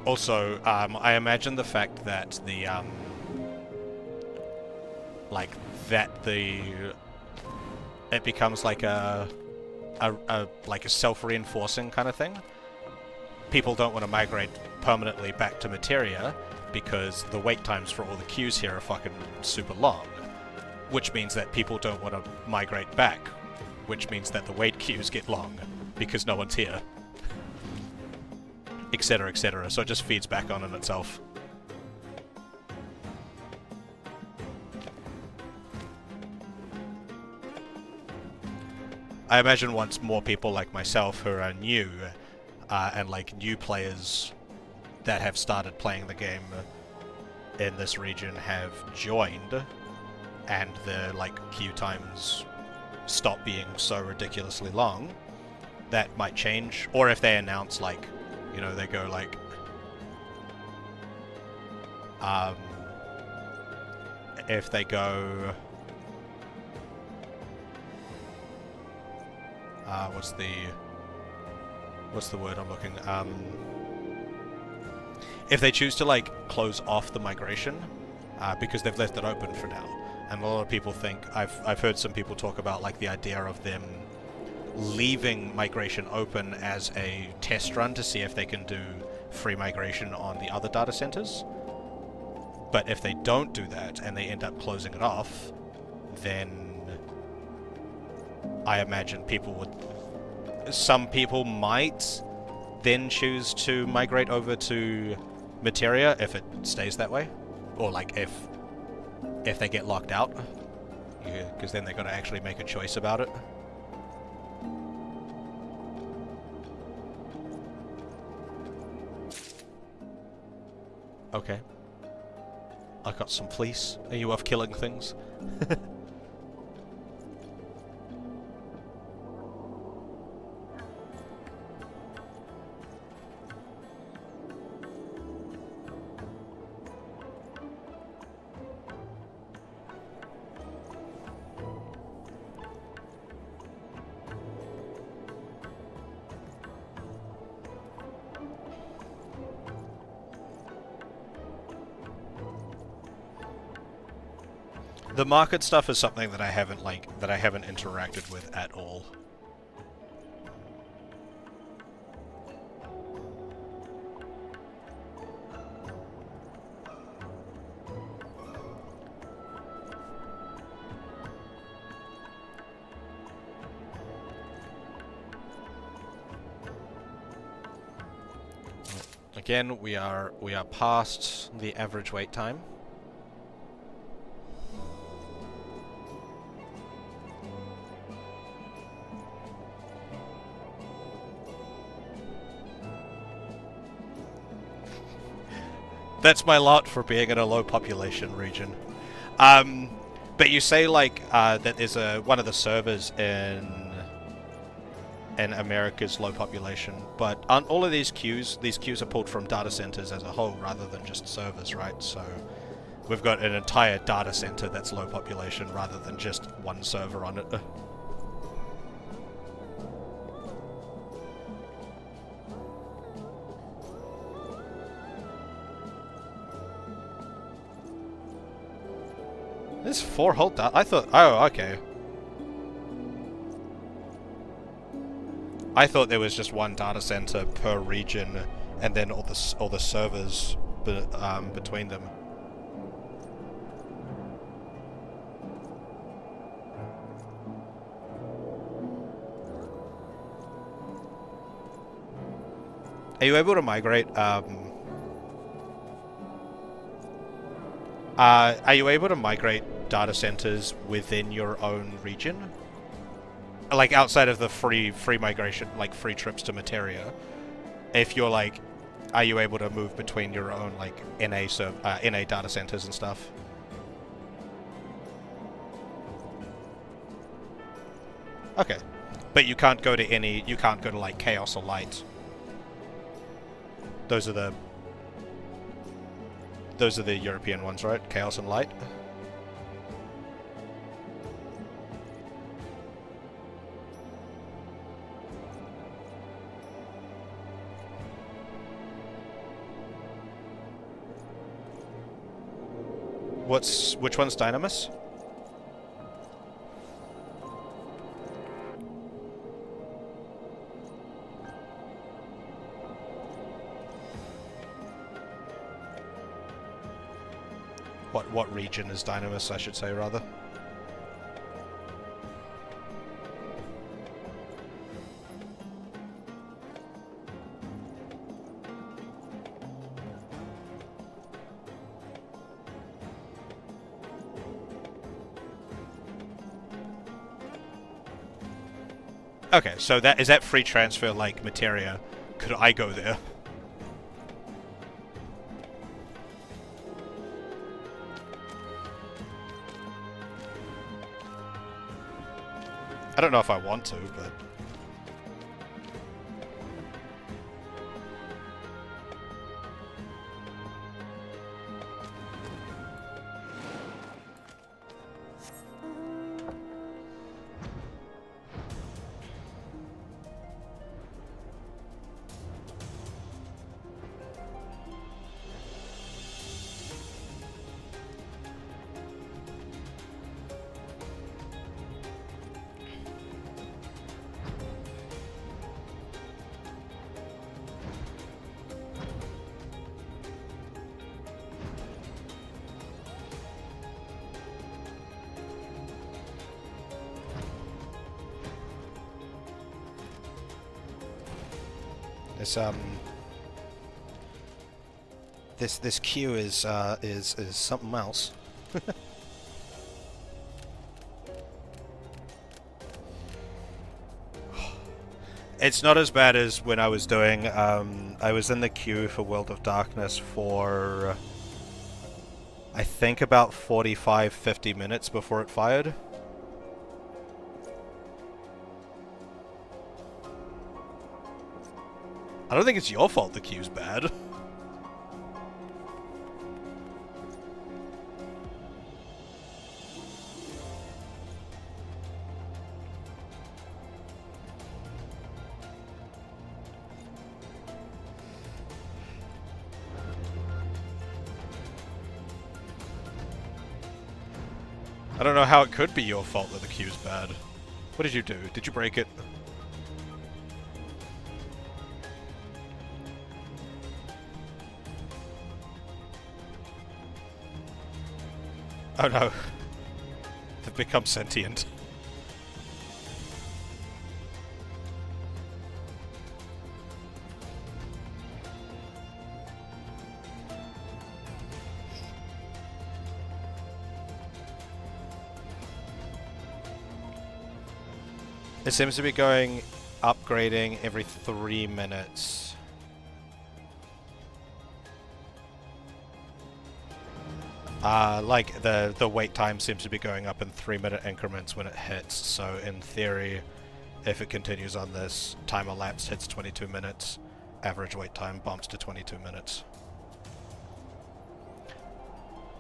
Also, I imagine the fact that the it becomes like a self-reinforcing kind of thing. People don't want to migrate permanently back to Materia because the wait times for all the queues here are fucking super long, which means that people don't want to migrate back, which means that the wait queues get long because no one's here. etc., etc. So it just feeds back on itself. I imagine once more people like myself who are new, and like new players that have started playing the game in this region have joined, and the like queue times stop being so ridiculously long, that might change. Or if they announce, like, you know, they go like, if they go, what's the word I'm looking, if they choose to like close off the migration, because they've left it open for now. And a lot of people think, I've heard some people talk about like the idea of them leaving migration open as a test run to see if they can do free migration on the other data centers. But if they don't do that and they end up closing it off, then I imagine some people might then choose to migrate over to Materia if it stays that way, or like if they get locked out, because then they're going to actually make a choice about it. Okay. I got some fleece. Are you off killing things? The market stuff is something that I haven't interacted with at all. Again, we are past the average wait time. That's my lot for being in a low population region. But you say like that there's one of the servers in America's low population, but aren't all of these queues are pulled from data centers as a whole rather than just servers, right? So we've got an entire data center that's low population rather than just one server on it. There's 4 whole I thought... Oh, okay. I thought there was just one data center per region, and then all the servers between them. Are you able to migrate? Are you able to migrate data centers within your own region? Like outside of the free migration, like free trips to Materia, if you're like, are you able to move between your own like NA data centers and stuff? Okay, but you can't go to like Chaos or Light. Those are the European ones, right? Chaos and Light. Which one's Dynamis? What region is Dynamis, I should say, rather. Okay, so that is that free transfer like materia? Could I go there? I don't know if I want to, but... This queue is something else. It's not as bad as when I was doing. I was in the queue for World of Darkness for I think about 45-50 minutes before it fired. I don't think it's your fault the queue's bad. I don't know how it could be your fault that the queue's bad. What did you do? Did you break it? Oh no. They've become sentient. It seems to be upgrading every 3 minutes. Like the wait time seems to be going up in 3-minute increments when it hits, so in theory, if it continues on this, time elapsed hits 22 minutes, average wait time bumps to 22 minutes.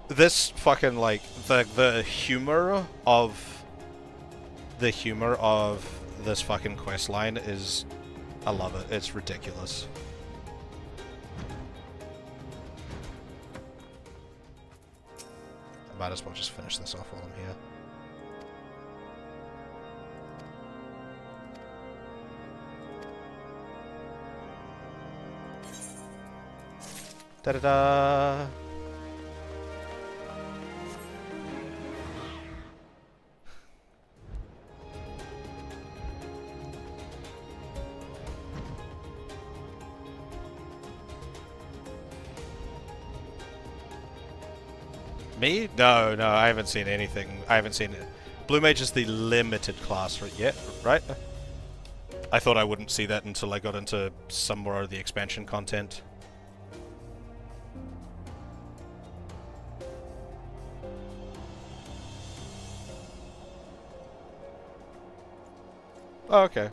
This fucking, like, the humor of this fucking quest line is... I love it. It's ridiculous. I might as well just finish this off while I'm here. Da-da-da! Me? No, I haven't seen anything. I haven't seen it. Blue Mage is the limited class yet, right? I thought I wouldn't see that until I got into some more of the expansion content. Oh, okay.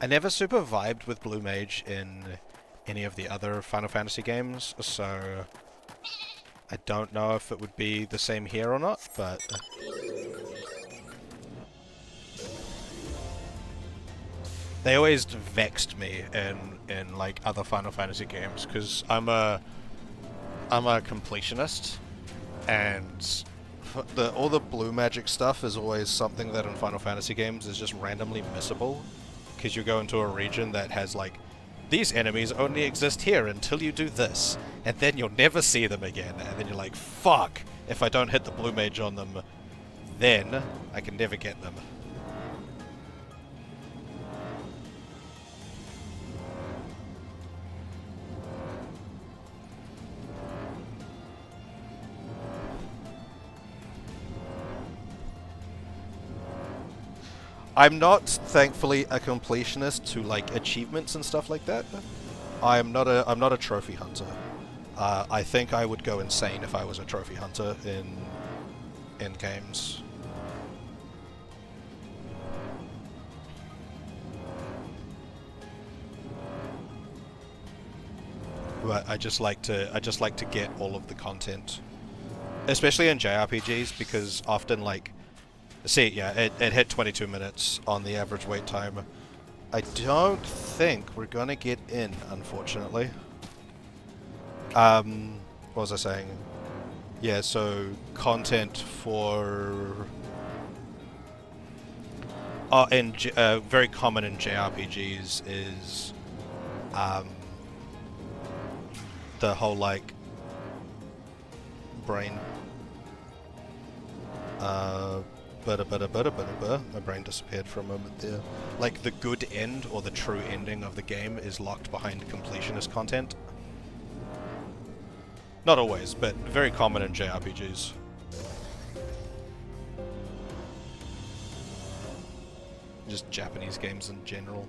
I never super vibed with Blue Mage in any of the other Final Fantasy games, so I don't know if it would be the same here or not, but... They always vexed me in like other Final Fantasy games, because I'm a completionist, and all the blue magic stuff is always something that in Final Fantasy games is just randomly missable. Because you go into a region that has like, these enemies only exist here until you do this, and then you'll never see them again, and then you're like, fuck, if I don't hit the blue mage on them, then I can never get them. I'm not, thankfully, a completionist to like achievements and stuff like that. I'm not a trophy hunter. I think I would go insane if I was a trophy hunter in games. But I just like to get all of the content, especially in JRPGs, because often like, see, yeah, it hit 22 minutes on the average wait time. I don't think we're gonna get in, unfortunately. What was I saying? Yeah, so content for very common in JRPGs is the whole like brain. My brain disappeared for a moment there. Like the good end or the true ending of the game is locked behind completionist content. Not always, but very common in JRPGs. Just Japanese games in general.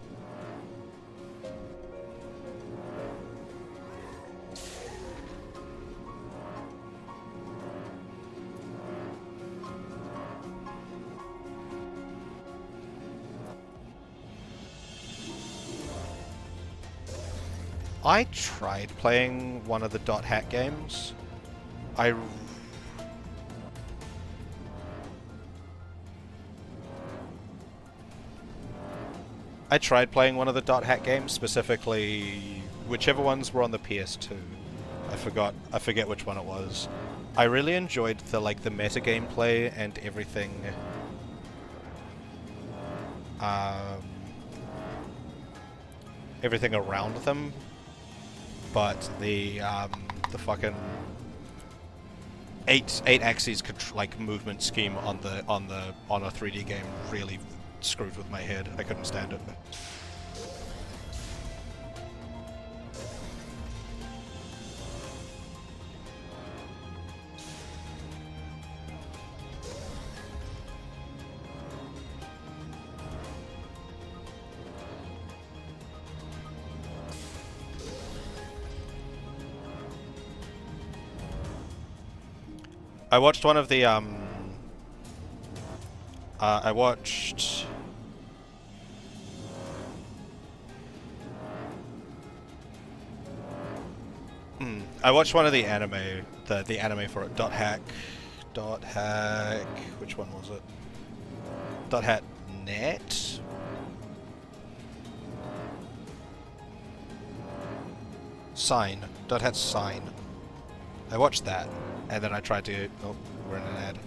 I tried playing one of the Dot Hack games. I tried playing one of the Dot Hack games, specifically whichever ones were on the PS2. I forget which one it was. I really enjoyed the meta gameplay and everything. Everything around them, but the fucking eight axes like movement scheme on a 3D game really screwed with my head. I couldn't stand it. I watched one of the I watched one of the anime, the anime for it, Dot Hack, which one was it? Dot Hack Net? Sign. Dot Hack Sign. I watched that, and then I tried to... Oh, we're in an ad.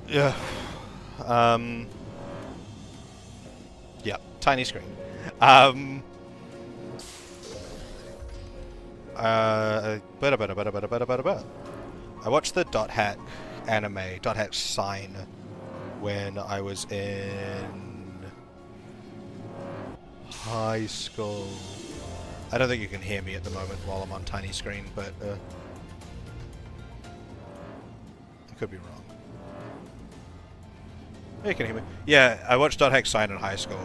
Yeah. Yeah, tiny screen. I watched the Dot Hack anime, Dot Hack Sign, when I was in high school. I don't think you can hear me at the moment while I'm on tiny screen, but I could be wrong. Yeah, you can hear me. Yeah, I watched Dot Hack Sign in high school,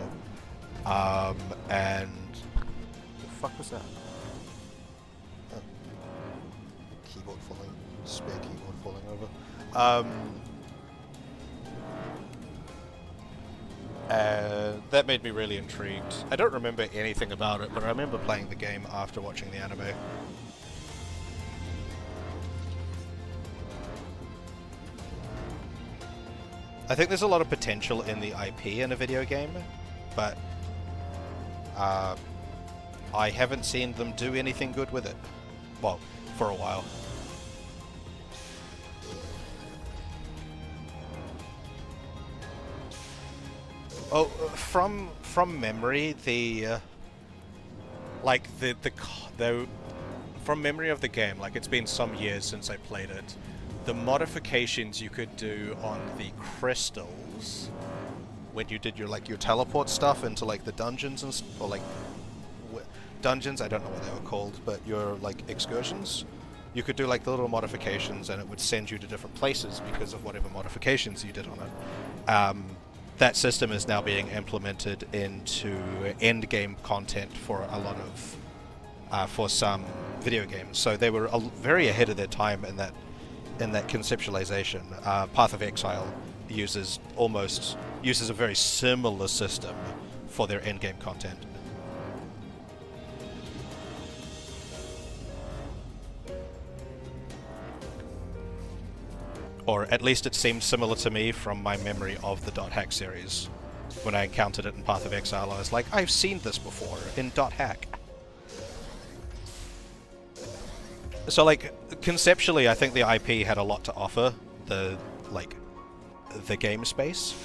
and the fuck was that? Keyboard falling, spare keyboard falling over. And that made me really intrigued. I don't remember anything about it, but I remember playing the game after watching the anime. I think there's a lot of potential in the IP in a video game, but I haven't seen them do anything good with it. Well, for a while. Oh, from memory, from memory of the game, like it's been some years since I played it. the modifications you could do on the crystals when you did your your teleport stuff into like the dungeons and or like dungeons, I don't know what they were called, but your like excursions, you could do like the little modifications and it would send you to different places because of whatever modifications you did on it. That system is now being implemented into end game content for a lot of for some video games. So they were very ahead of their time in that conceptualization. Path of Exile uses a very similar system for their end game content. Or at least it seemed similar to me from my memory of the .hack series. When I encountered it in Path of Exile, I was like, I've seen this before in .hack. So, like, conceptually, I think the IP had a lot to offer the game space.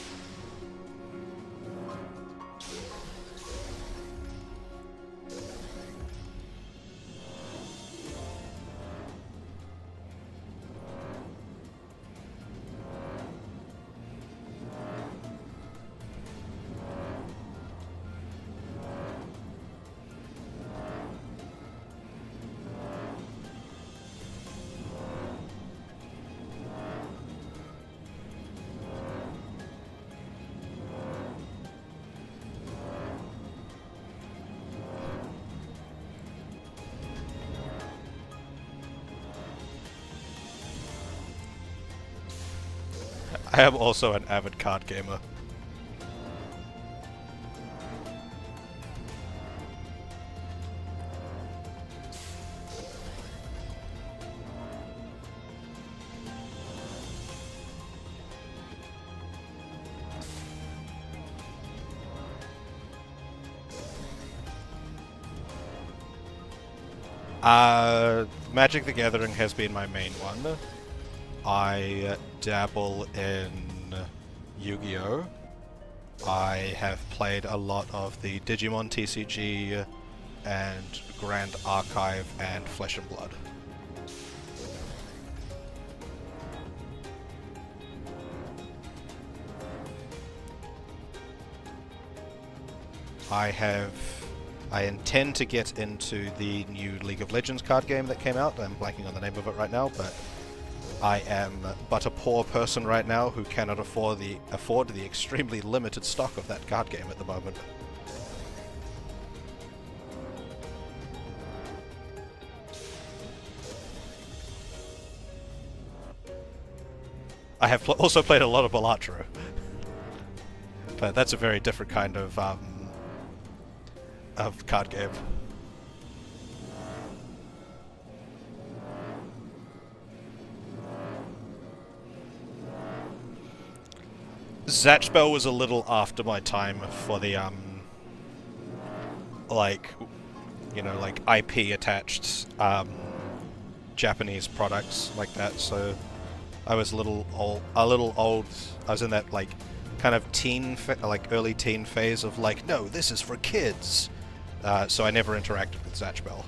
I am also an avid card gamer. Magic the Gathering has been my main one. I dabble in Yu-Gi-Oh! I have played a lot of the Digimon TCG and Grand Archive and Flesh and Blood. I intend to get into the new League of Legends card game that came out. I'm blanking on the name of it right now, but I am but a poor person right now who cannot afford the extremely limited stock of that card game at the moment. I have also played a lot of Balatro, but that's a very different kind of card game. Zatchbell was a little after my time for the like IP attached Japanese products like that, so I was a little old. I was in that like kind of early teen phase of like, no, this is for kids. So I never interacted with Zatchbell.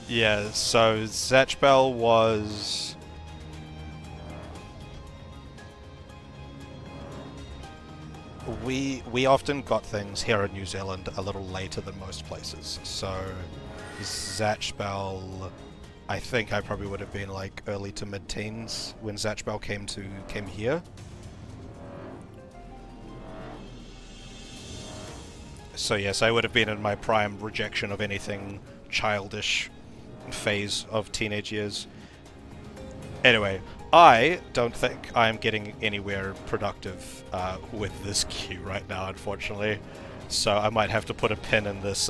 Yeah, so Zatchbell was... We often got things here in New Zealand a little later than most places, so Zatchbell, I think I probably would have been like early to mid-teens when Zatchbell came here. So yes, I would have been in my prime rejection of anything childish phase of teenage years. Anyway, I don't think I'm getting anywhere productive with this queue right now, unfortunately. So I might have to put a pin in this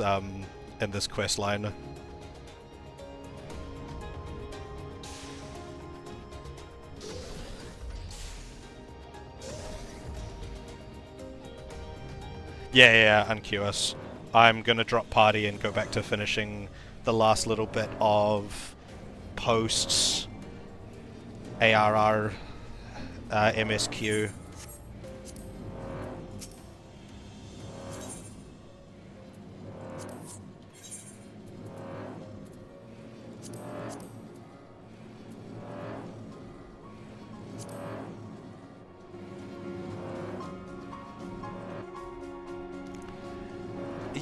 quest line. Yeah, unqueue us. I'm gonna drop party and go back to finishing the last little bit of posts, ARR, MSQ.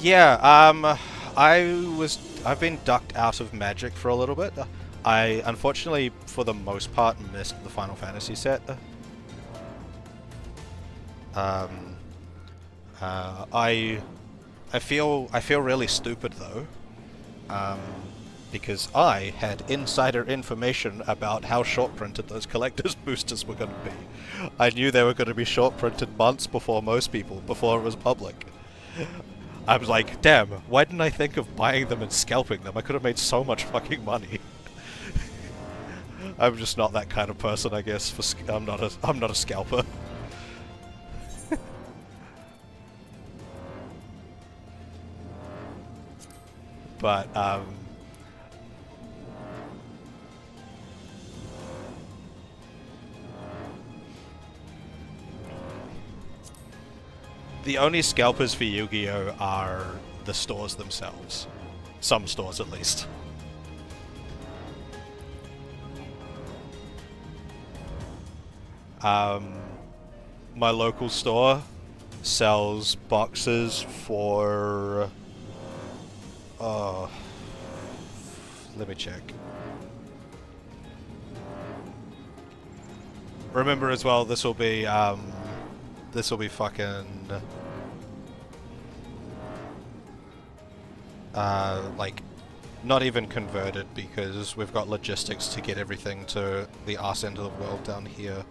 Yeah, I've been ducked out of Magic for a little bit. I unfortunately, for the most part, missed the Final Fantasy set. I feel really stupid though, because I had insider information about how short printed those collector's boosters were going to be. I knew they were going to be short printed months before most people, before it was public. I was like, damn, why didn't I think of buying them and scalping them? I could have made so much fucking money. I'm just not that kind of person, I guess. I'm not a scalper. But the only scalpers for Yu-Gi-Oh! Are the stores themselves. Some stores, at least. My local store sells boxes for... let me check. Remember as well, this will be fucking... like, not even converted because we've got logistics to get everything to the arse end of the world down here.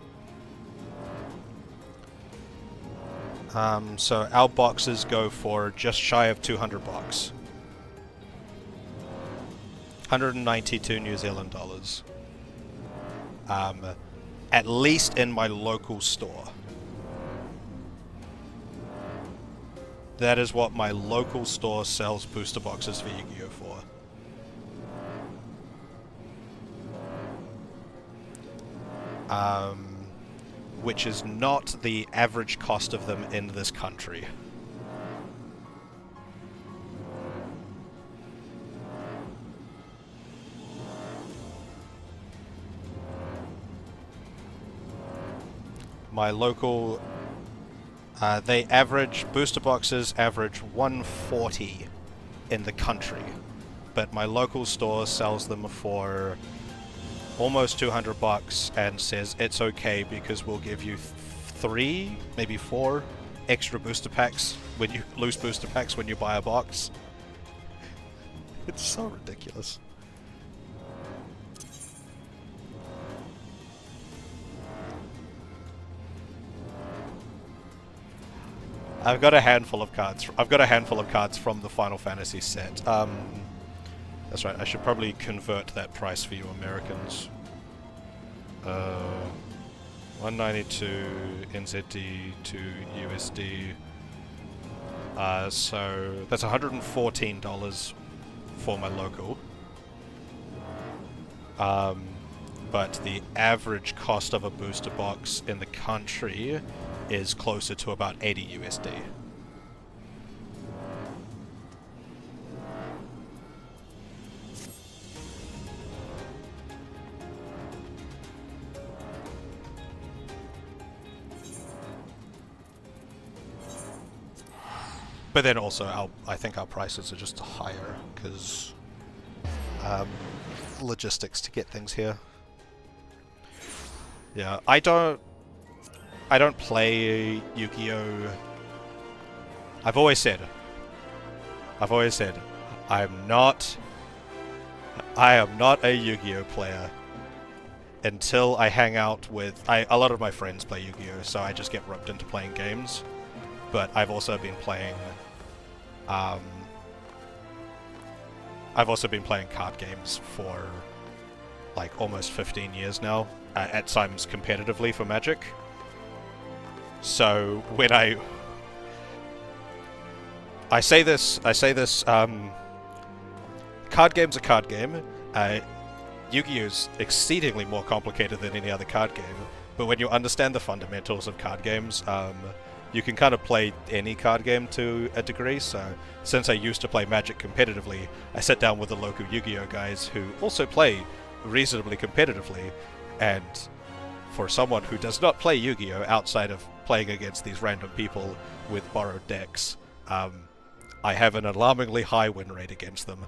So our boxes go for just shy of 200 bucks. 192 New Zealand dollars. At least in my local store. That is what my local store sells booster boxes for Yu-Gi-Oh! For. Which is not the average cost of them in this country. My local... they average... booster boxes average 140 in the country. But my local store sells them for almost 200 bucks and says it's okay because we'll give you 3, maybe 4 extra booster packs when you... loose booster packs when you buy a box. It's so ridiculous. I've got a handful of cards. I've got a handful of cards from the Final Fantasy set. That's right. I should probably convert that price for you Americans. 192 NZD to USD. So that's $114 for my local. But the average cost of a booster box in the country is closer to about 80 USD. But then also, I think our prices are just higher because logistics to get things here. Yeah, I don't play Yu-Gi-Oh! I've always said, I am not a Yu-Gi-Oh! Player until I hang out with... a lot of my friends play Yu-Gi-Oh! So I just get roped into playing games. But I've also been playing Um, I've also been playing card games for like almost 15 years now, at times competitively for Magic. So when I say this, card game's a card game. Yu-Gi-Oh's exceedingly more complicated than any other card game, but when you understand the fundamentals of card games, you can kind of play any card game to a degree. So since I used to play Magic competitively, I sat down with the local Yu-Gi-Oh guys who also play reasonably competitively, and for someone who does not play Yu-Gi-Oh outside of playing against these random people with borrowed decks, I have an alarmingly high win rate against them.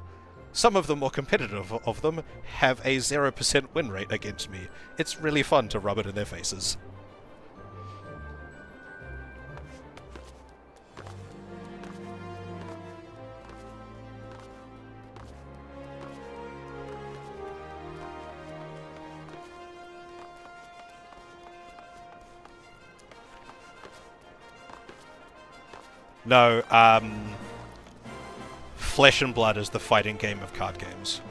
Some of the more competitive of them have a 0% win rate against me. It's really fun to rub it in their faces. No, Flesh and Blood is the fighting game of card games.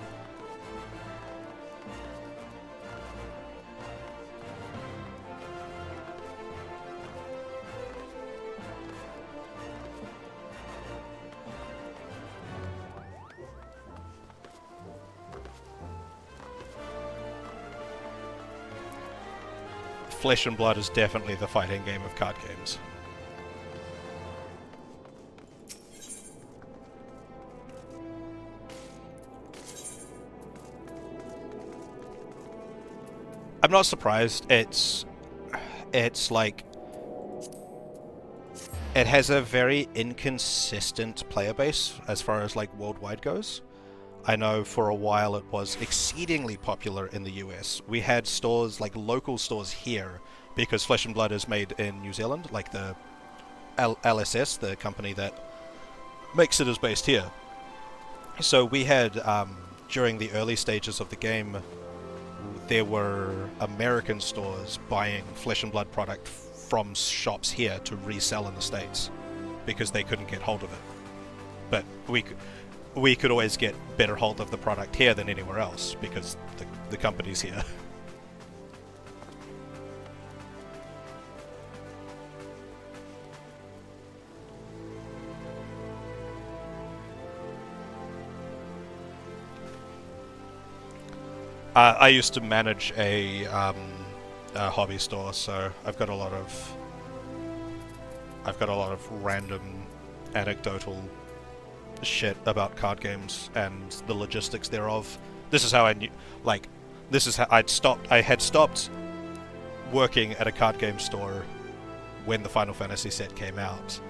Flesh and Blood is definitely the fighting game of card games. I'm not surprised. It's like, it has a very inconsistent player base as far as like worldwide goes. I know for a while it was exceedingly popular in the US. We had stores, like local stores here, because Flesh and Blood is made in New Zealand, like the LSS, the company that makes it, is based here. So we had, during the early stages of the game, there were American stores buying Flesh and Blood product from shops here to resell in the States because they couldn't get hold of it. But we could always get better hold of the product here than anywhere else because the company's here. I used to manage a hobby store, so I've got a lot of random anecdotal shit about card games and the logistics thereof. This is how I knew, like, this is how I had stopped working at a card game store when the Final Fantasy set came out.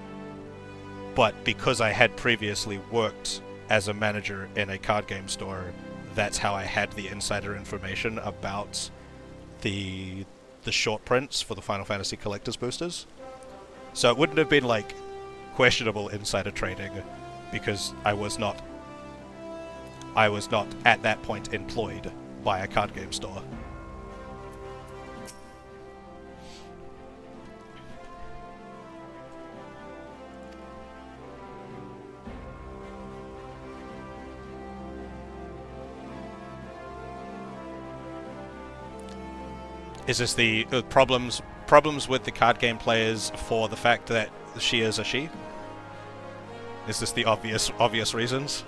But because I had previously worked as a manager in a card game store, that's how I had the insider information about the short prints for the Final Fantasy Collector's boosters. So it wouldn't have been like questionable insider trading because I was not at that point employed by a card game store. Is this the problems with the card game players for the fact that she is a she? Is this the obvious reasons?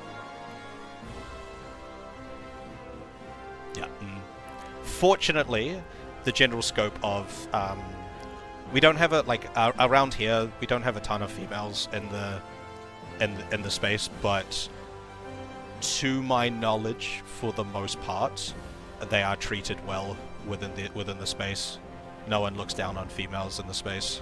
Yeah. Fortunately, the general scope of we don't have around here we don't have a ton of females in the space, but to my knowledge, for the most part, they are treated well within the space. No one looks down on females in the space.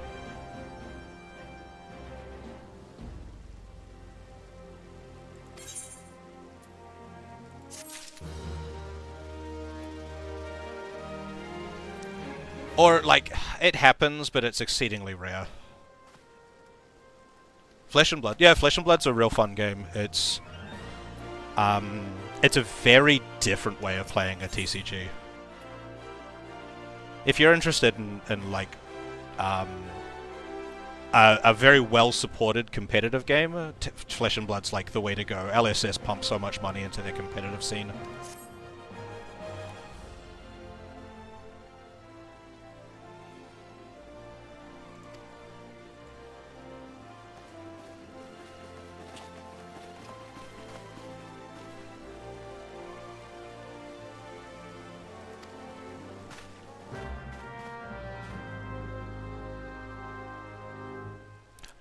Or, like, it happens, but it's exceedingly rare. Flesh and Blood. Yeah, Flesh and Blood's a real fun game. It's a very different way of playing a TCG. If you're interested in like a very well-supported competitive game, Flesh and Blood's like the way to go. LSS pumps so much money into their competitive scene.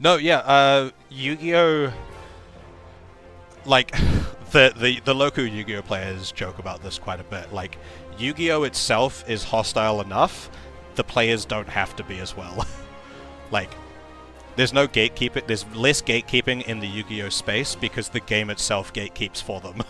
No, yeah, Yu-Gi-Oh! Like, the local Yu-Gi-Oh! Players joke about this quite a bit. Like, Yu-Gi-Oh! Itself is hostile enough, the players don't have to be as well. Like, there's no gatekeeping, there's less gatekeeping in the Yu-Gi-Oh! Space because the game itself gatekeeps for them.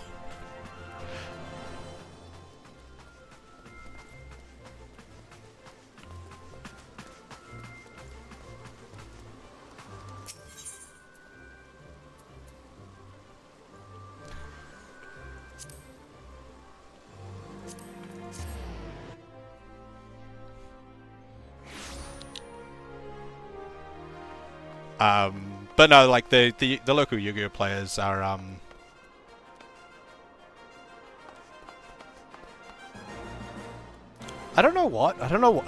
But no, like the local Yu-Gi-Oh! Players are I don't know what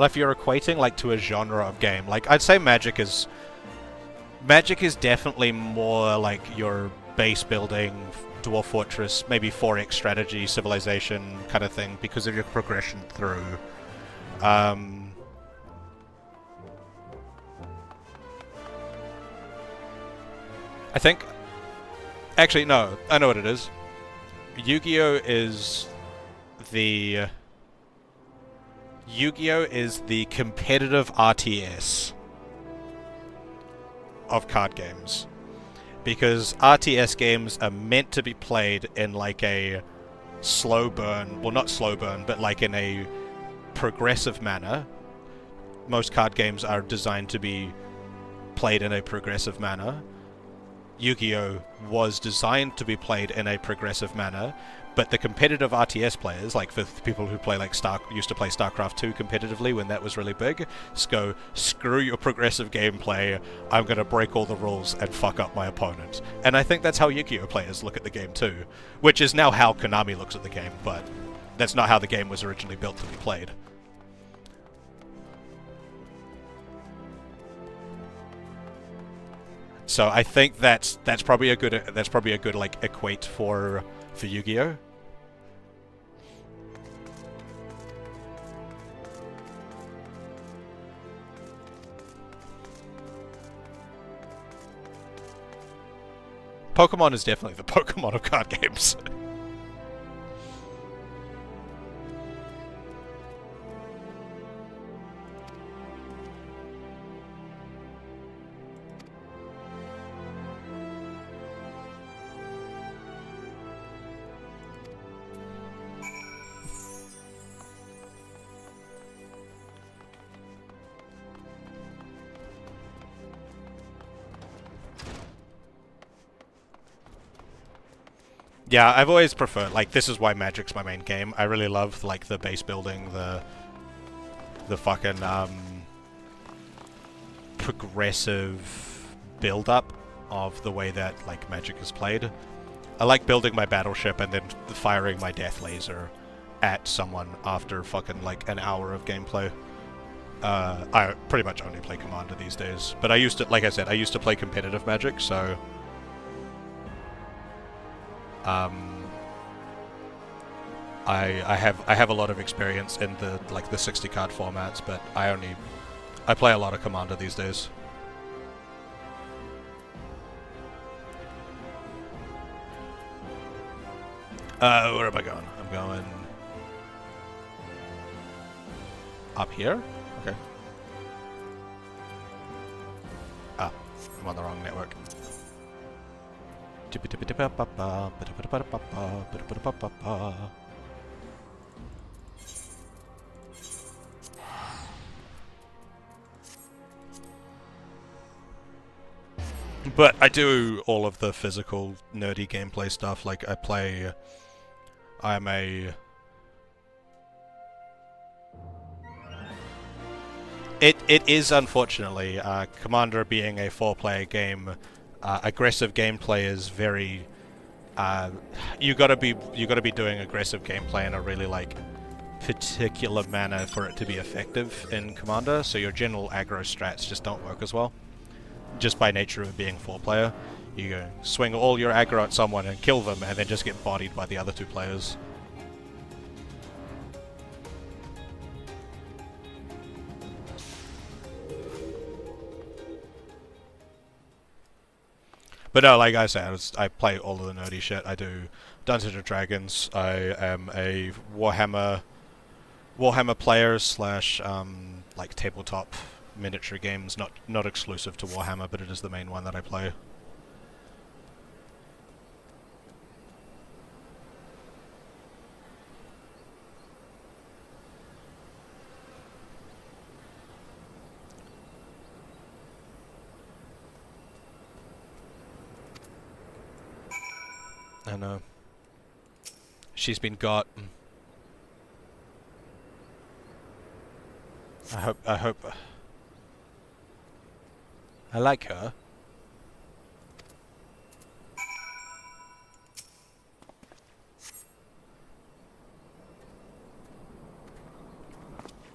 if you're equating like to a genre of game. Like I'd say Magic is definitely more like your base building, Dwarf Fortress, maybe 4X strategy, civilization kind of thing because of your progression through. I think... Actually, no. I know what it is. Yu-Gi-Oh! is the... Yu-Gi-Oh! is the competitive RTS of card games. Because RTS games are meant to be played in like a slow burn... Well, not slow burn, but like in a progressive manner. Most card games are designed to be played in a progressive manner. Yu-Gi-Oh! Was designed to be played in a progressive manner, but the competitive RTS players, like for people who play like used to play StarCraft 2 competitively when that was really big, go, screw your progressive gameplay, I'm gonna break all the rules and fuck up my opponent. And I think that's how Yu-Gi-Oh! Players look at the game too, which is now how Konami looks at the game, but that's not how the game was originally built to be played. So I think that's probably a good like equate for Yu-Gi-Oh. Pokemon is definitely the Pokemon of card games. Yeah, I've always preferred, like, this is why Magic's my main game. I really love, like, the base building, the fucking, progressive build-up of the way that, like, Magic is played. I like building my battleship and then firing my death laser at someone after fucking, like, an hour of gameplay. I pretty much only play Commander these days. But I used to, like I said, I used to play competitive Magic, so... I have a lot of experience in the 60 card formats, but I play a lot of Commander these days. Where am I going? I'm going up here? Okay. Ah, I'm on the wrong network. But I do all of the physical, nerdy gameplay stuff. Like, I'm a... it is unfortunately Commander being a 4-player game. Aggressive gameplay is very. You gotta be doing aggressive gameplay in a really like particular manner for it to be effective in Commander. So your general aggro strats just don't work as well. Just by nature of it being 4-player, you swing all your aggro at someone and kill them, and then just get bodied by the other 2 players. But no, like I said, I play all of the nerdy shit. I do Dungeons and Dragons. I am a Warhammer player slash like tabletop miniature games. Not exclusive to Warhammer, but it is the main one that I play. I know. She's been got. I hope. I like her.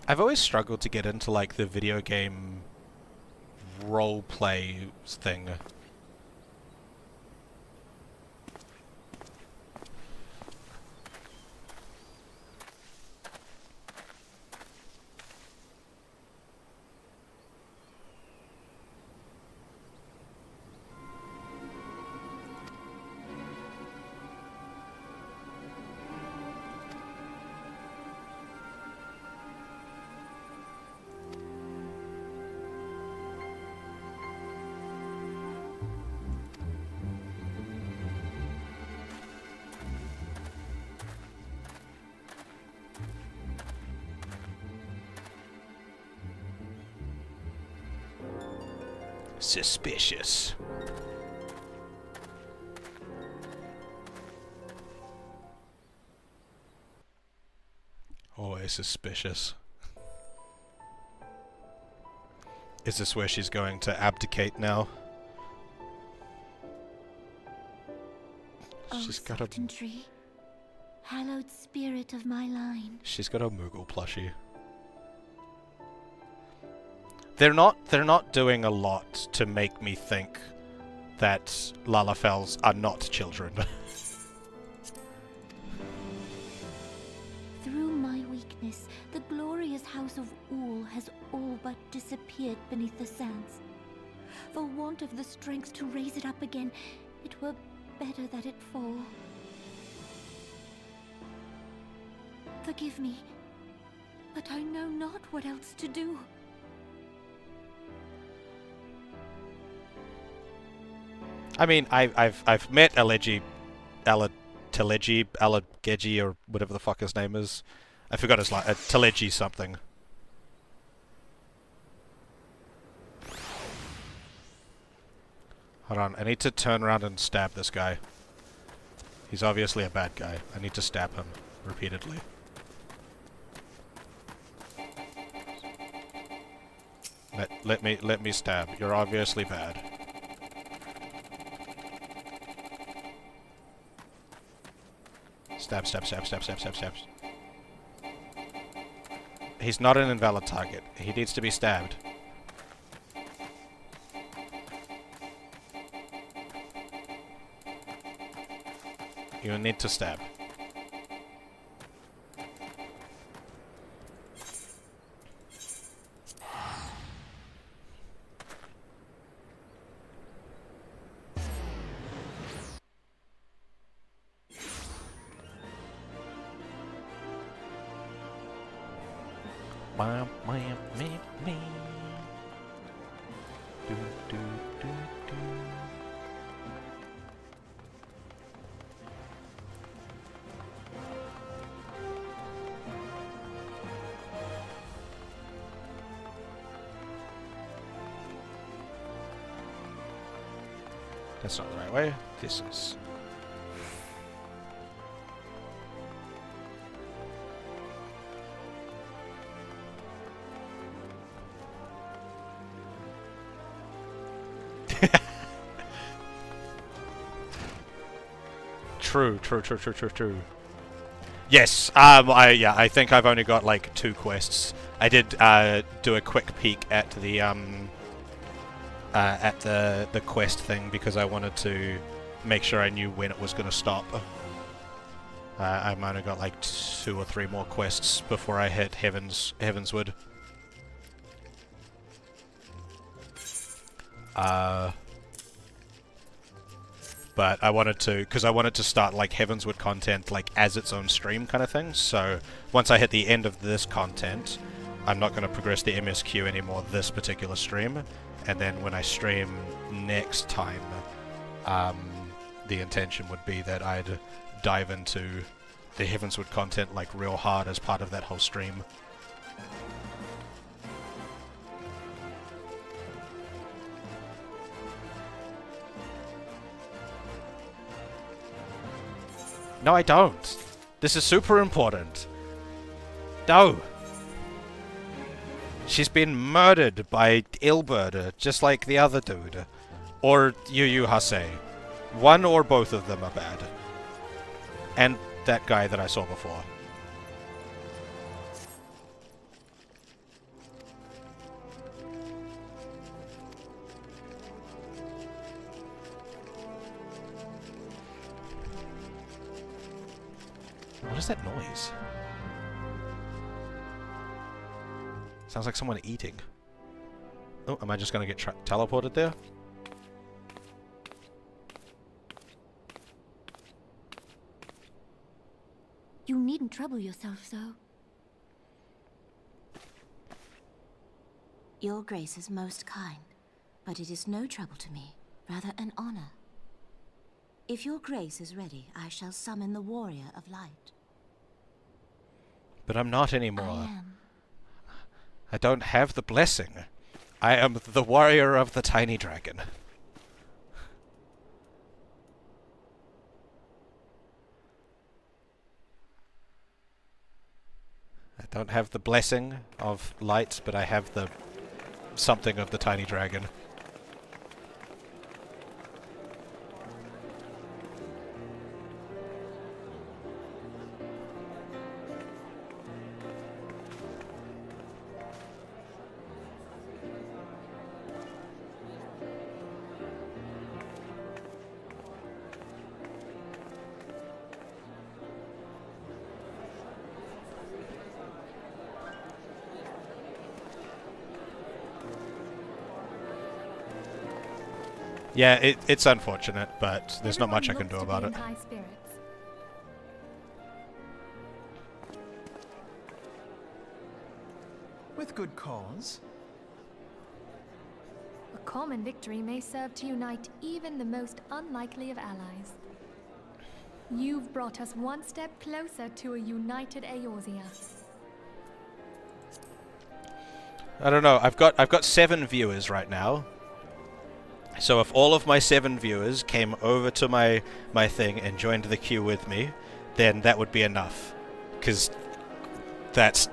I've always struggled to get into like the video game role play thing. Suspicious. Always suspicious. Is this where she's going to abdicate now? She's got a hallowed spirit of my line. She's got a Moogle plushie. They're not doing a lot to make me think that Lalafels are not children. Through my weakness, the glorious house of Ul has all but disappeared beneath the sands. For want of the strength to raise it up again, it were better that it fall. Forgive me, but I know not what else to do. I mean, I've met Alegi, Alageji, or whatever the fuck his name is. I forgot his name. Teleji something. Hold on, I need to turn around and stab this guy. He's obviously a bad guy. I need to stab him repeatedly. Let me stab. You're obviously bad. Stab, stab, stab, stab, stab, stab, stab. He's not an invalid target. He needs to be stabbed. You need to stab. Bam, bam, me. Do, do, do, do. That's not the right way. This is... True. Yes, I think I've only got like 2 quests. I did do a quick peek at the quest thing because I wanted to make sure I knew when it was going to stop. I've only got like 2 or 3 more quests before I hit Heavenswood. But I wanted to, because I wanted to start like Heavenswood content like as its own stream kind of thing. So once I hit the end of this content, I'm not going to progress the MSQ anymore this particular stream. And then when I stream next time, the intention would be that I'd dive into the Heavenswood content like real hard as part of that whole stream. No, I don't. This is super important. No. She's been murdered by Ilberd, just like the other dude. Or Yu Hase. One or both of them are bad. And that guy that I saw before. What is that noise? Sounds like someone eating. Oh, am I just gonna get teleported there? You needn't trouble yourself so. Your Grace is most kind, but it is no trouble to me, rather an honor. If your Grace is ready, I shall summon the Warrior of Light. But I'm not anymore. I am. I don't have the blessing. I am the warrior of the tiny dragon. I don't have the blessing of light, but I have the something of the tiny dragon. Yeah, it's unfortunate, but there's not much I can do about it. With good cause. A common victory may serve to unite even the most unlikely of allies. You've brought us one step closer to a united Eorzea. I don't know. I've got 7 viewers right now. So if all of my 7 viewers came over to my thing and joined the queue with me, then that would be enough. 'Cause that's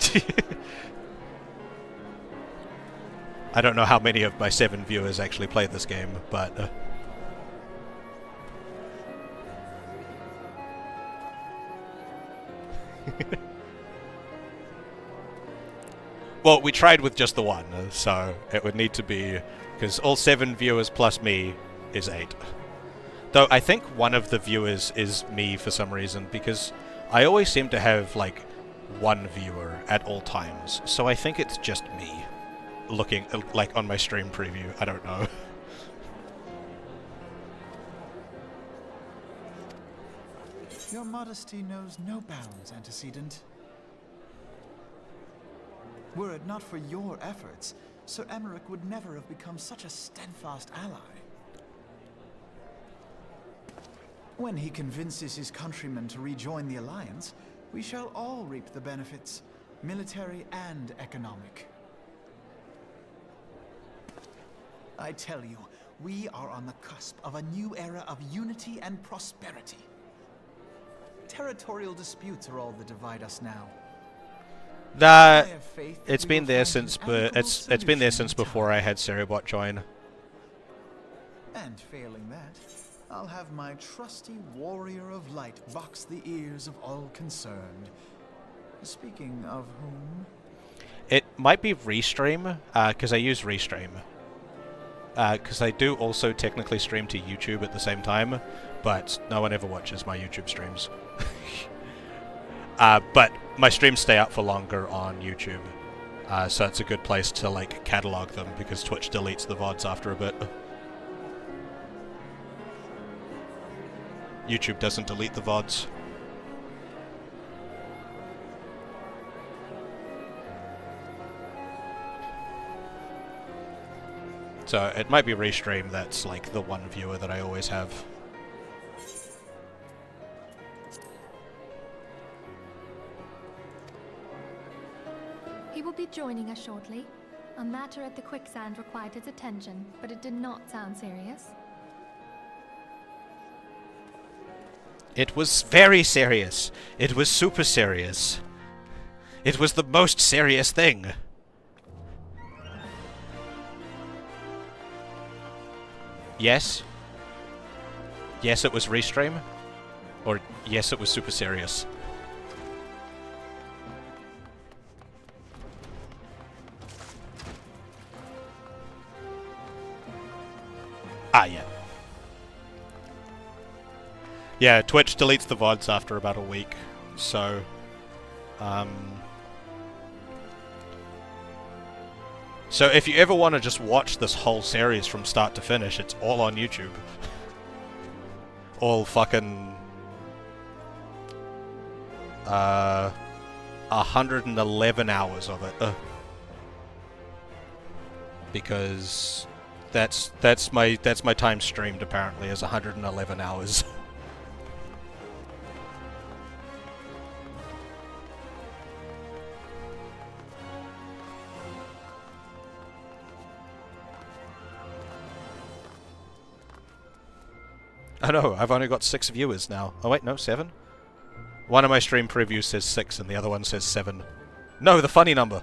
I don't know how many of my 7 viewers actually play this game, but well, we tried with just the one, so it would need to be, because all 7 viewers plus me is 8. Though I think one of the viewers is me for some reason, because I always seem to have, like, 1 viewer at all times. So I think it's just me looking, like, on my stream preview. I don't know. Your modesty knows no bounds, antecedent. Were it not for your efforts, Sir Emmerich would never have become such a steadfast ally. When he convinces his countrymen to rejoin the Alliance, we shall all reap the benefits, military and economic. I tell you, we are on the cusp of a new era of unity and prosperity. Territorial disputes are all that divide us now. Nah, it's been there since it's been there since before I had Cerebot join. And failing that, I'll have my trusty warrior of light box the ears of all concerned. Speaking of whom... It might be Restream, because I use Restream. Because I do also technically stream to YouTube at the same time, but no one ever watches my YouTube streams. But my streams stay up for longer on YouTube, so it's a good place to like catalog them, because Twitch deletes the VODs after a bit. YouTube doesn't delete the VODs. So it might be Restream that's like the one viewer that I always have. He will be joining us shortly. A matter at the quicksand required his attention, but it did not sound serious. It was very serious. It was super serious. It was the most serious thing. Yes. Yes, it was Restream. Or yes, it was super serious. Ah, yeah. Yeah, Twitch deletes the VODs after about a week, so... So if you ever want to just watch this whole series from start to finish, it's all on YouTube. All fucking... 111 hours of it. Because that's my time streamed apparently, is 111 hours. I know, I've only got 6 viewers now. Oh wait, no, 7? One of my stream previews says 6 and the other one says 7. No, the funny number!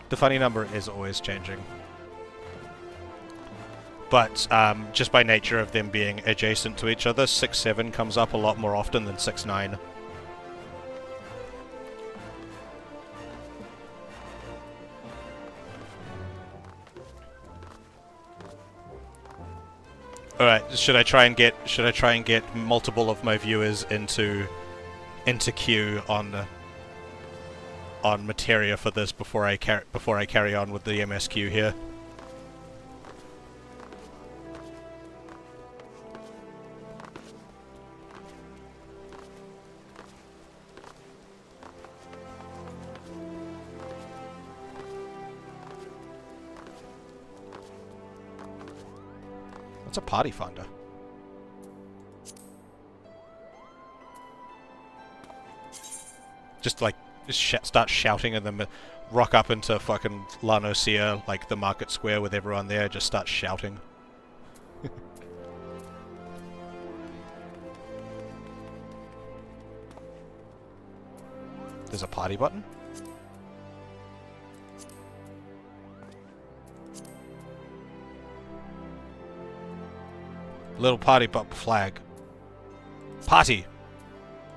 The funny number is always changing. But just by nature of them being adjacent to each other, 6-7 comes up a lot more often than 6-9. Alright, should I try and get multiple of my viewers into queue on materia for this before I carry on with the MSQ here? What's a party finder? Just like start shouting and then rock up into fucking Eorzea, like the market square with everyone there, just start shouting. There's a party button? Little party button flag. Party!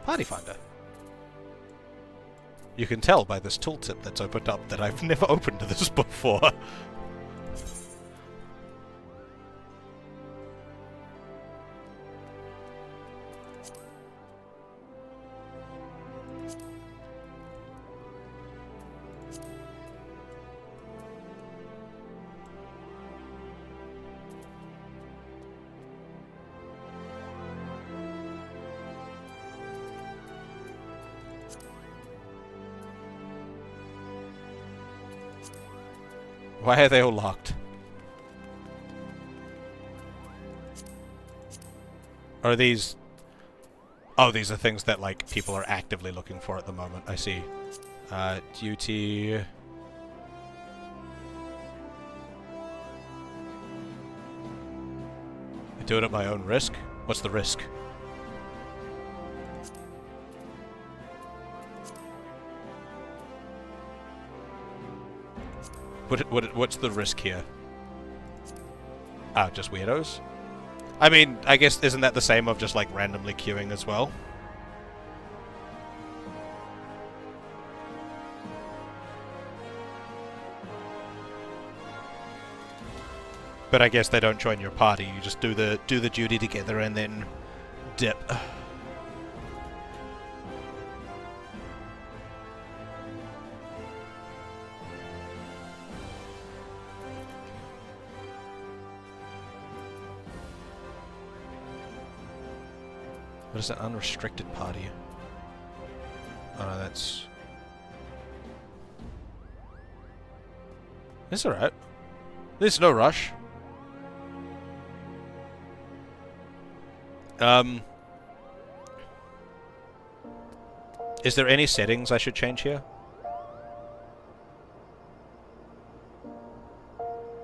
Party finder. You can tell by this tooltip that's opened up that I've never opened this before. Why are they all locked? Are these... Oh, these are things that, like, people are actively looking for at the moment. I see. Duty... do it at my own risk? What's the risk? What's the risk here? Ah, just weirdos? I mean, I guess, isn't that the same of just, like, randomly queuing as well? But I guess they don't join your party, you just do the duty together and then dip. What is an unrestricted party? Oh no, that's... It's alright. There's no rush. Is there any settings I should change here?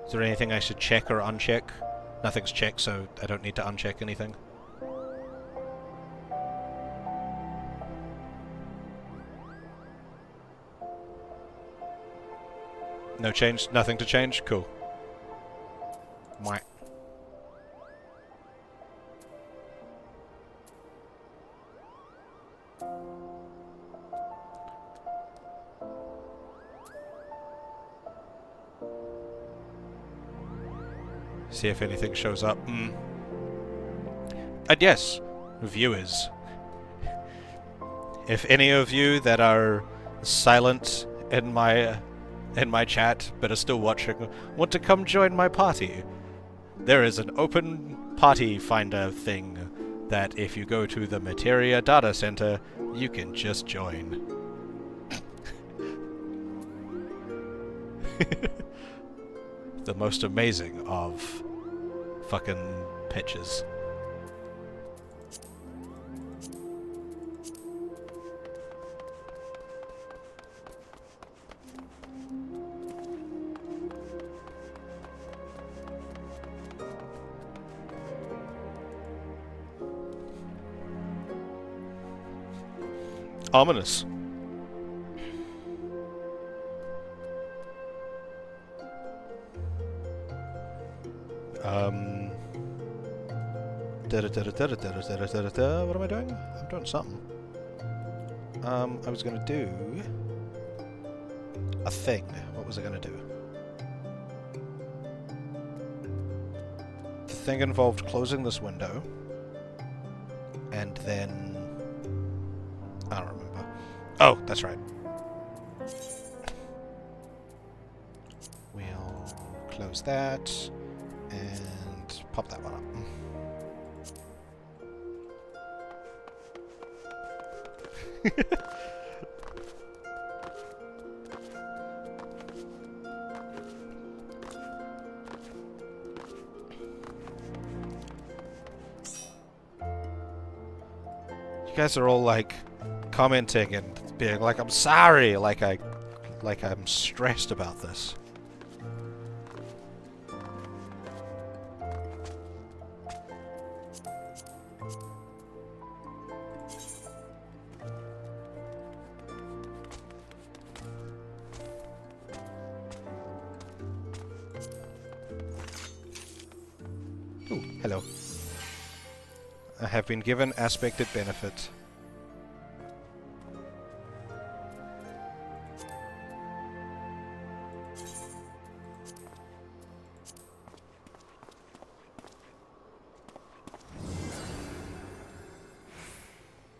Is there anything I should check or uncheck? Nothing's checked, so I don't need to uncheck anything. No change? Nothing to change? Cool. Mwah. See if anything shows up. And yes, viewers. If any of you that are silent in my chat but are still watching want to come join my party, there is an open party finder thing that if you go to the Materia data center, you can just join. The most amazing of fucking pitches. Ominous. What am I doing? I'm doing something. I was gonna do a thing. What was I gonna do? The thing involved closing this window, and then I don't remember. Oh, that's right. We'll close that and pop that one up. You guys are all like commenting and being like, "I'm sorry," like I'm stressed about this. Ooh, hello. I have been given aspected benefit.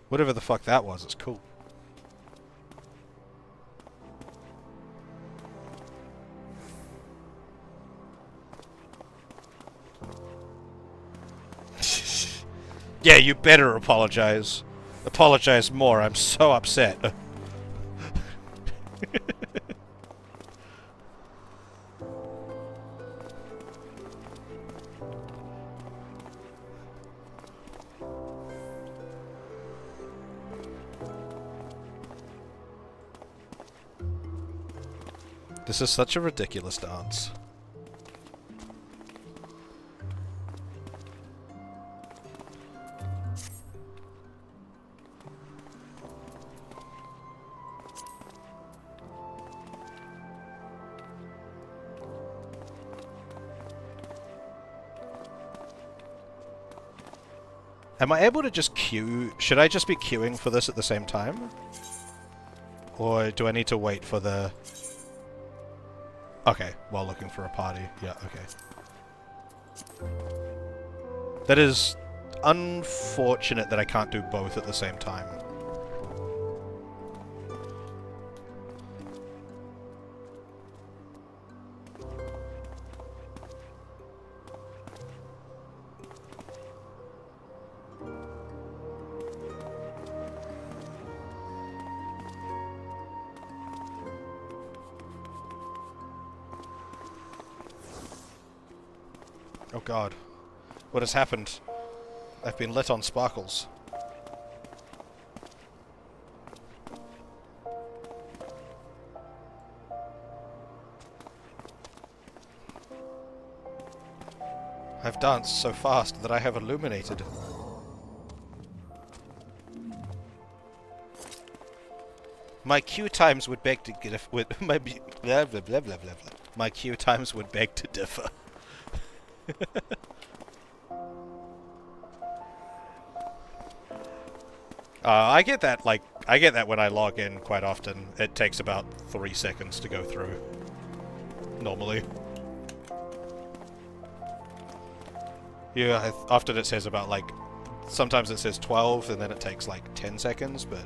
Whatever the fuck that was, it's cool. Yeah, you better apologize. Apologize more, I'm so upset. This is such a ridiculous dance. Am I able to just queue? Should I just be queuing for this at the same time? Or do I need to wait for the... Okay, while looking for a party. Yeah, okay. That is unfortunate that I can't do both at the same time. Oh god. What has happened? I've been lit on sparkles. I've danced so fast that I have illuminated. My queue times would beg to get my blah blah blah blah blah blah. My queue times would beg to differ. I get that, like, I get that when I log in quite often. It takes about 3 seconds to go through. Normally. Yeah, often it says about, like, sometimes it says 12 and then it takes, like, 10 seconds, but...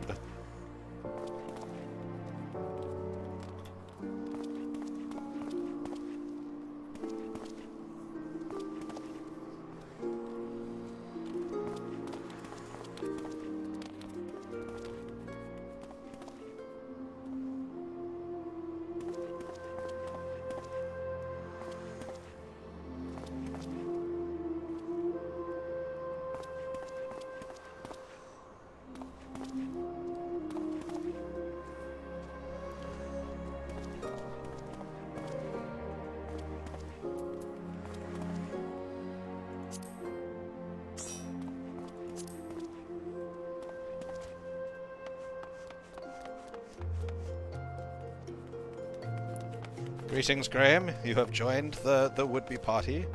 Greetings, Graham. You have joined the would-be party.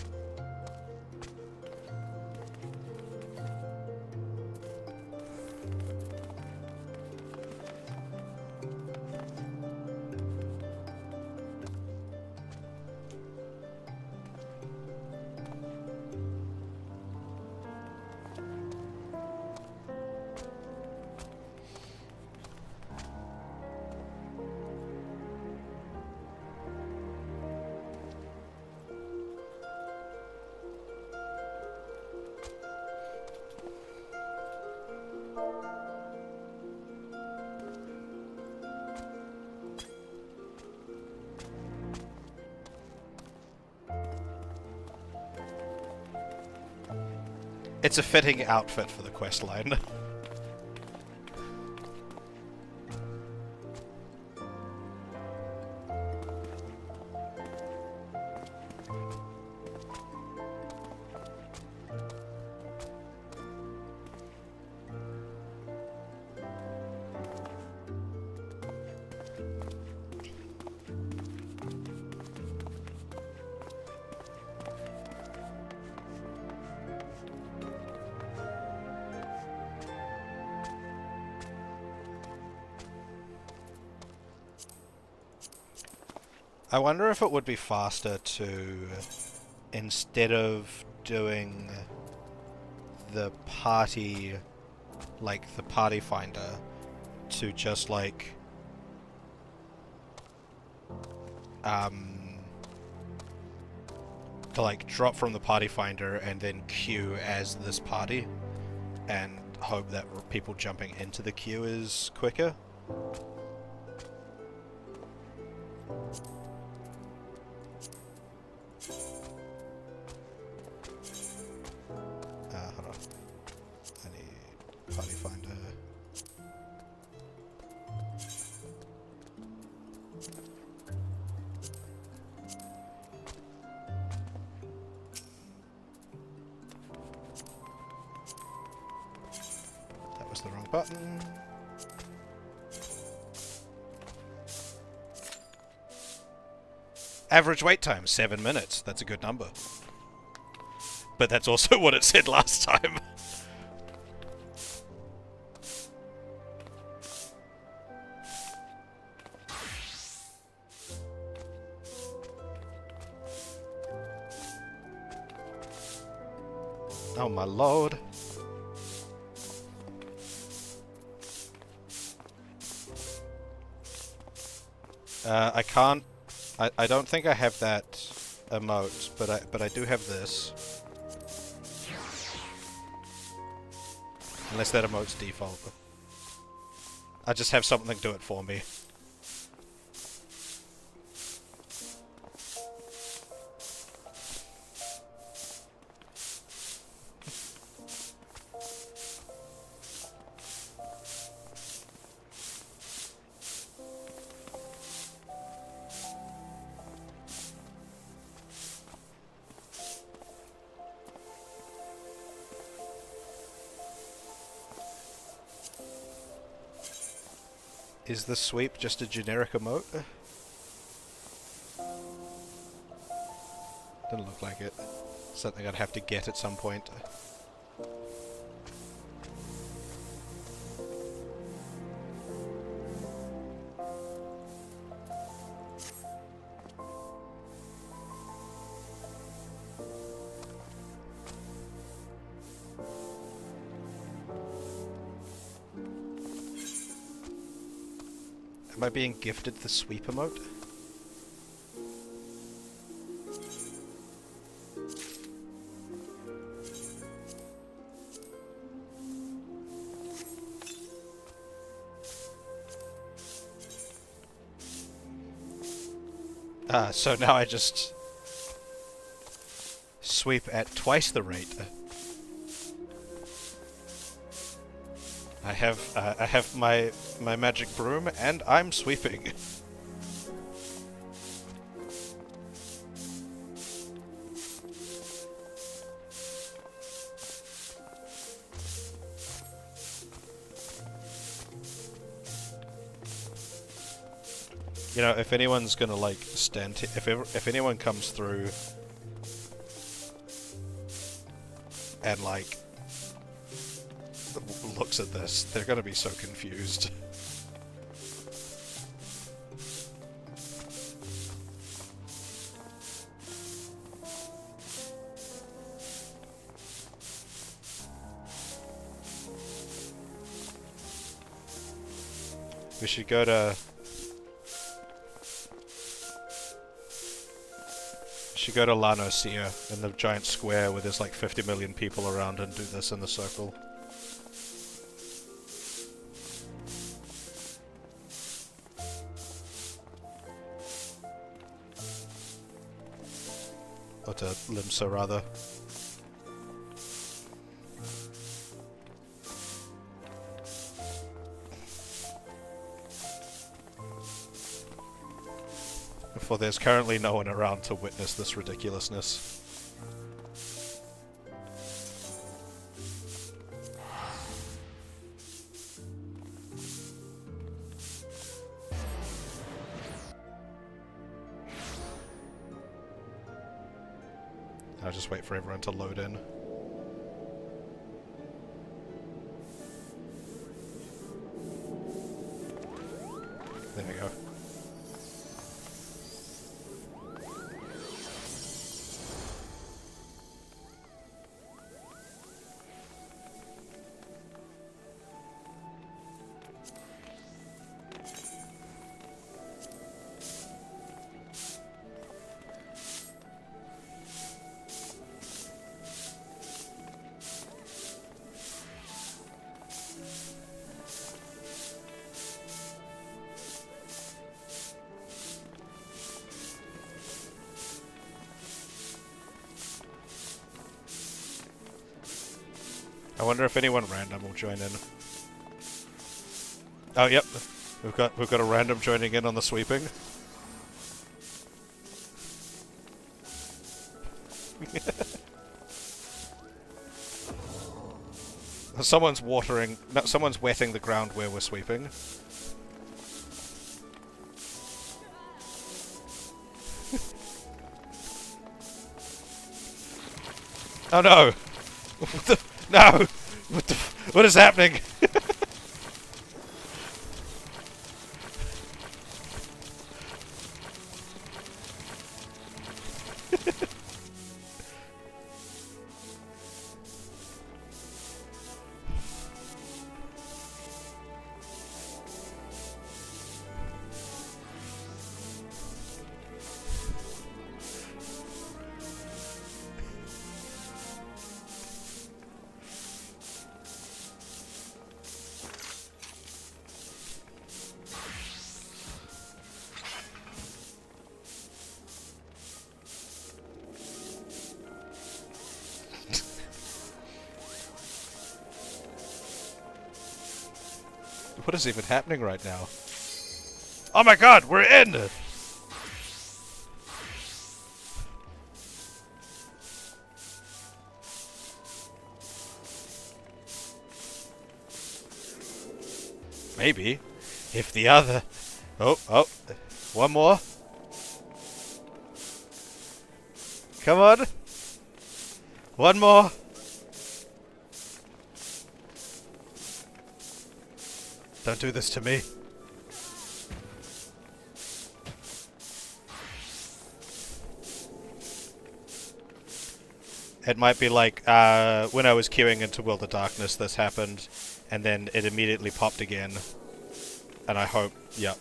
It's a fitting outfit for the questline. I wonder if it would be faster to, instead of doing the party, like the party finder, to just like, to like drop from the party finder and then queue as this party, and hope that people jumping into the queue is quicker. Hold on. I need party finder. That was the wrong button. Average wait time, 7 minutes. That's a good number. But that's also what it said last time. Oh my lord. I can't... I don't think I have that emote, but I do have this. Unless that emote's default. I just have something do it for me. Is the sweep just a generic emote? Doesn't look like it. Something I'd have to get at some point. Am I being gifted the sweep emote? Ah, so now I just sweep at twice the rate. I have my magic broom and I'm sweeping. You know, if anyone's gonna like if anyone comes through and like looks at this, they're gonna be so confused. We should go to... Eorzea in the giant square where there's like 50 million people around and do this in the circle. Or to Limsa, rather. For there's currently no one around to witness this ridiculousness. I'll just wait for everyone to load in. There we go. I wonder if anyone random will join in. Oh, yep. We've got a random joining in on the sweeping. Someone's watering... No, someone's wetting the ground where we're sweeping. Oh no! What the... No! What is happening? What is even happening right now? Oh my god, we're in! Maybe. If the other... Oh. One more. Come on. One more. Don't do this to me. It might be like when I was queuing into World of Darkness, this happened, and then it immediately popped again. And I hope, yep.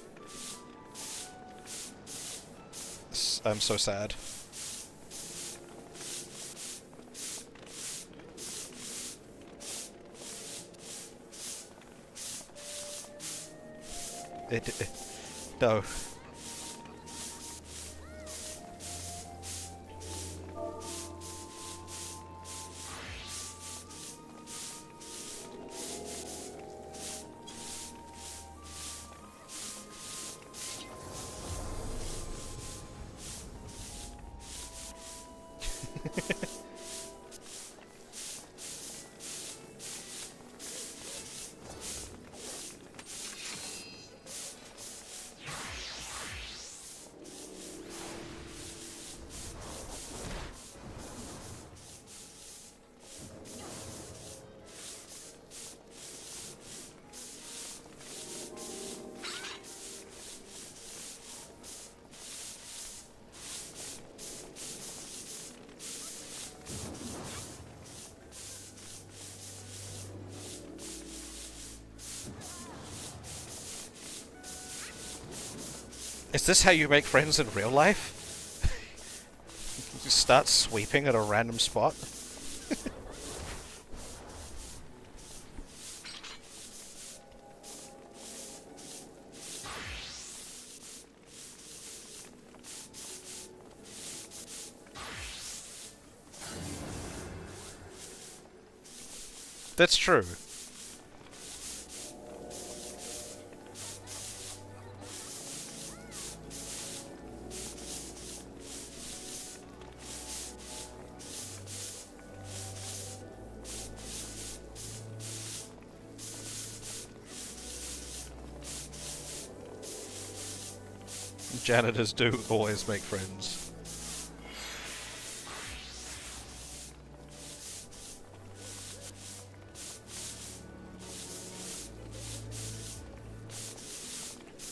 I'm so sad. No. Is this how you make friends in real life? You start sweeping at a random spot? That's true. Janitors do always make friends.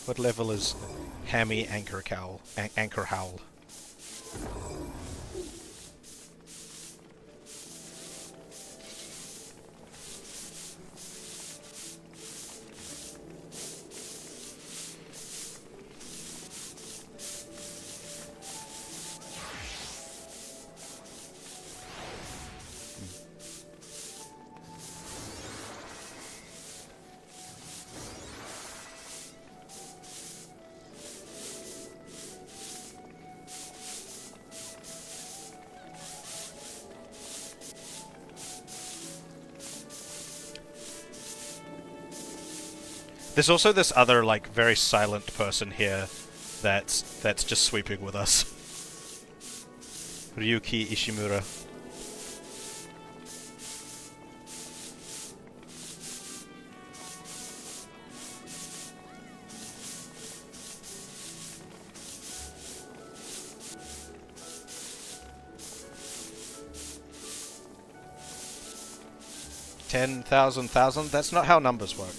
What level is Hammy Anchor Howl? Anchor Howl. There's also this other, like, very silent person here that's just sweeping with us. Ryuki Ishimura. $10,000,000? That's not how numbers work.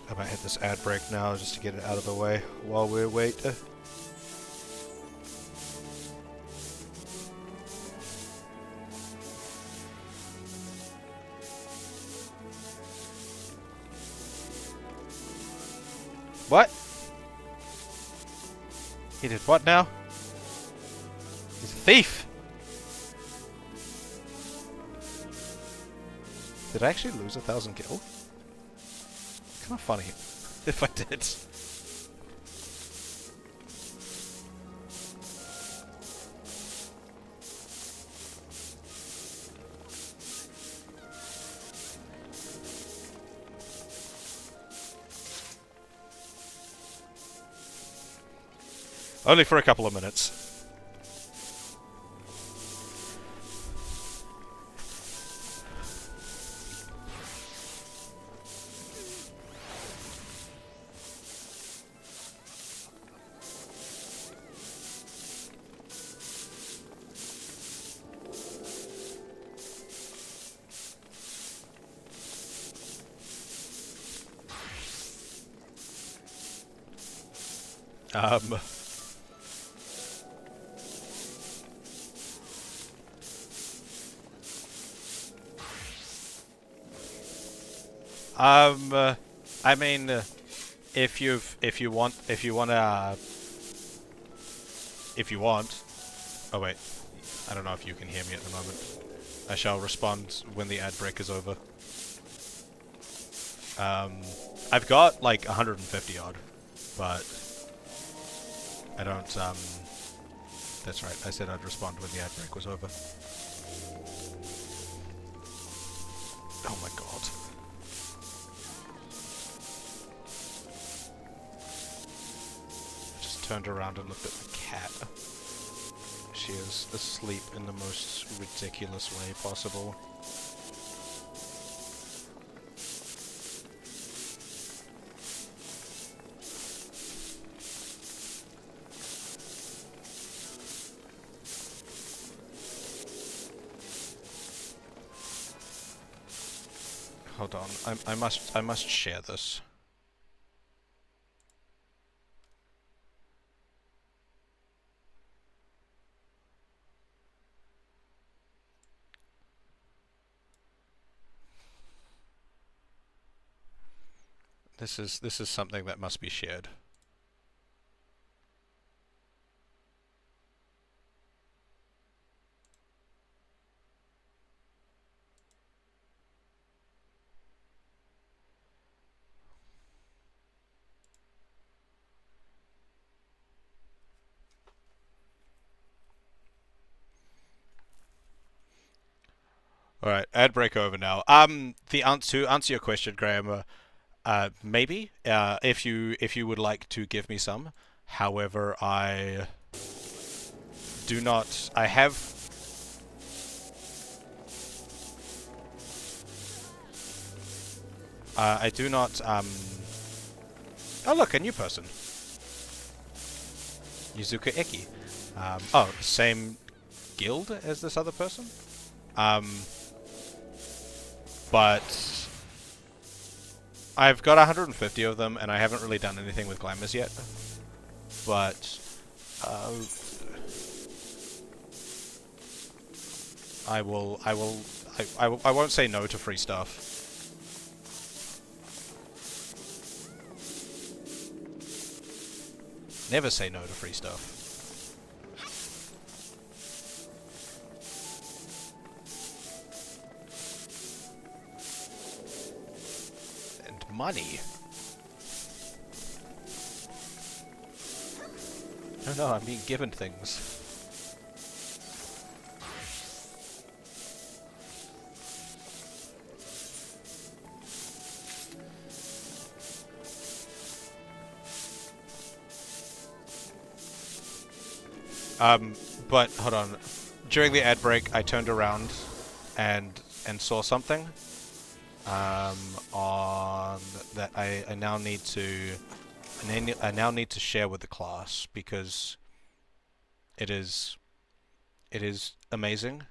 I might hit this ad break now just to get it out of the way while we wait. What? He did what now? He's a thief! Did I actually lose 1,000 gil? Kind of funny if I did. Only for a couple of minutes. Um... I mean, if you want, oh wait, I don't know if you can hear me at the moment. I shall respond when the ad break is over. I've got like 150 odd, but I don't, that's right, I said I'd respond when the ad break was over. Oh my god. Turned around and looked at the cat. She is asleep in the most ridiculous way possible. Hold on, I must share this. This is something that must be shared. Alright, ad break over now. To answer your question, Graham, maybe, if you would like to give me some. However, I do not. I have. I do not. Oh look, a new person. Yuzuka Eki. Oh, same guild as this other person. But I've got 150 of them, and I haven't really done anything with Glamours yet. But I won't say no to free stuff. Never say no to free stuff. Money. No, I'm being given things. But hold on. During the ad break, I turned around and saw something. On that I now need to share with the class because it is amazing.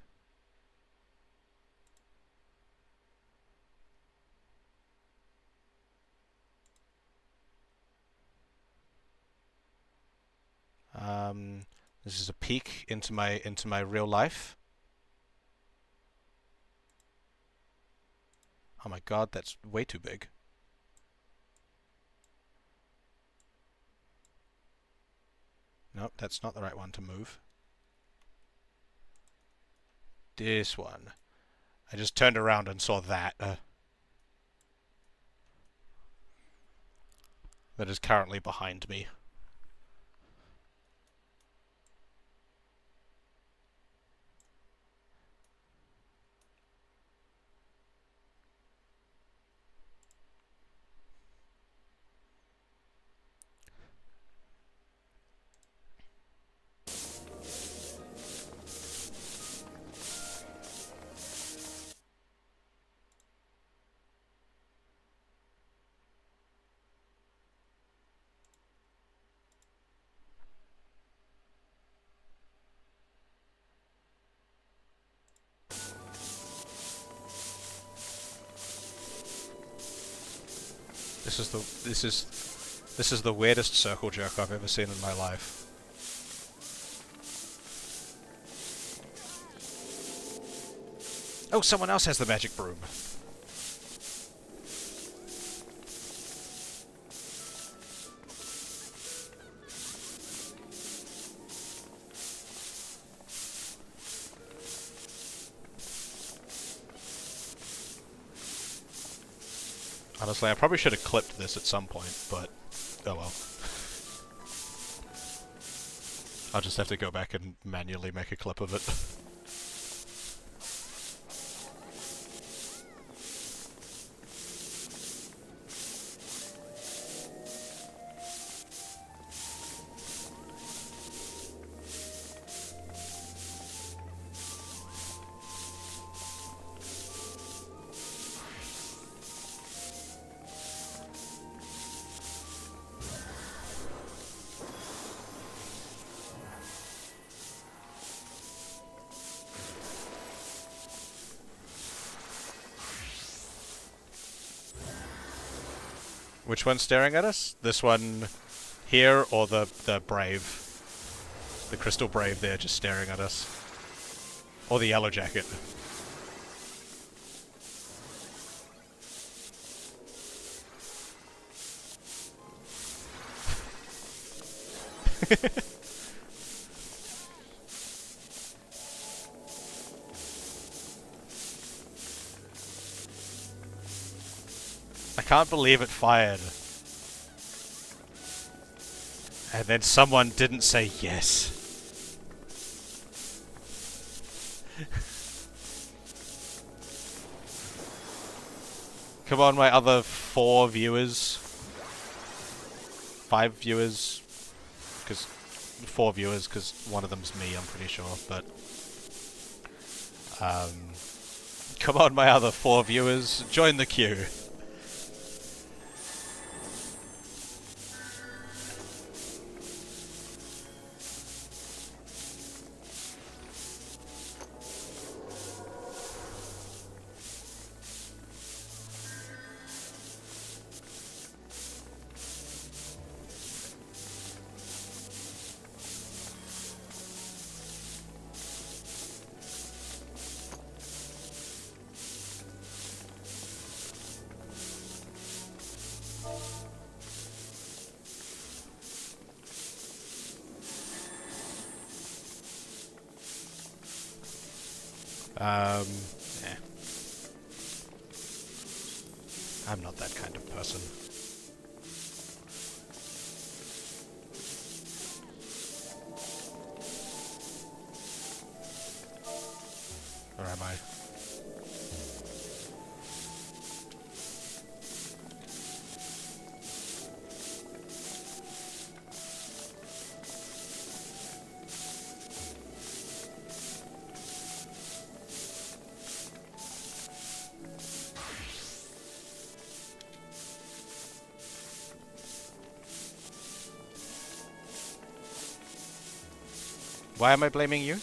This is a peek into my real life. Oh my god, that's way too big. Nope, that's not the right one to move. This one. I just turned around and saw that. That is currently behind me. This is the weirdest circle jerk I've ever seen in my life. Oh, someone else has the magic broom. Honestly, I probably should have clipped this at some point, but oh well. I'll just have to go back and manually make a clip of it. Which one's staring at us? This one here, or the Brave? The Crystal Brave there just staring at us. Or the Yellow Jacket. I can't believe it fired. And then someone didn't say yes. Come on, my other 4 viewers. 5 viewers. 4 viewers, because one of them's me, I'm pretty sure, but... come on, my other 4 viewers, join the queue. Yeah. I'm not that kind of person. Or am I? Why am I blaming you?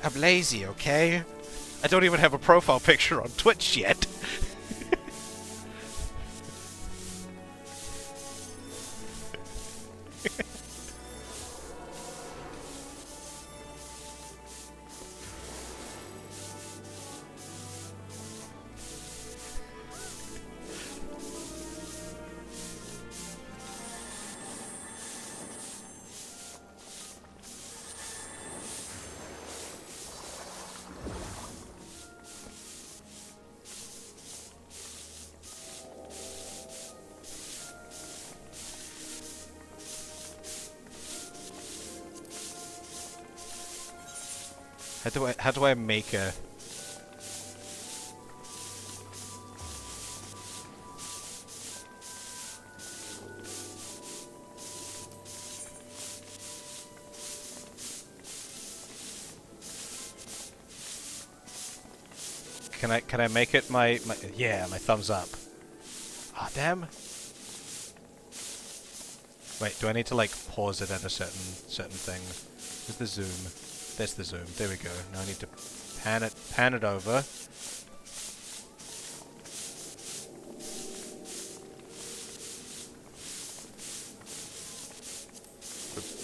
I'm lazy, okay? I don't even have a profile picture on Twitch yet. How do I make a... Can I make it my yeah, my thumbs up. Ah, damn. Wait, do I need to like pause it at a certain thing? Where's the zoom? There's the zoom. There we go. Now I need to pan it over.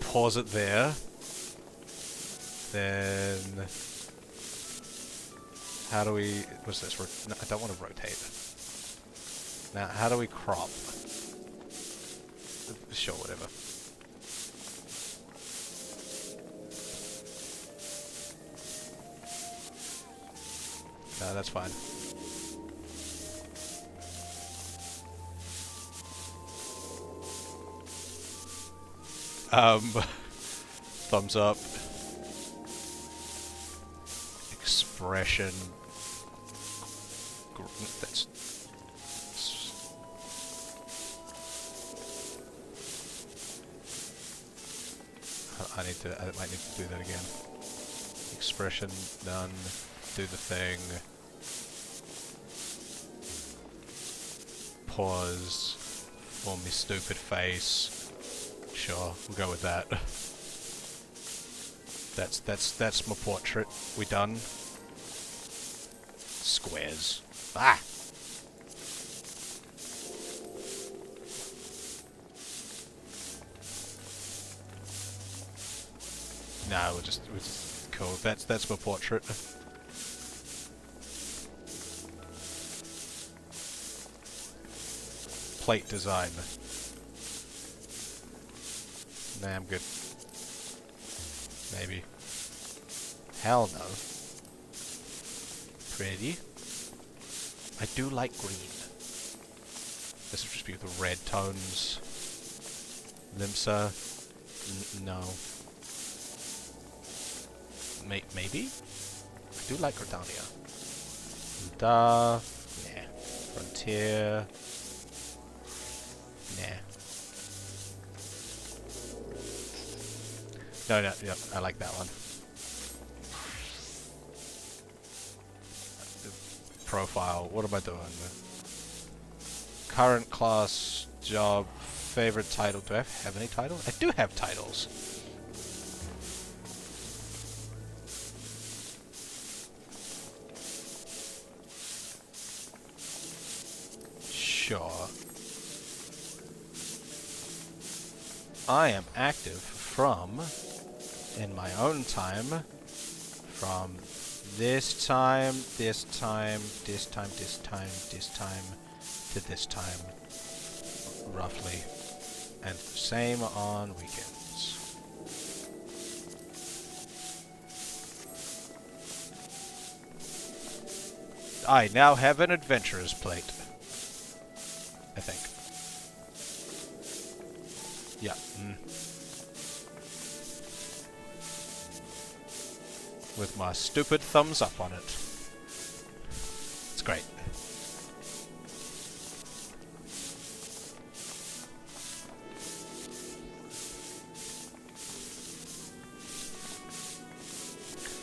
Pause it there. Then how do we... what's this? No, I don't want to rotate. Now, how do we crop? Sure, whatever. No, that's fine. Thumbs up. Expression. That's... I might need to do that again. Expression, none. Do the thing. Pause. Form me stupid face. Sure, we'll go with that. That's my portrait. We done? Squares. Ah! No, we're just cool. That's my portrait. Plate design. Nah, I'm good. Maybe. Hell no. Pretty. I do like green. This would just be the red tones. Limsa. No. Maybe? I do like Gridania. Nah. Frontier. Nah. No, yeah, I like that one. Profile, what am I doing? Current class, job, favorite title. Do I have any titles? I do have titles. Sure. I am active from, in my own time, from this time to this time, roughly. And same on weekends. I now have an adventurer's plate. I think. Yeah. With my stupid thumbs up on it. It's great.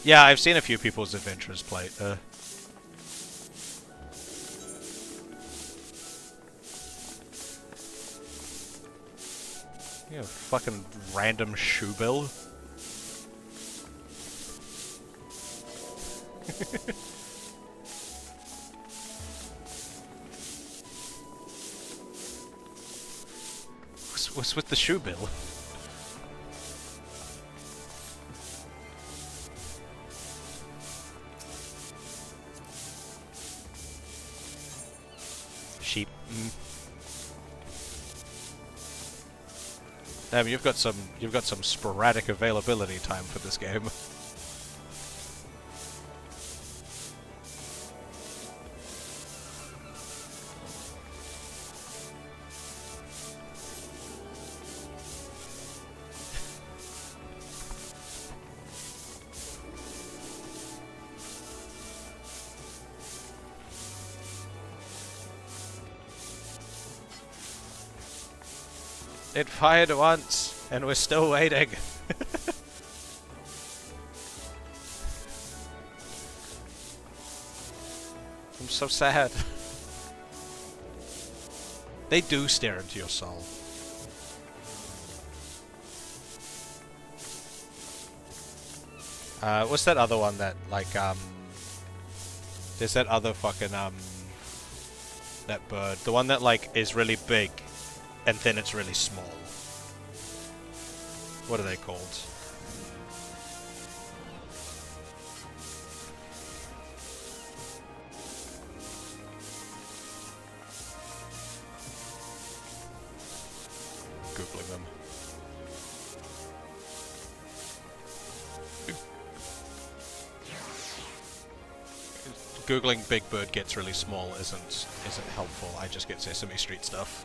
Yeah, I've seen a few people's adventurers play. You know, fucking random shoe bill. What's with the shoe bill? Sheep. Damn, you've got some sporadic availability time for this game. It fired once, and we're still waiting. I'm so sad. They do stare into your soul. What's that other one that, like, there's that other fucking, that bird. The one that, like, is really big, and then it's really small. What are they called? Googling them. Googling Big Bird gets really small isn't helpful. I just get Sesame Street stuff.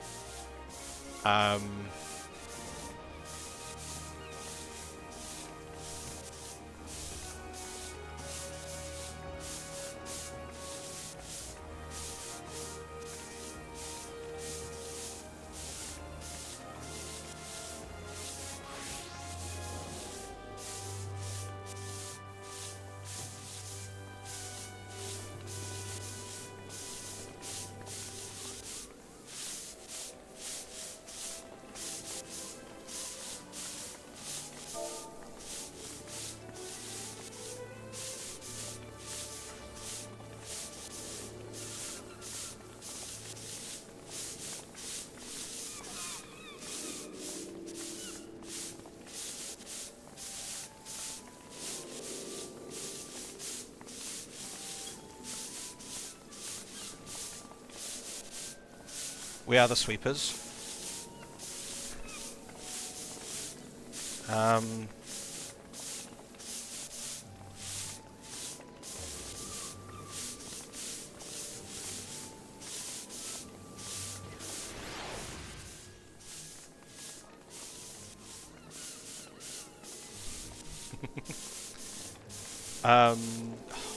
We are the sweepers.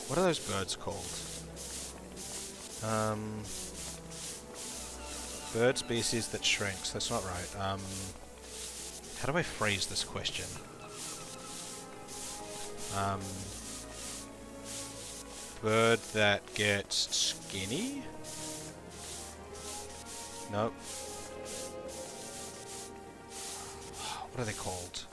What are those birds called? Bird species that shrinks. That's not right. How do I phrase this question? Bird that gets skinny? Nope. What are they called?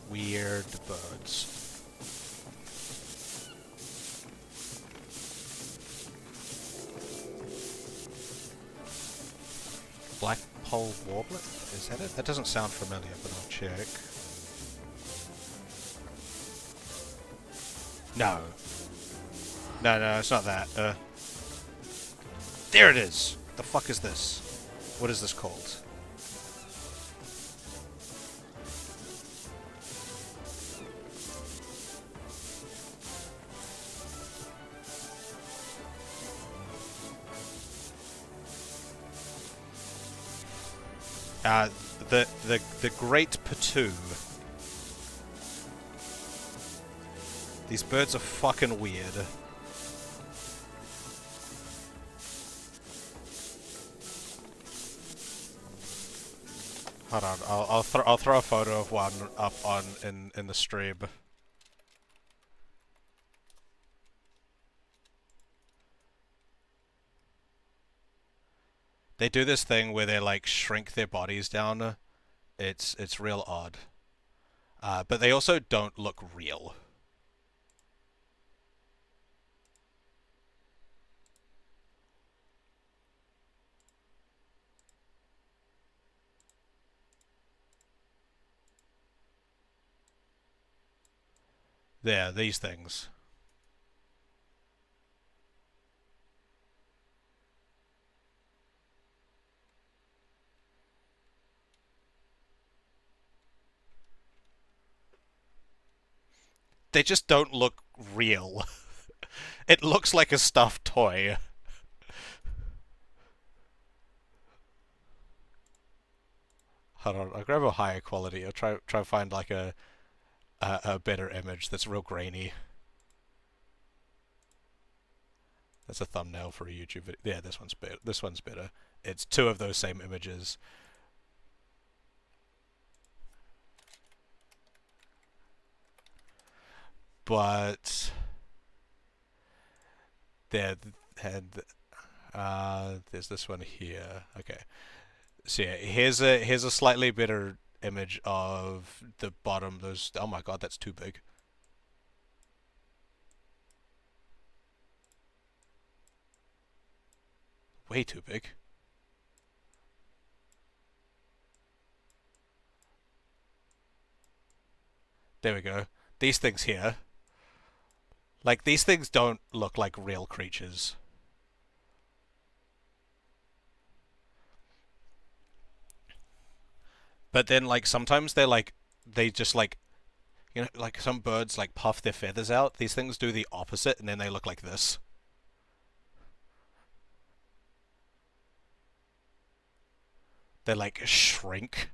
Weird birds. Blackpoll warbler? Is that it? That doesn't sound familiar, but I'll check. No. No, it's not that. There it is! The fuck is this? What is this called? The great patoo. These birds are fucking weird. Hold on, I'll throw a photo of one up on in the stream. They do this thing where they like shrink their bodies down. It's real odd. But they also don't look real. There, these things. They just don't look real. It looks like a stuffed toy. Hold on, I'll grab a higher quality. I'll try to find like a better image that's real grainy. That's a thumbnail for a YouTube video. Yeah, this one's better. This one's better. It's two of those same images. But there had there's this one here. Okay. So yeah, here's a slightly better image of the bottom. Those, oh my god, that's too big. Way too big. There we go. These things here. Like, these things don't look like real creatures. But then, like, sometimes they're like, they just like, you know, like some birds like puff their feathers out. These things do the opposite, and then they look like this. They like shrink.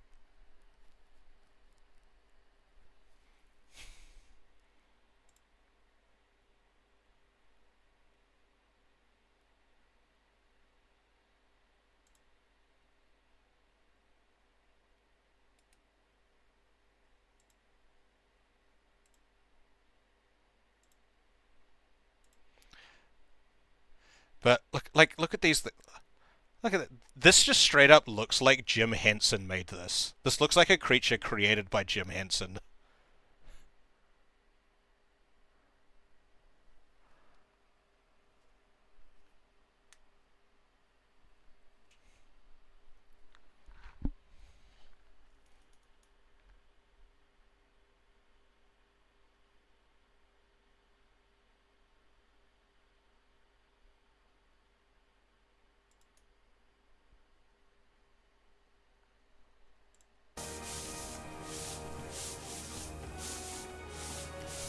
But look at these. Look at it. This just straight up looks like Jim Henson made this. This looks like a creature created by Jim Henson.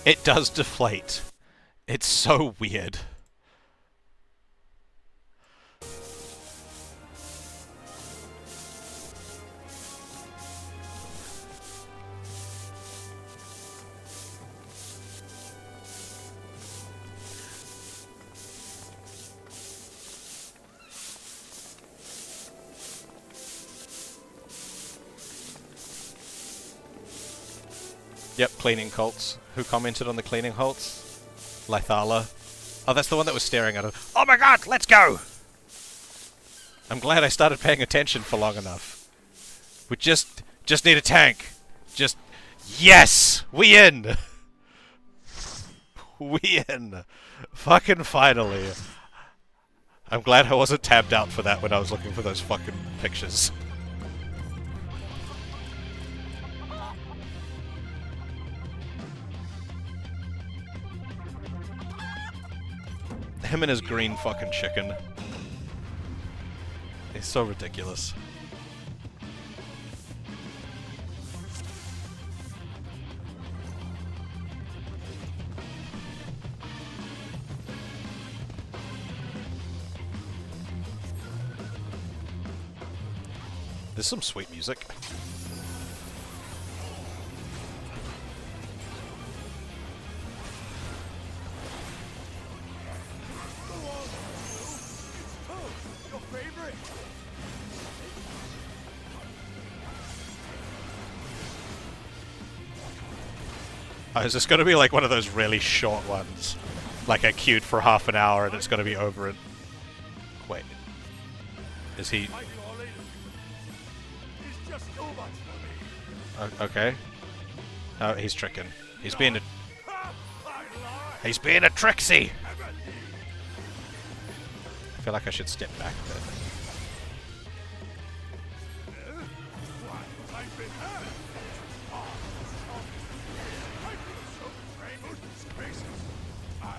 It does deflate. It's so weird. Yep, cleaning cults. Who commented on the cleaning cults? Lythala. Oh, that's the one that was staring at her. Oh my god, let's go! I'm glad I started paying attention for long enough. We just need a tank. Just, yes! We in! We in! Fucking finally. I'm glad I wasn't tabbed out for that when I was looking for those fucking pictures. Him and his green fucking chicken. He's so ridiculous. There's some sweet music. Oh, is this going to be like one of those really short ones? Like I queued for half an hour and it's going to be over in... Wait. Is he... Okay. Oh, he's tricking. He's being a... He's being a tricksy! I feel like I should step back a bit.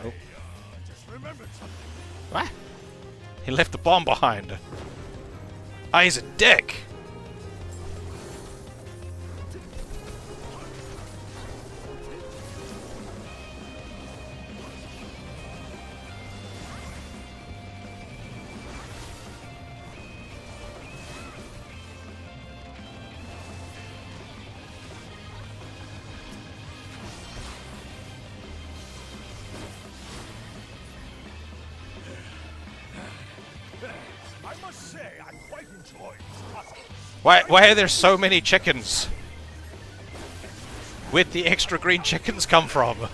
Oh. What? He left the bomb behind. Ah, he's a dick! Why are there so many chickens? Where'd the extra green chickens come from?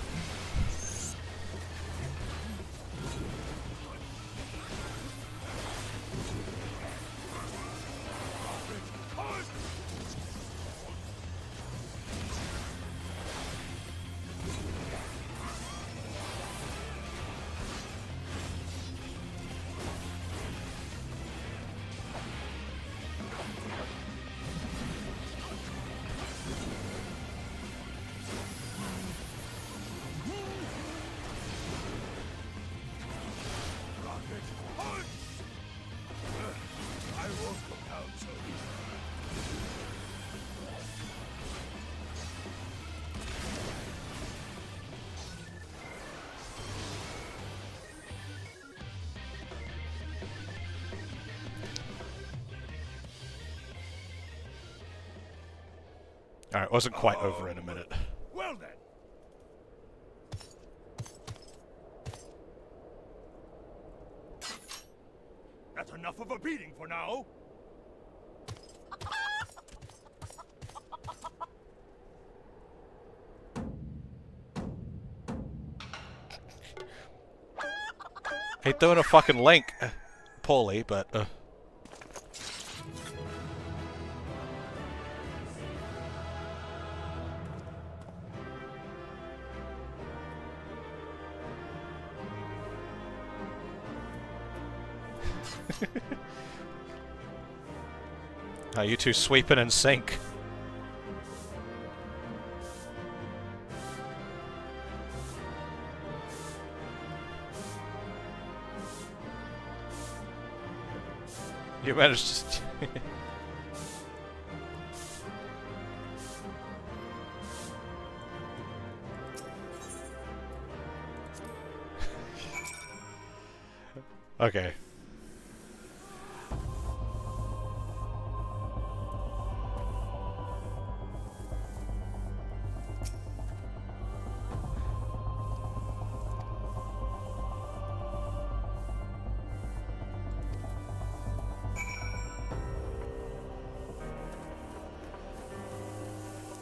Alright, wasn't quite over in a minute. Well then. That's enough of a beating for now. He's doing a fucking link. Poorly, but... Are you two sweeping in sync? You managed to... Okay.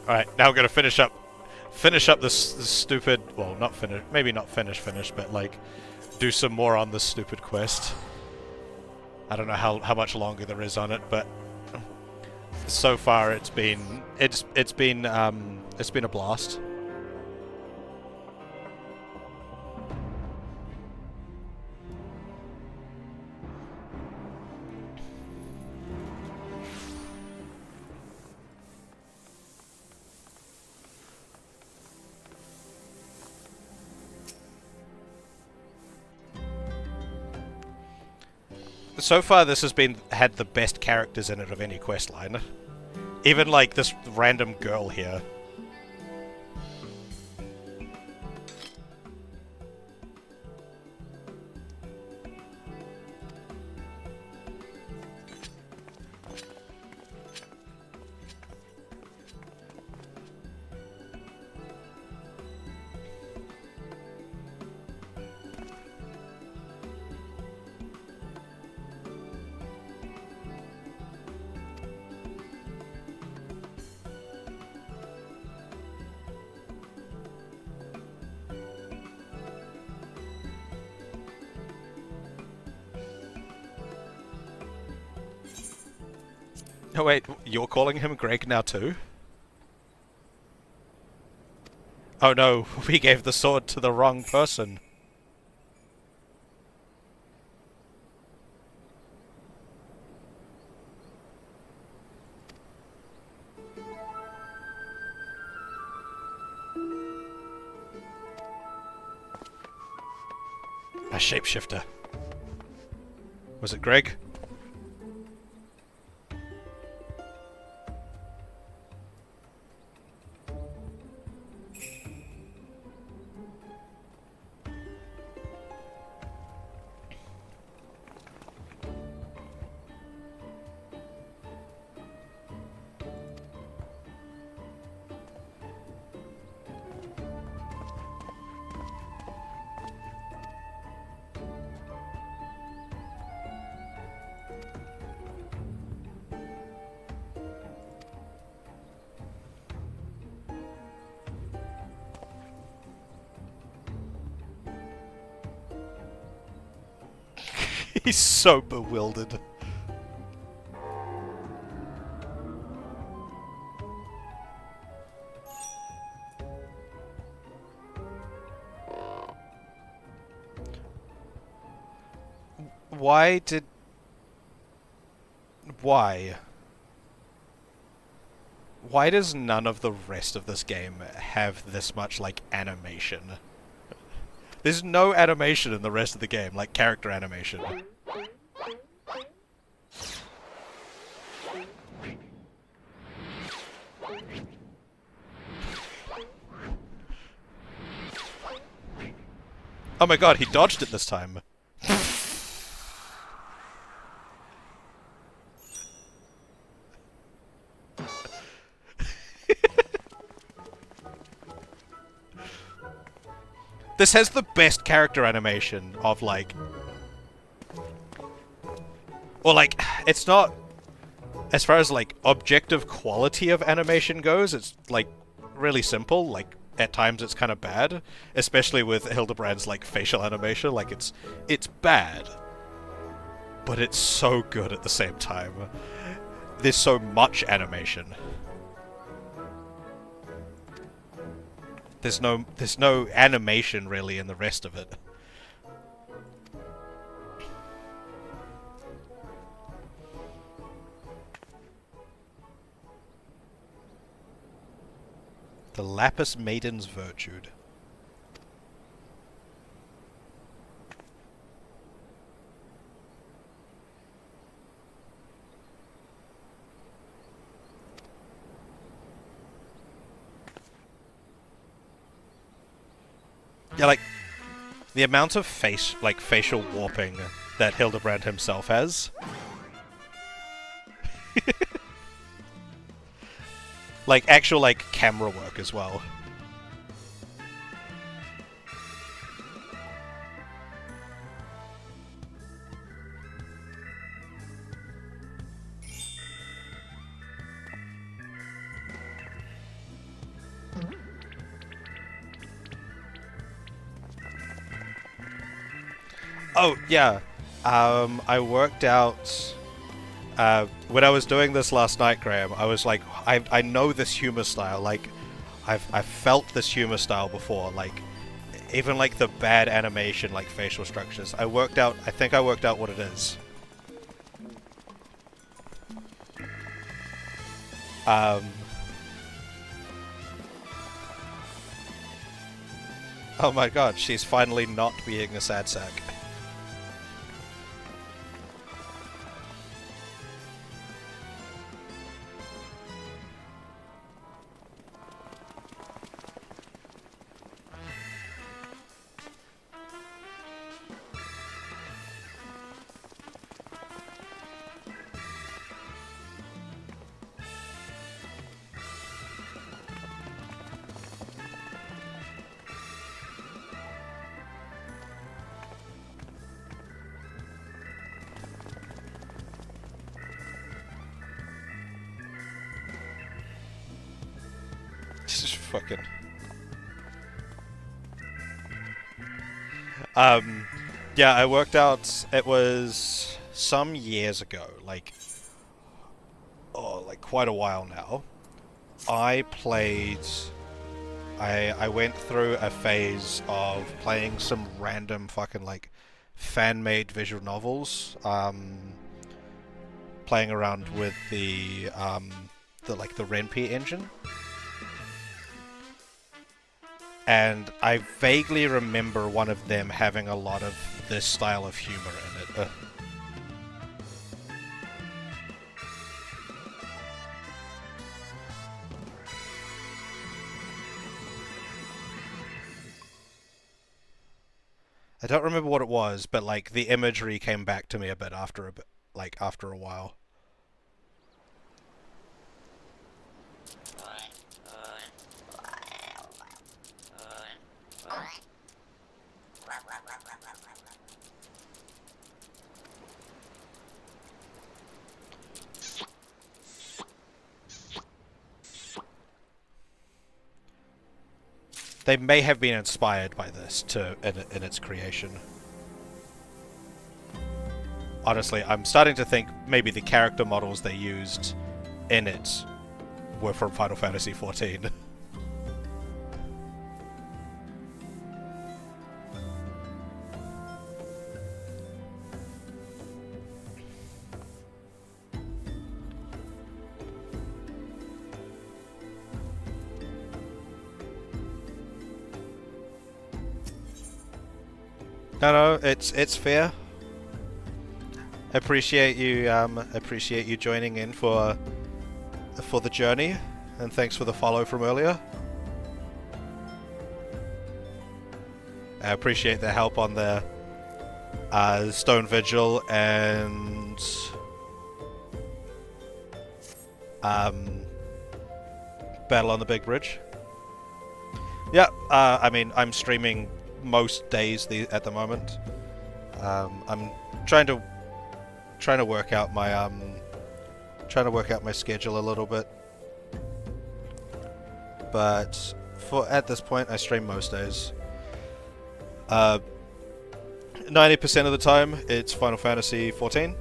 Alright, now we're gonna finish up this stupid, well, not finish, maybe not finish, but like, do some more on this stupid quest. I don't know how much longer there is on it, but so far it's been a blast. So far, this has had the best characters in it of any questline. Even like this random girl here. Oh wait, you're calling him Greg now too? Oh no, we gave the sword to the wrong person. A shapeshifter. Was it Greg? He's so bewildered. Why did... Why? Why does none of the rest of this game have this much, like, animation? There's no animation in the rest of the game, like character animation. Oh my god, he dodged it this time. This has the best character animation of, like... Or, like, it's not... As far as, like, objective quality of animation goes, it's, like, really simple. Like, at times it's kind of bad. Especially with Hildebrand's, like, facial animation. Like, it's bad. But it's so good at the same time. There's so much animation. There's no animation really in the rest of it. The Lapis Maiden's Virtude. Yeah, like, the amount of facial warping that Hildebrand himself has. Like, actual, like, camera work as well. Oh, yeah. I worked out... when I was doing this last night, Graham, I was like, I know this humor style. Like, I've felt this humor style before. Like, even like the bad animation, like facial structures. I think I worked out what it is. Oh my god, she's finally not being a sad sack. Just fucking... yeah, I worked out, it was some years ago, like, quite a while now. I went through a phase of playing some random fucking, like, fan-made visual novels, playing around with the Ren'Py engine. And I vaguely remember one of them having a lot of this style of humor in it. I don't remember what it was, but like the imagery came back to me a bit after a while. They may have been inspired by this in its creation. honestly, I'm starting to think maybe the character models they used in it were from Final Fantasy XIV. No, it's fair. Appreciate you joining in for the journey, and thanks for the follow from earlier. I appreciate the help on the Stone Vigil and Battle on the Big Bridge. Yeah, I mean, I'm streaming most days at the moment. I'm trying to work out my schedule a little bit, but at this point I stream most days. 90% of the time it's Final Fantasy XIV.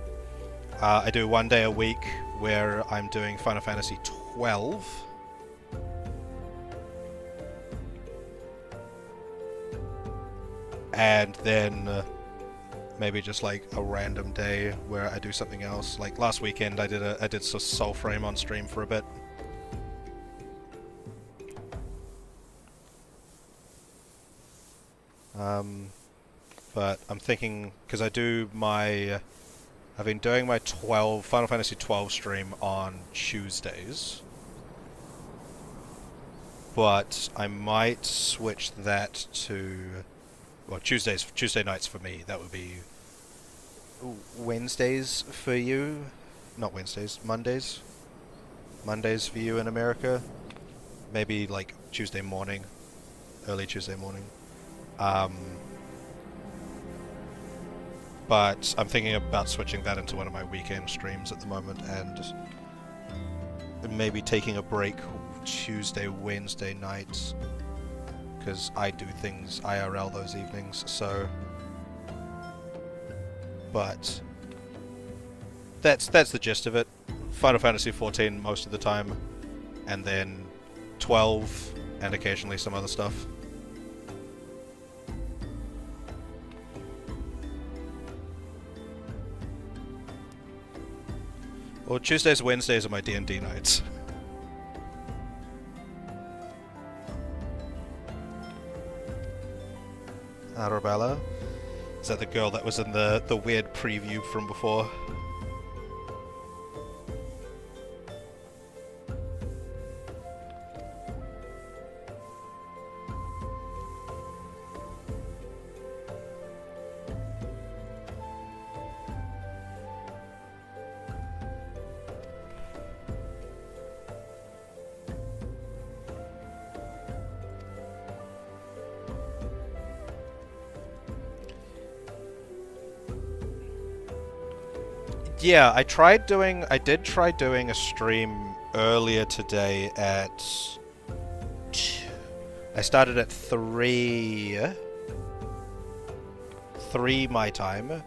I do one day a week where I'm doing Final Fantasy XII. And then maybe just like a random day where I do something else. Like last weekend I did Soulframe on stream for a bit. But I'm thinking, because I've been doing my Final Fantasy XII stream on Tuesdays, but I might switch that to, well, Tuesday nights for me. That would be Wednesdays for you, not Wednesdays, Mondays for you in America. Maybe like Tuesday morning, early Tuesday morning. But I'm thinking about switching that into one of my weekend streams at the moment, and maybe taking a break Tuesday, Wednesday nights, because I do things IRL those evenings, so... But that's the gist of it. Final Fantasy XIV most of the time, and then 12, and occasionally some other stuff. Well, Tuesdays, Wednesdays are my D&D nights. Arabella? Is that the girl that was in the weird preview from before? Yeah, I did try doing a stream earlier today at... I started at 3 my time,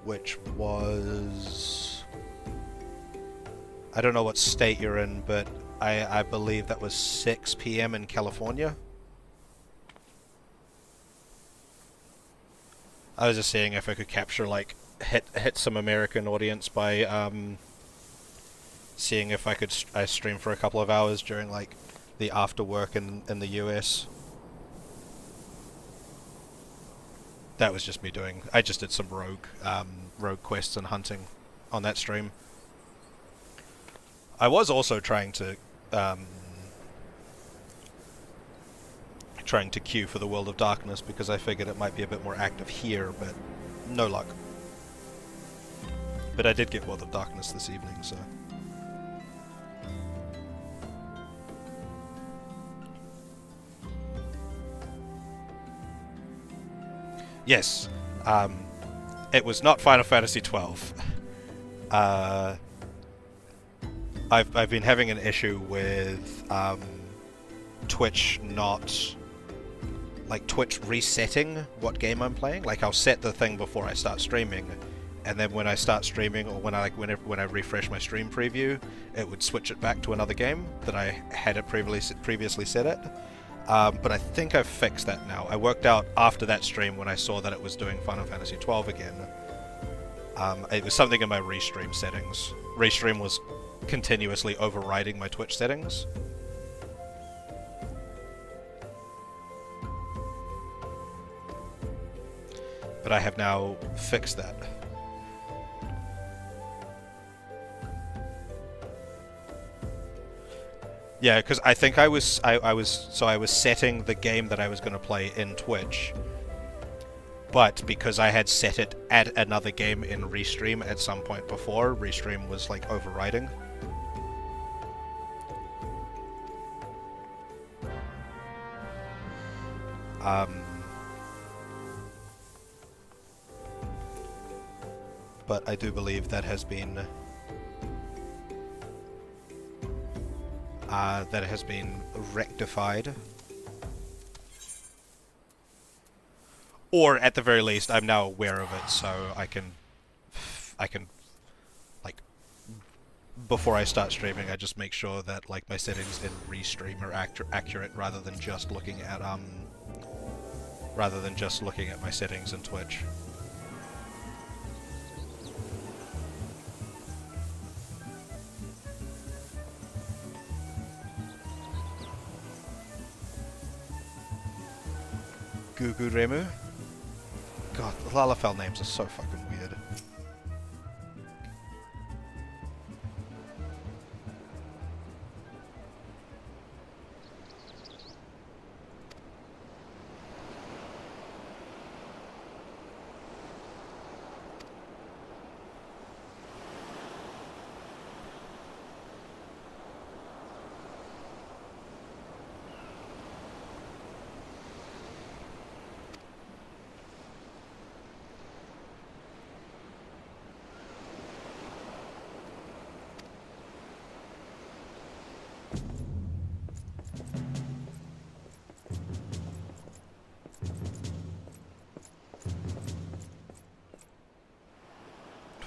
which was... I don't know what state you're in, but I believe that was 6 PM in California. I was just seeing if I could capture, like, hit some American audience by seeing if I could stream for a couple of hours during like the after work in the US. That was just me doing. I just did some rogue quests and hunting on that stream. I was also trying to queue for the World of Darkness because I figured it might be a bit more active here, but no luck. But I did get World of Darkness this evening, so... Yes, it was not Final Fantasy XII. I've been having an issue with Twitch Twitch resetting what game I'm playing. Like, I'll set the thing before I start streaming, and then when I start streaming, or when I when I refresh my stream preview, it would switch it back to another game that I had it previously set it. But I think I've fixed that now. I worked out after that stream when I saw that it was doing Final Fantasy XII again. It was something in my restream settings. Restream was continuously overriding my Twitch settings. But I have now fixed that. Yeah, because I think I was setting the game that I was going to play in Twitch, but because I had set it at another game in Restream at some point before, Restream was like overriding. But I do believe that has been rectified. Or at the very least, I'm now aware of it, so I can like before I start streaming, I just make sure that like my settings in Restream are accurate rather than just looking at my settings in Twitch. Gugu Remu? God, the Lalafell names are so fucking weird.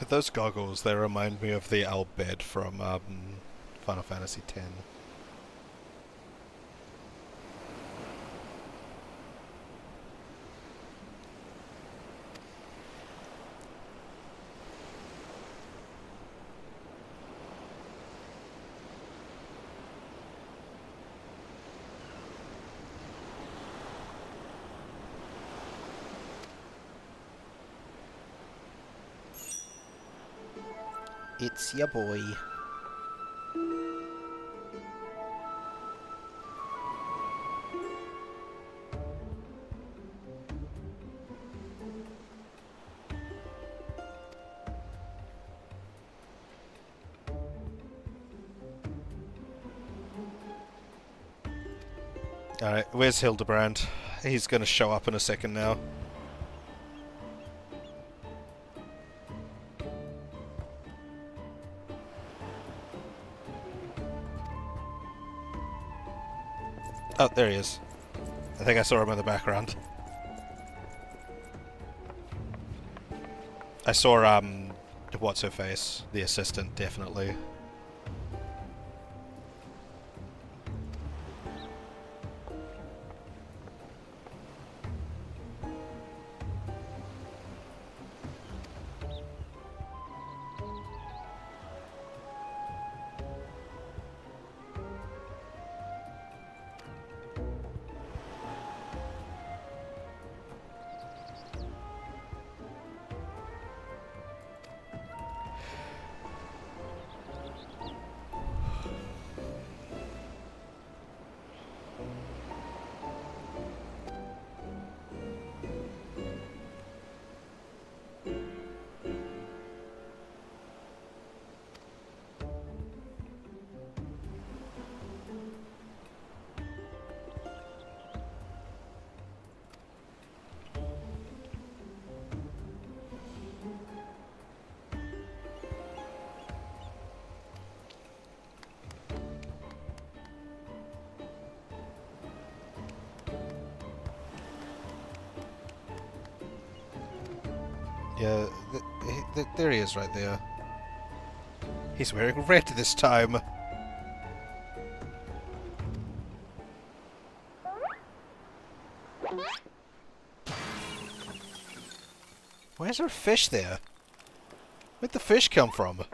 With those goggles, they remind me of the Albed from Final Fantasy X. It's ya boy. Alright, where's Hildebrand? He's gonna show up in a second now. Oh, there he is. I think I saw him in the background. I saw, what's-her-face? The assistant, definitely. Yeah, there he is right there. He's wearing red this time. Why is there a fish there? Where'd the fish come from?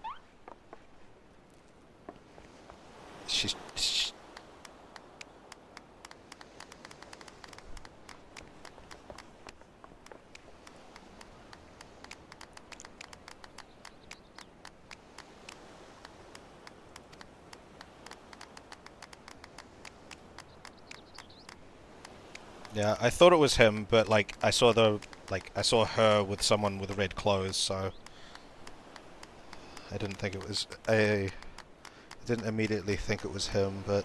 She's... Yeah, I thought it was him, but like I saw her with someone with red clothes, so I didn't think it was. I didn't immediately think it was him, but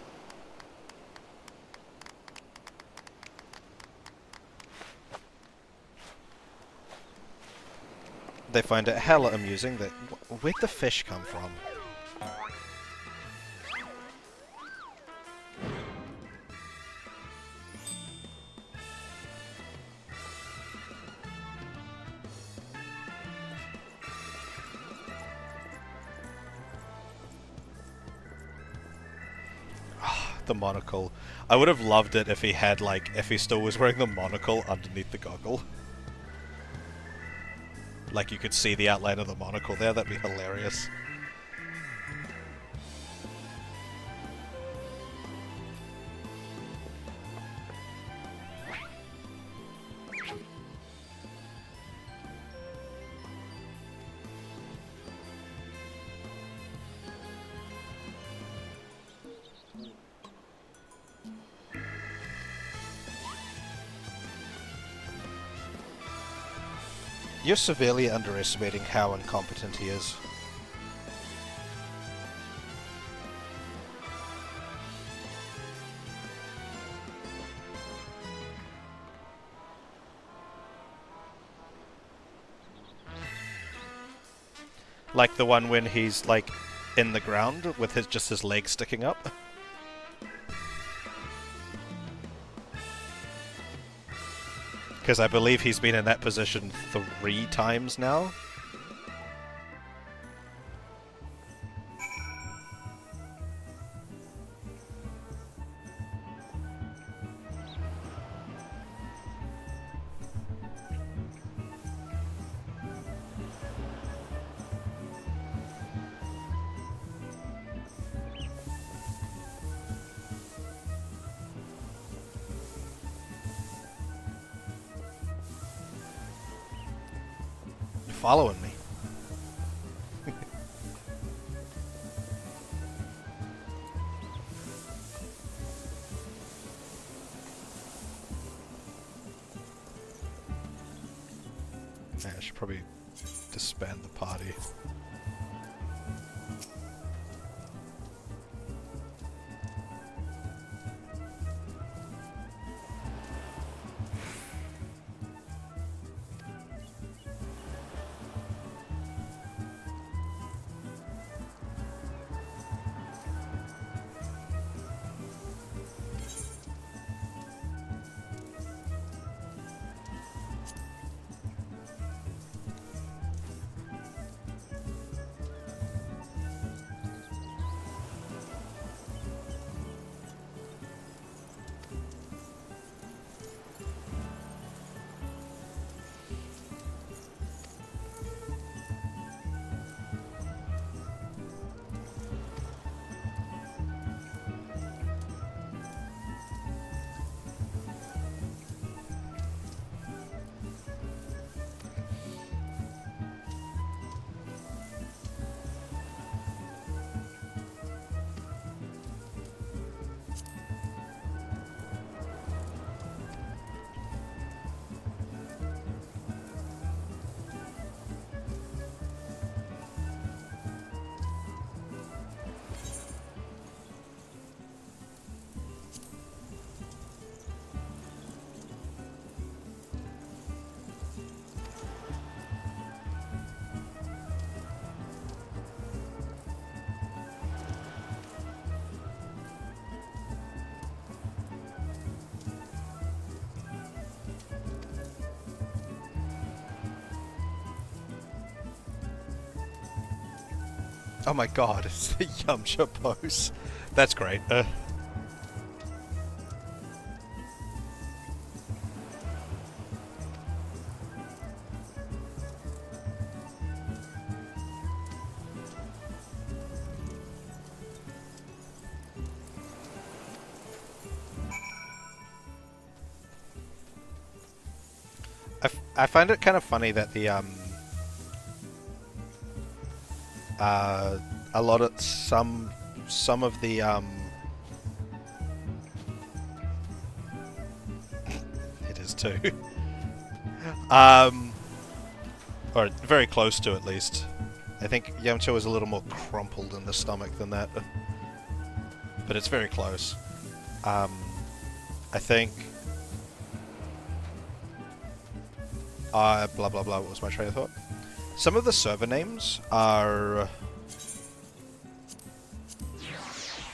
they find it hella amusing that where'd the fish come from? The monocle. I would have loved it if he had, like, if he still was wearing the monocle underneath the goggle. Like, you could see the outline of the monocle there, that'd be hilarious. You're severely underestimating how incompetent he is. Like the one when he's, like, in the ground with just his legs sticking up. Because I believe he's been in that position 3 times now. Following me. Yeah, I should probably disband the party. Oh my god, it's the Yamcha pose. That's great. I find it kind of funny that the a lot of some of the it is too or very close to, at least. I think Yamcha was a little more crumpled in the stomach than that, but it's very close. I think blah blah blah, what was my train of thought? Some of the server names are...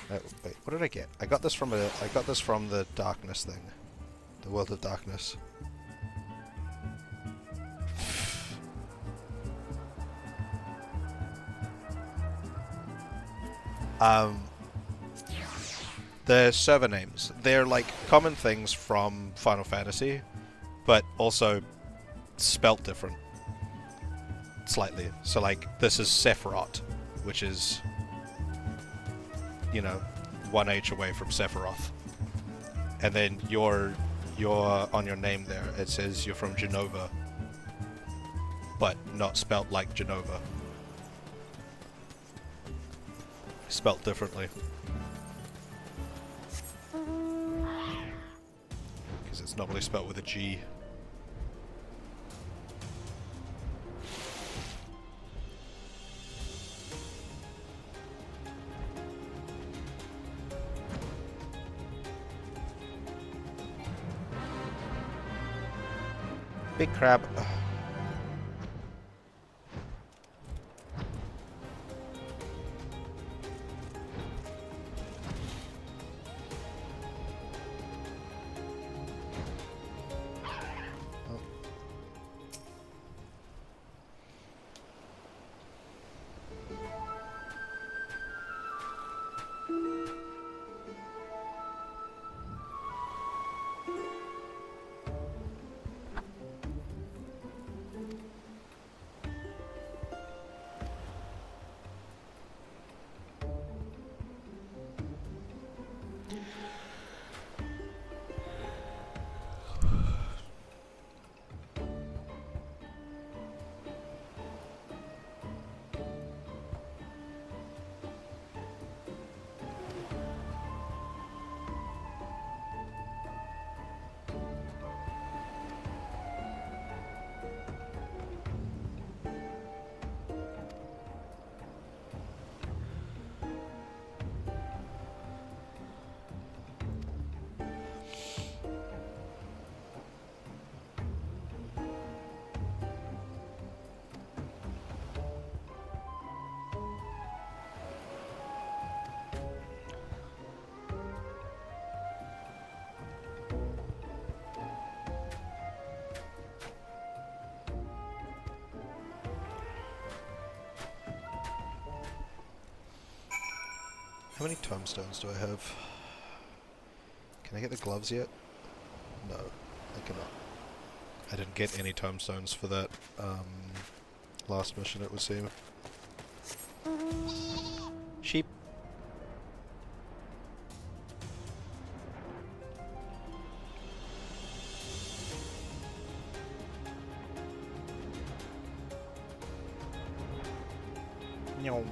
wait, what did I get? I got this from the Darkness thing. The World of Darkness. The server names. They're like common things from Final Fantasy, but also spelt different. Slightly. So like, this is Sephiroth, which is, you know, 1H away from Sephiroth. And then you're on your name there, it says you're from Genova, but not spelt like Genova. Spelt differently. Because it's normally spelt with a G. Big crab. How many tomestones do I have? Can I get the gloves yet? No, I cannot. I didn't get any tomestones for that last mission, it would seem. Sheep. Nyom.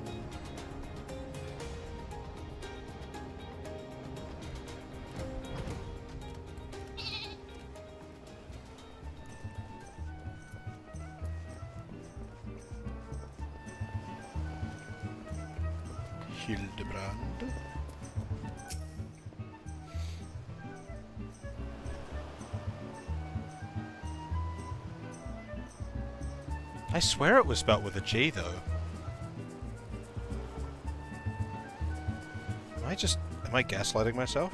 Hildebrand. I swear it was spelled with a G though. Am I gaslighting myself?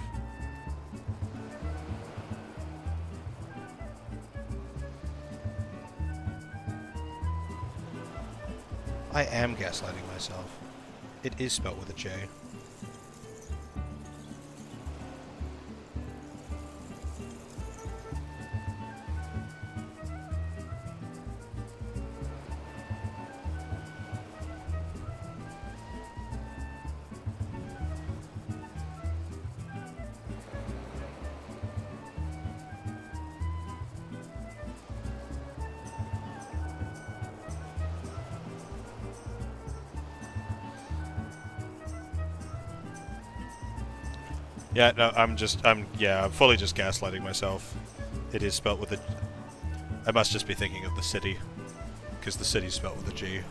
I am gaslighting myself. It is spelled with a J. Yeah, no, I'm fully just gaslighting myself. It is spelt with a... I must just be thinking of the city, because the city's spelt with a G.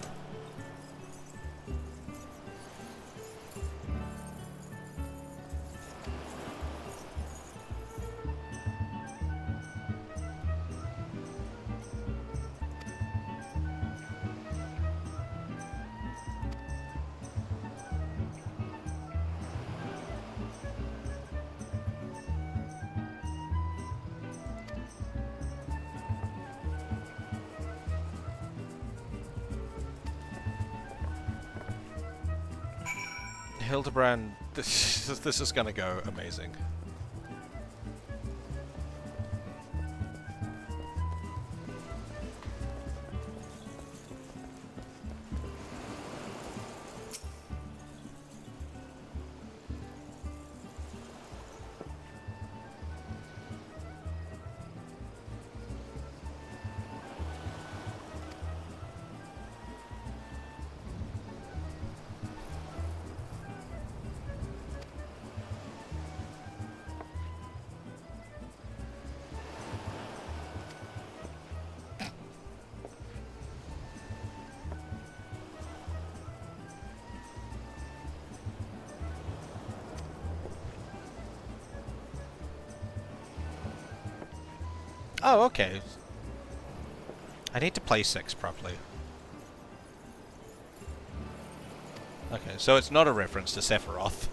Hildebrand, this is gonna go amazing. Oh, okay. I need to play 6 properly. Okay, so it's not a reference to Sephiroth.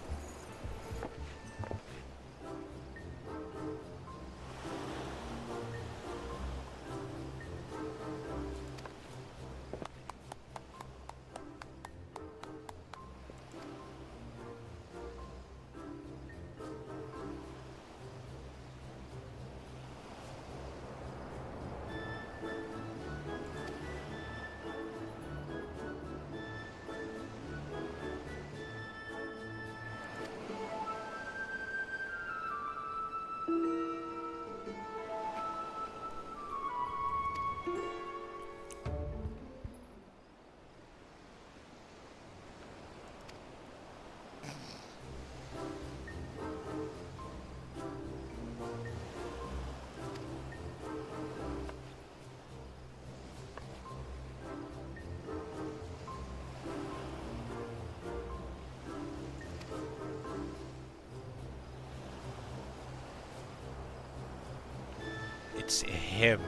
It's him.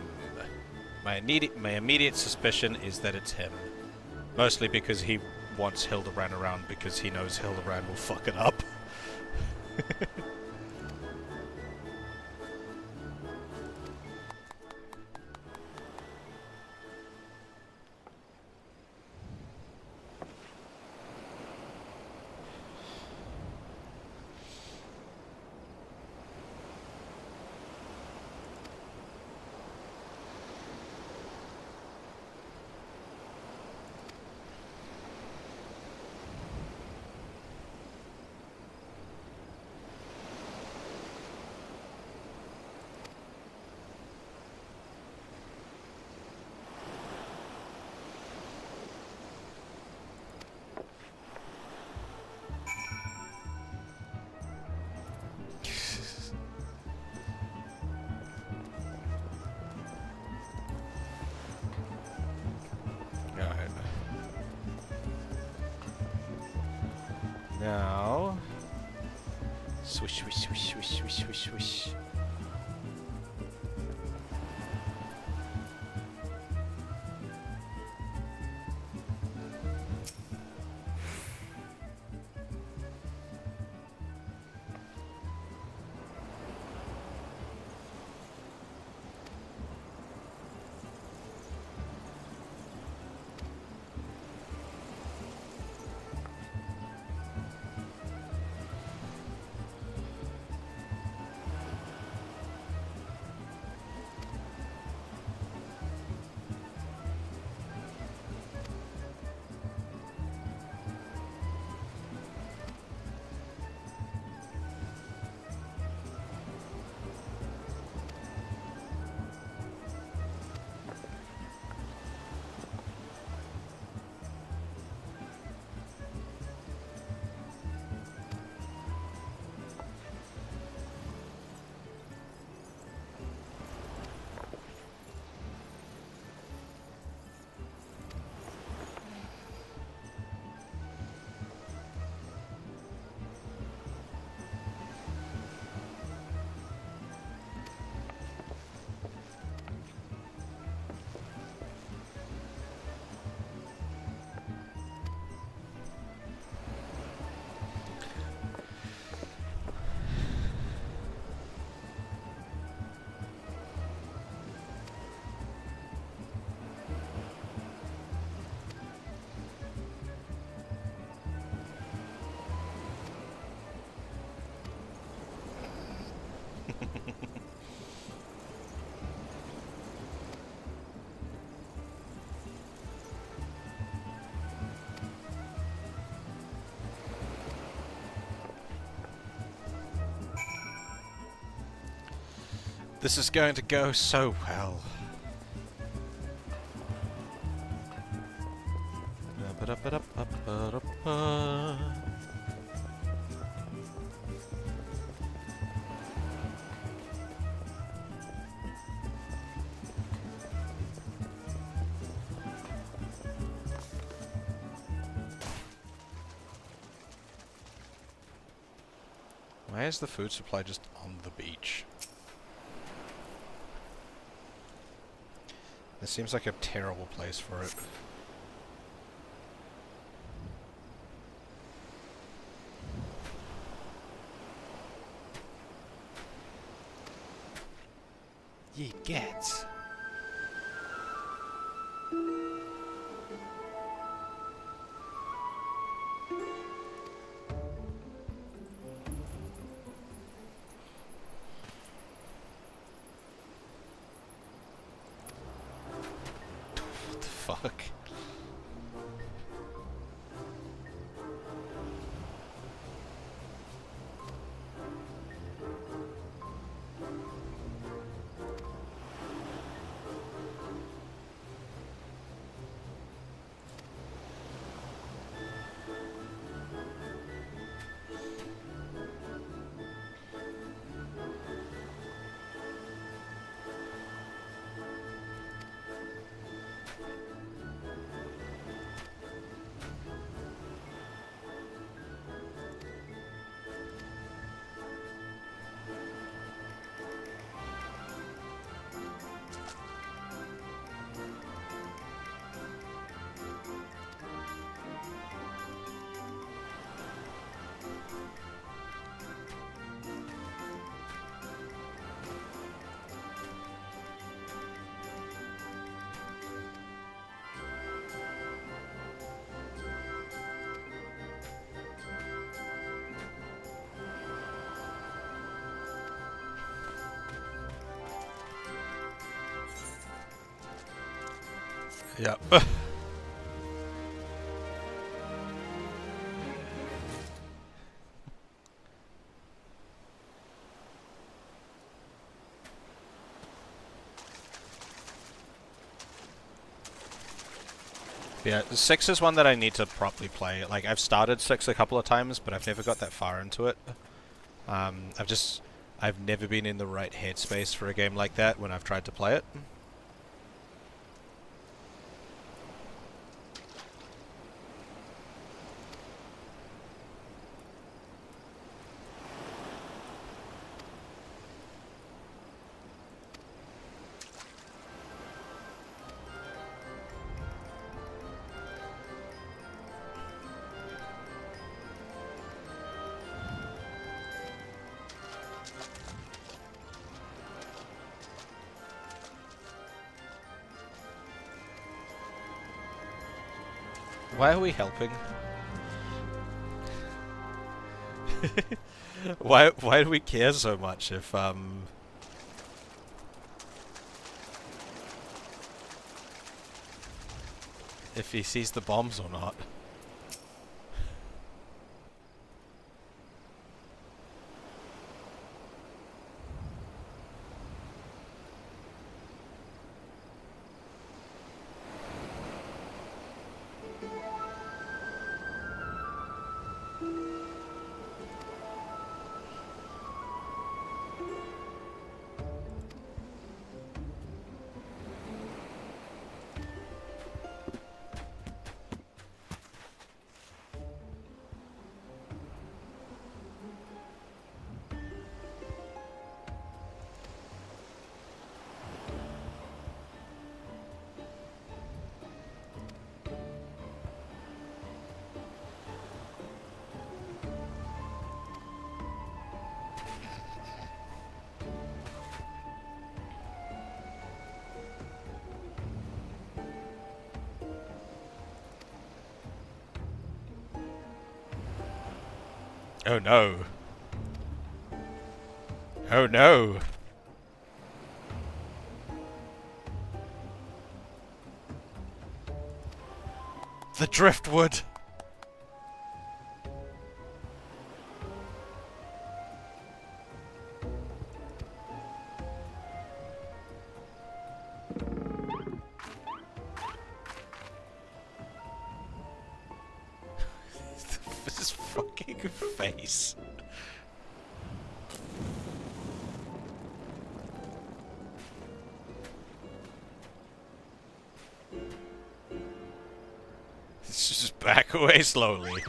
My immediate suspicion is that it's him. Mostly because he wants Hildebrand around because he knows Hildebrand will fuck it up. Now, swish, swish, swish, swish, swish, swish, swish. This is going to go so well. Why is the food supply just on the beach? This seems like a terrible place for it. Ye get. What the fuck? Yep. Yeah, 6 is one that I need to properly play. Like, I've started 6 a couple of times, but I've never got that far into it. I've never been in the right headspace for a game like that when I've tried to play it. Why are we helping? Why do we care so much if he sees the bombs or not? Oh no. Oh no! The driftwood! This fucking face. Let's just back away slowly.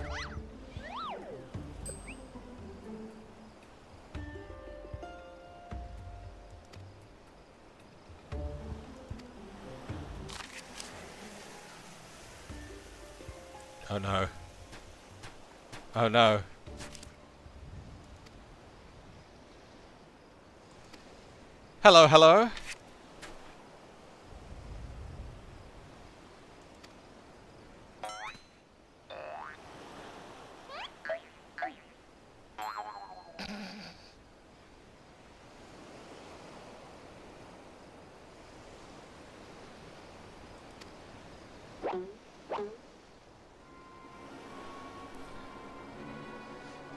Oh no. Oh no. Hello, hello.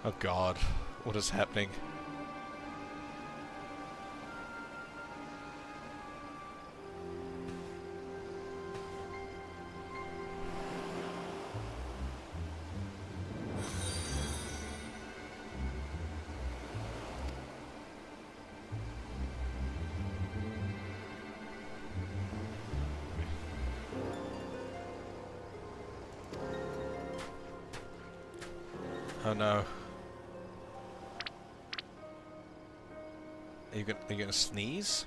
Oh god, what is happening? Oh no. Are you gonna sneeze?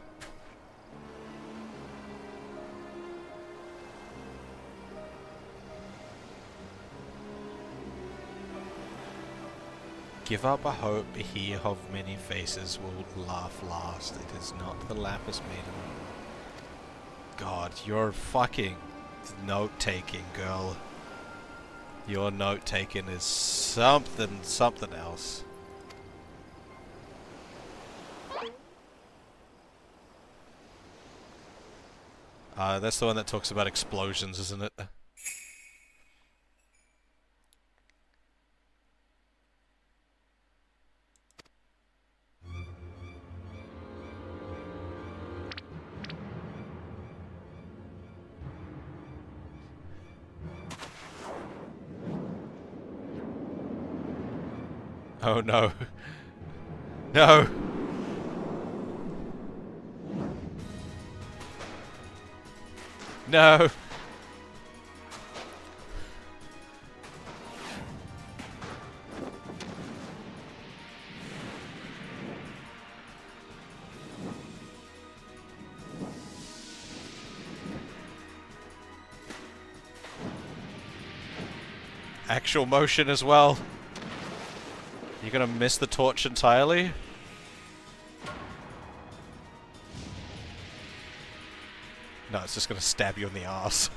Give up a hope he of many faces will laugh last. It is not the lapis maiden. God, you're fucking note-taking, girl. Your note-taking is something else. That's the one that talks about explosions, isn't it? Oh no. No! No! Actual motion as well. You're gonna miss the torch entirely? No, it's just gonna stab you in the arse.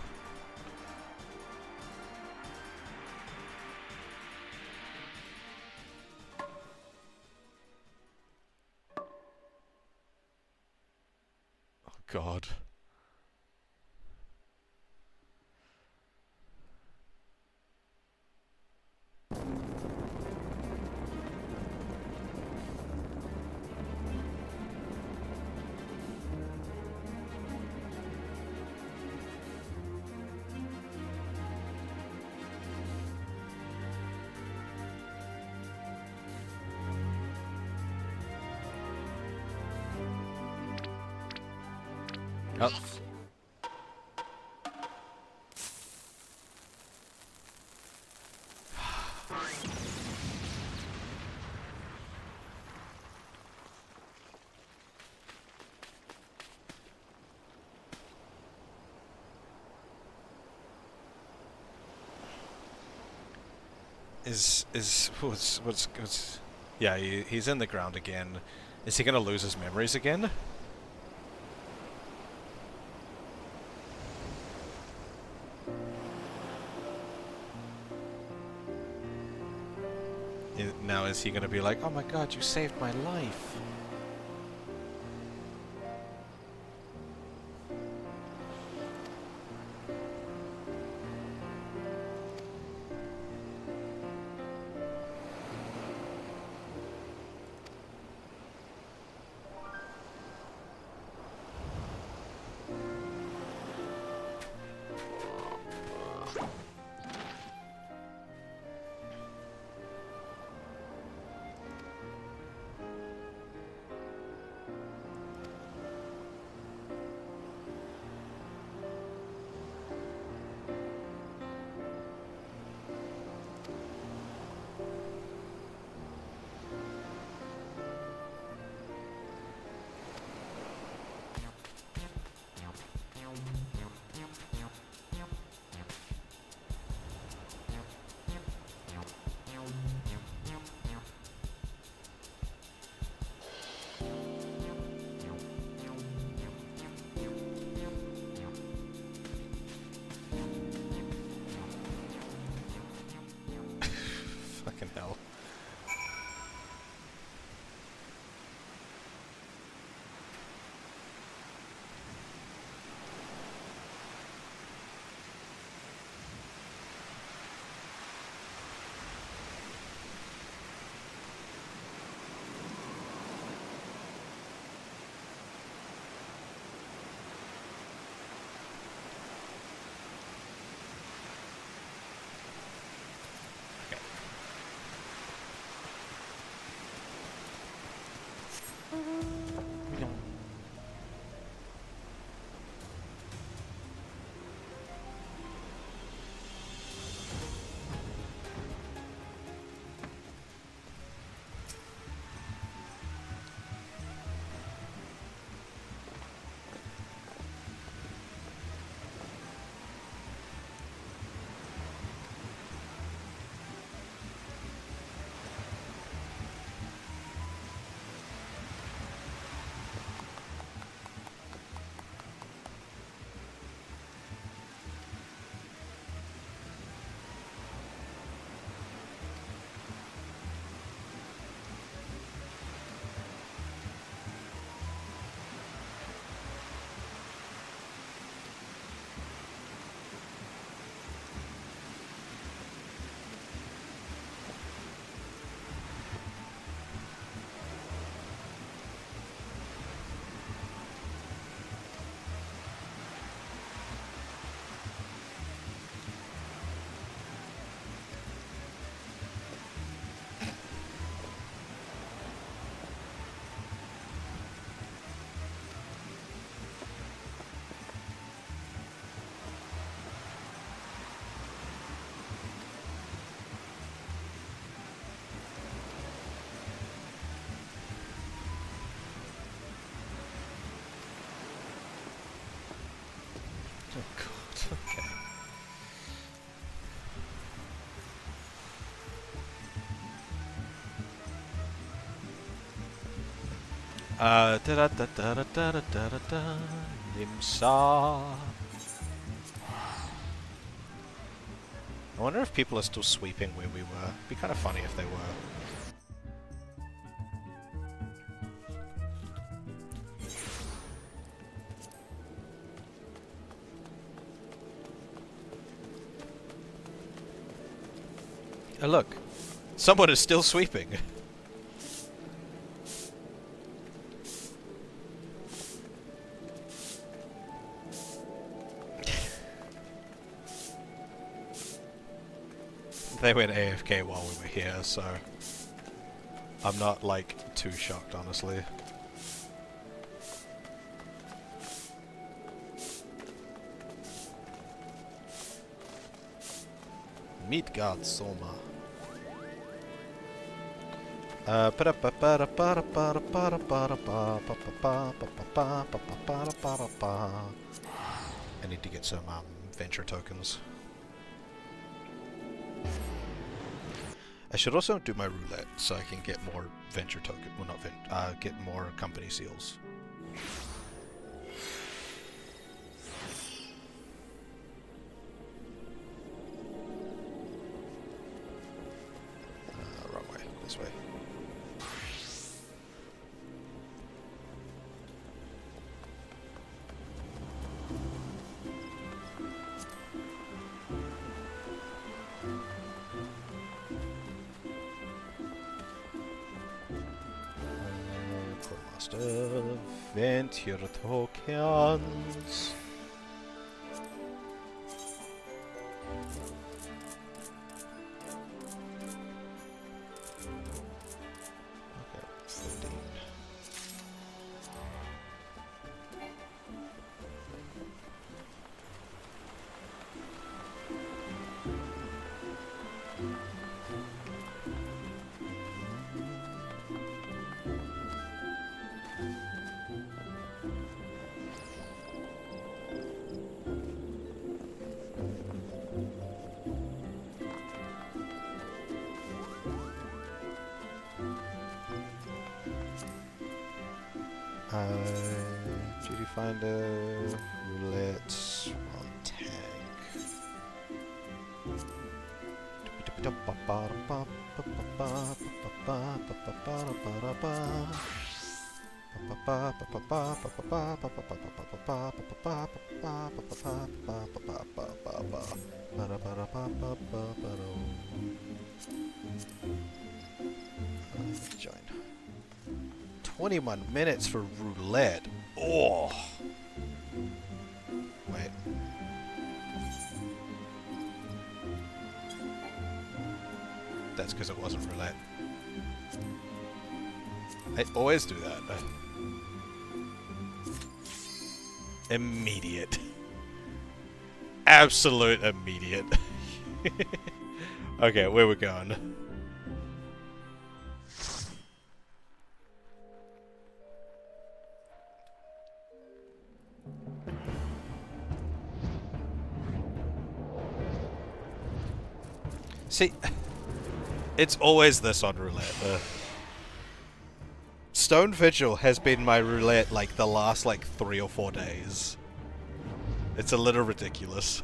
Oh god. Oh. What's yeah, he's in the ground again. Is he gonna lose his memories again? Now is he gonna be like, oh my god, you saved my life? Da da da da da da da da da. Nimsa. I wonder if people are still sweeping where we were. It'd be kind of funny if they were. Oh look, someone is still sweeping. They went AFK while we were here, so I'm not, like, too shocked, honestly. Midgard Soma. I need to get some venture tokens. I should also do my roulette so I can get more venture token. Well, not get more company seals. Wrong way. This way. Venture tokens. Okay, 15. Did you find a roulette on tank? Join. 21 minutes for roulette. Oh. Wait. That's because it wasn't roulette. I always do that. Immediate. Absolute immediate. Okay, where we going? See, it's always this on roulette. Stone Vigil has been my roulette like the last 3 or 4 days. It's a little ridiculous.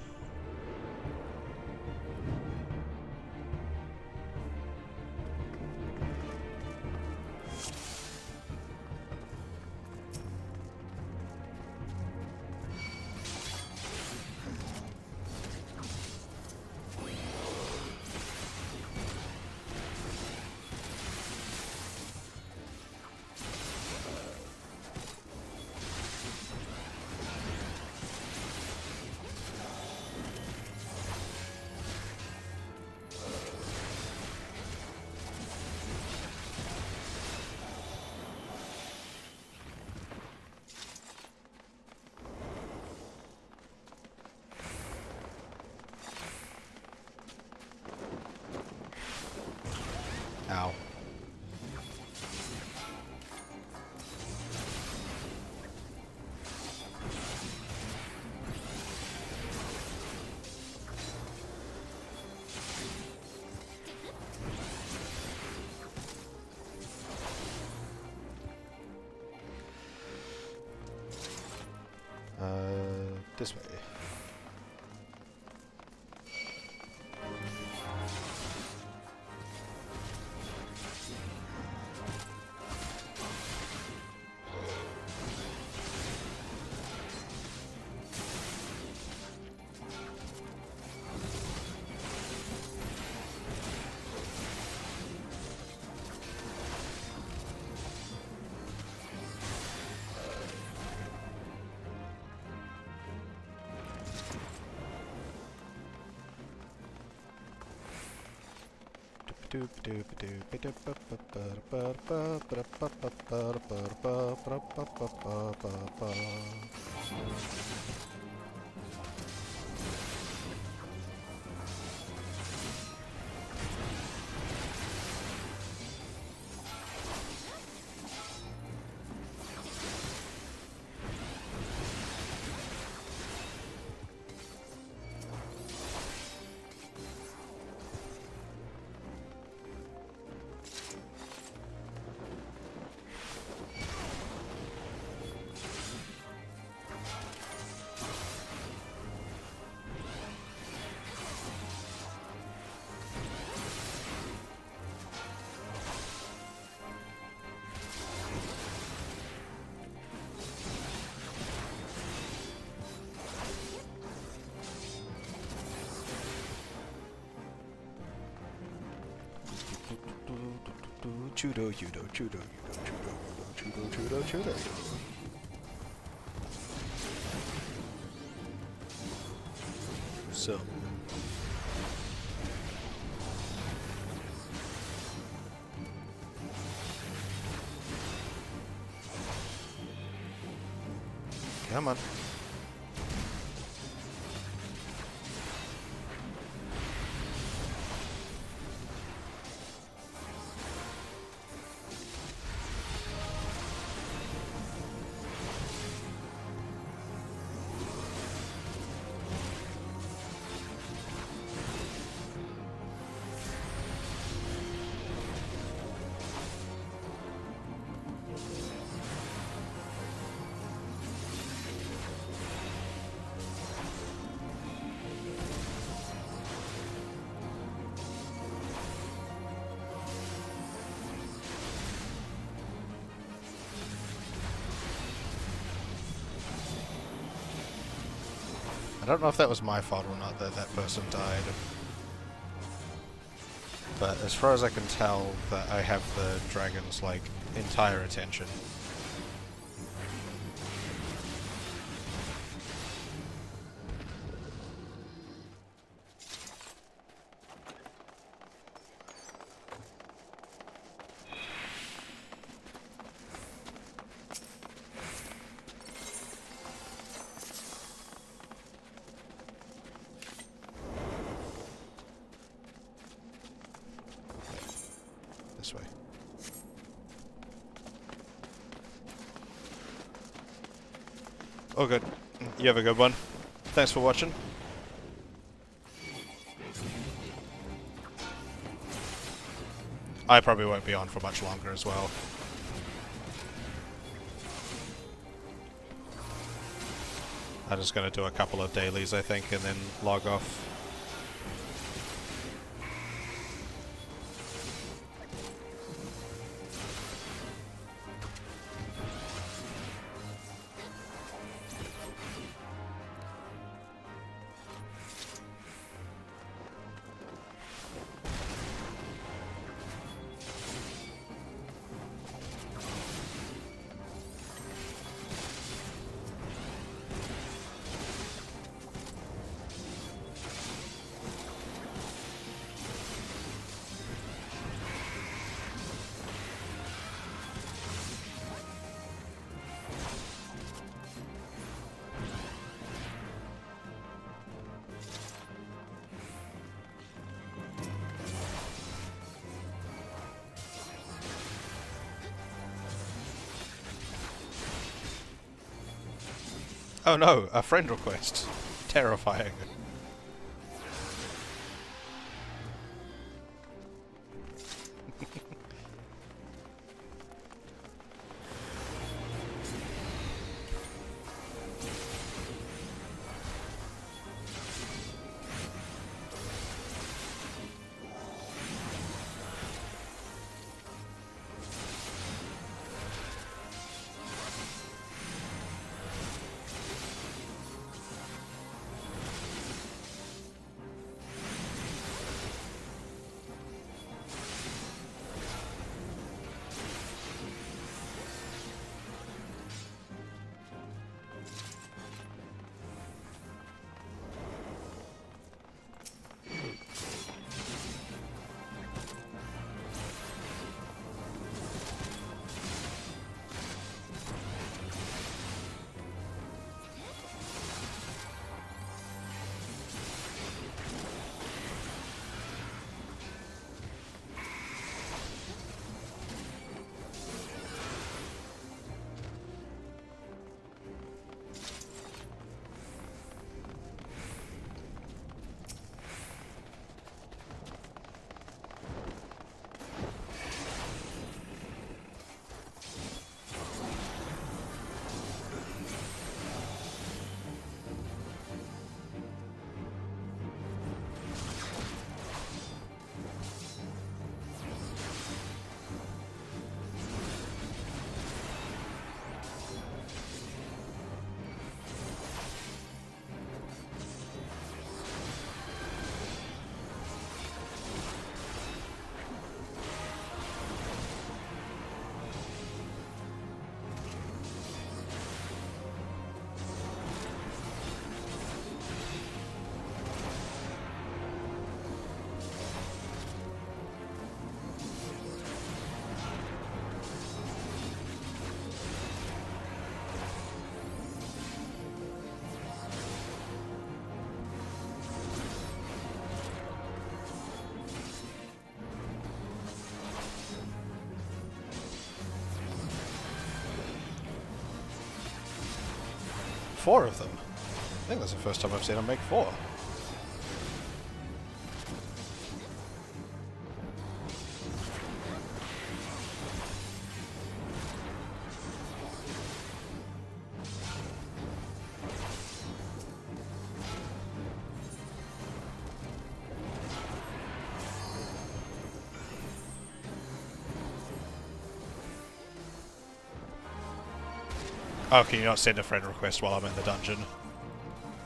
This way. Judo, judo, judo, judo, judo, judo, judo, judo. So. Come on. I don't know if that was my fault or not that that person died. But as far as I can tell, that I have the dragon's, like, entire attention. This way. Oh, good. You have a good one. Thanks for watching. I probably won't be on for much longer as well. I'm just going to do a couple of dailies, I think, and then log off. Oh no, a friend request. Terrifying. 4 of them. I think that's the first time I've seen him make 4. Oh, can you not send a friend request while I'm in the dungeon?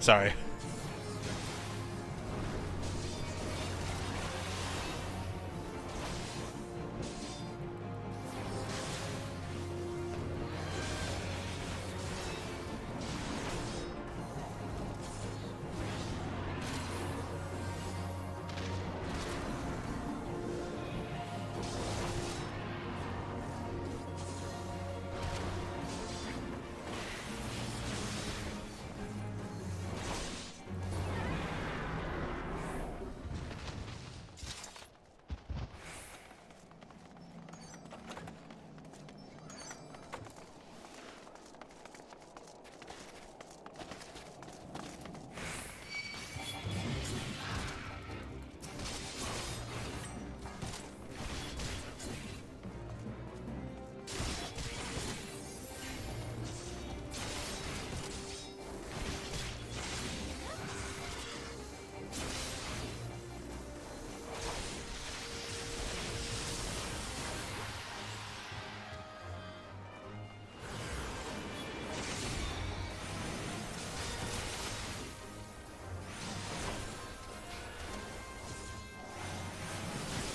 Sorry.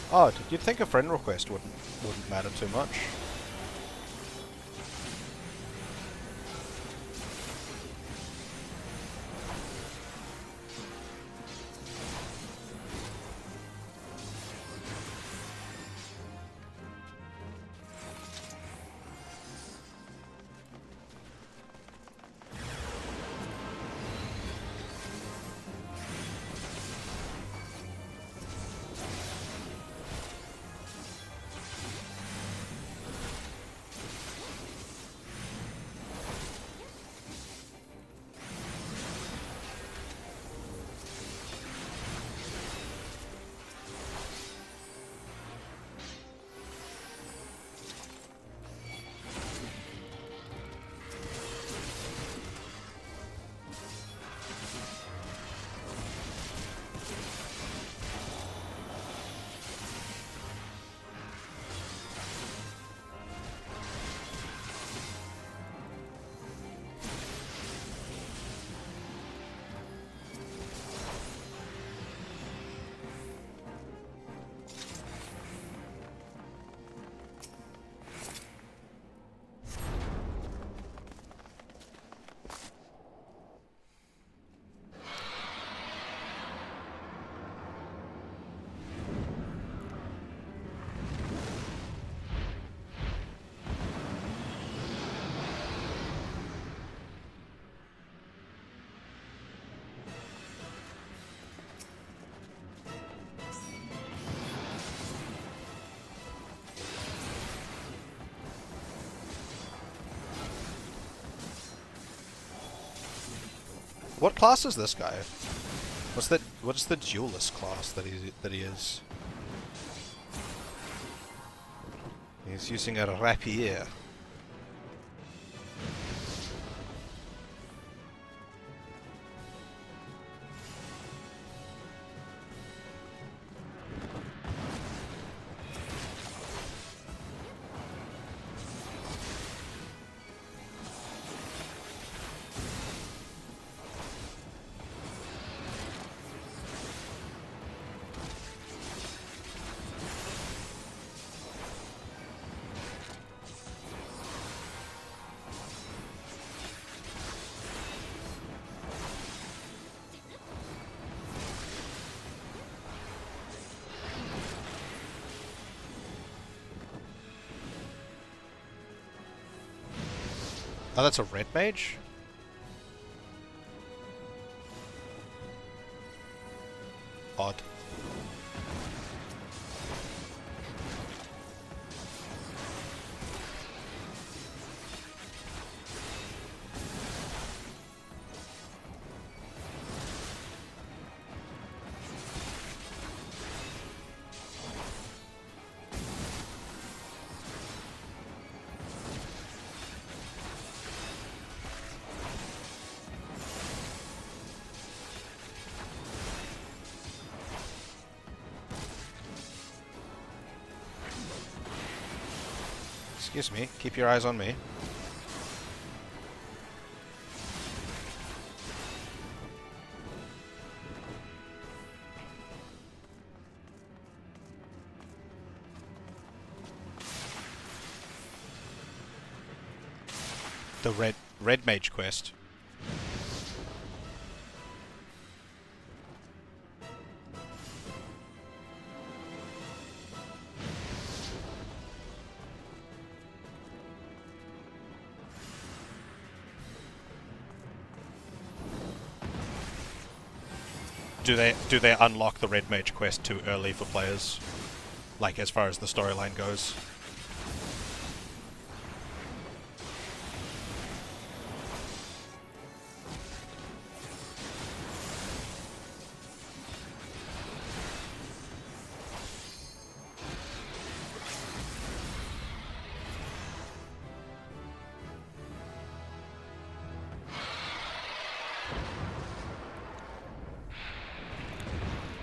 Oh, you'd think a friend request wouldn't matter too much. What class is this guy? What's the duelist class that he is? He's using a rapier. Oh, that's a red mage? Odd. Excuse me, keep your eyes on me. The red mage quest. Do they unlock the red mage quest too early for players? Like as far as the storyline goes?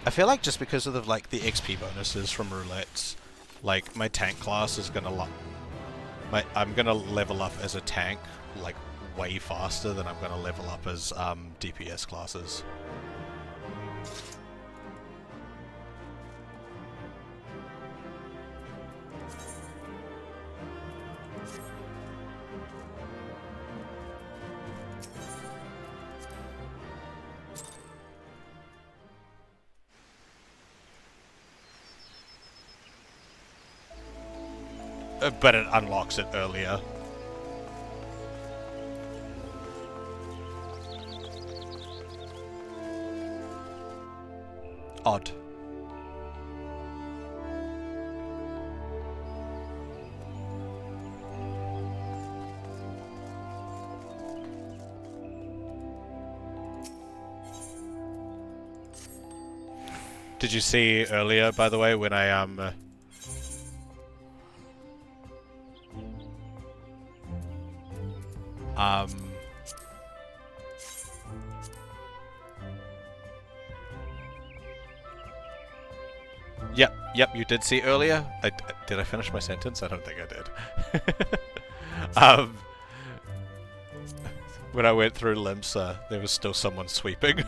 I feel like just because of the the XP bonuses from roulettes, like my tank class is gonna I'm gonna level up as a tank like way faster than I'm gonna level up as DPS classes. But it unlocks it earlier. Odd. Did you see earlier, by the way, when I Yep, you did see earlier. Did I finish my sentence? I don't think I did. When I went through Limsa, there was still someone sweeping.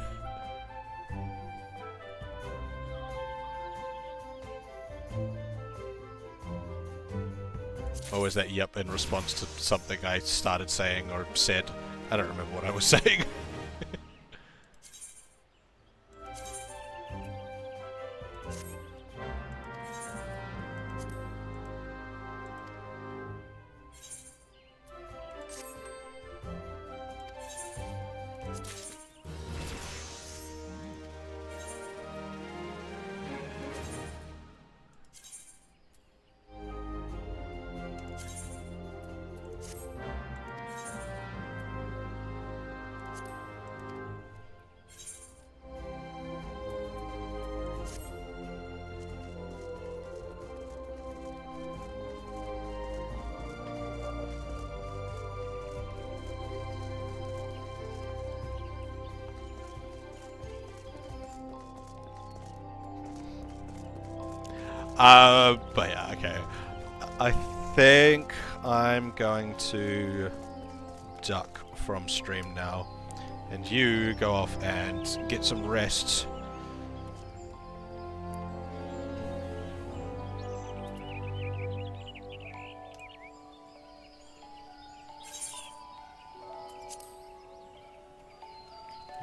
Or was that yep in response to something I started saying or said? I don't remember what I was saying. But yeah, okay. I think I'm going to duck from stream now, and you go off and get some rest.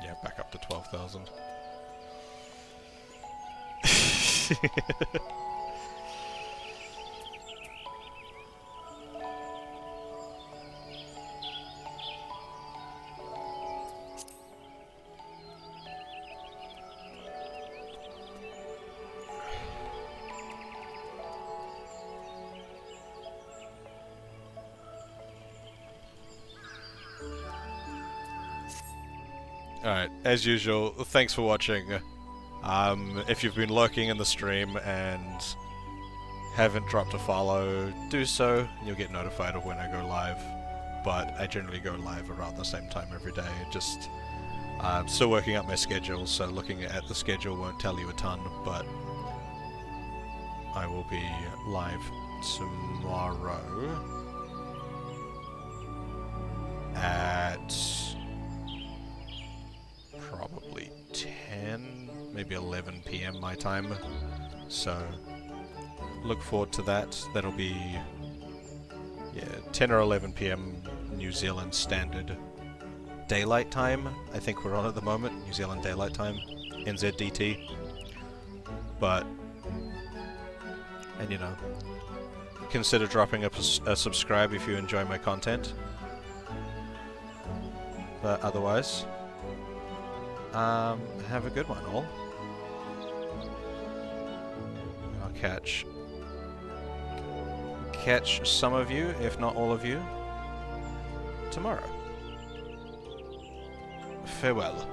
Yeah, back up to 12,000. Alright, as usual, thanks for watching. If you've been lurking in the stream and haven't dropped a follow, do so, and you'll get notified of when I go live. But I generally go live around the same time every day. Just still working out my schedule, so looking at the schedule won't tell you a ton, but I will be live tomorrow. maybe 11 PM my time. So look forward to that. That'll be 10 or 11 PM New Zealand Standard Daylight Time. I think we're on at the moment, New Zealand Daylight Time, NZDT. But, and you know, consider dropping a subscribe if you enjoy my content. But otherwise, have a good one, all. I'll catch some of you, if not all of you, tomorrow. Farewell.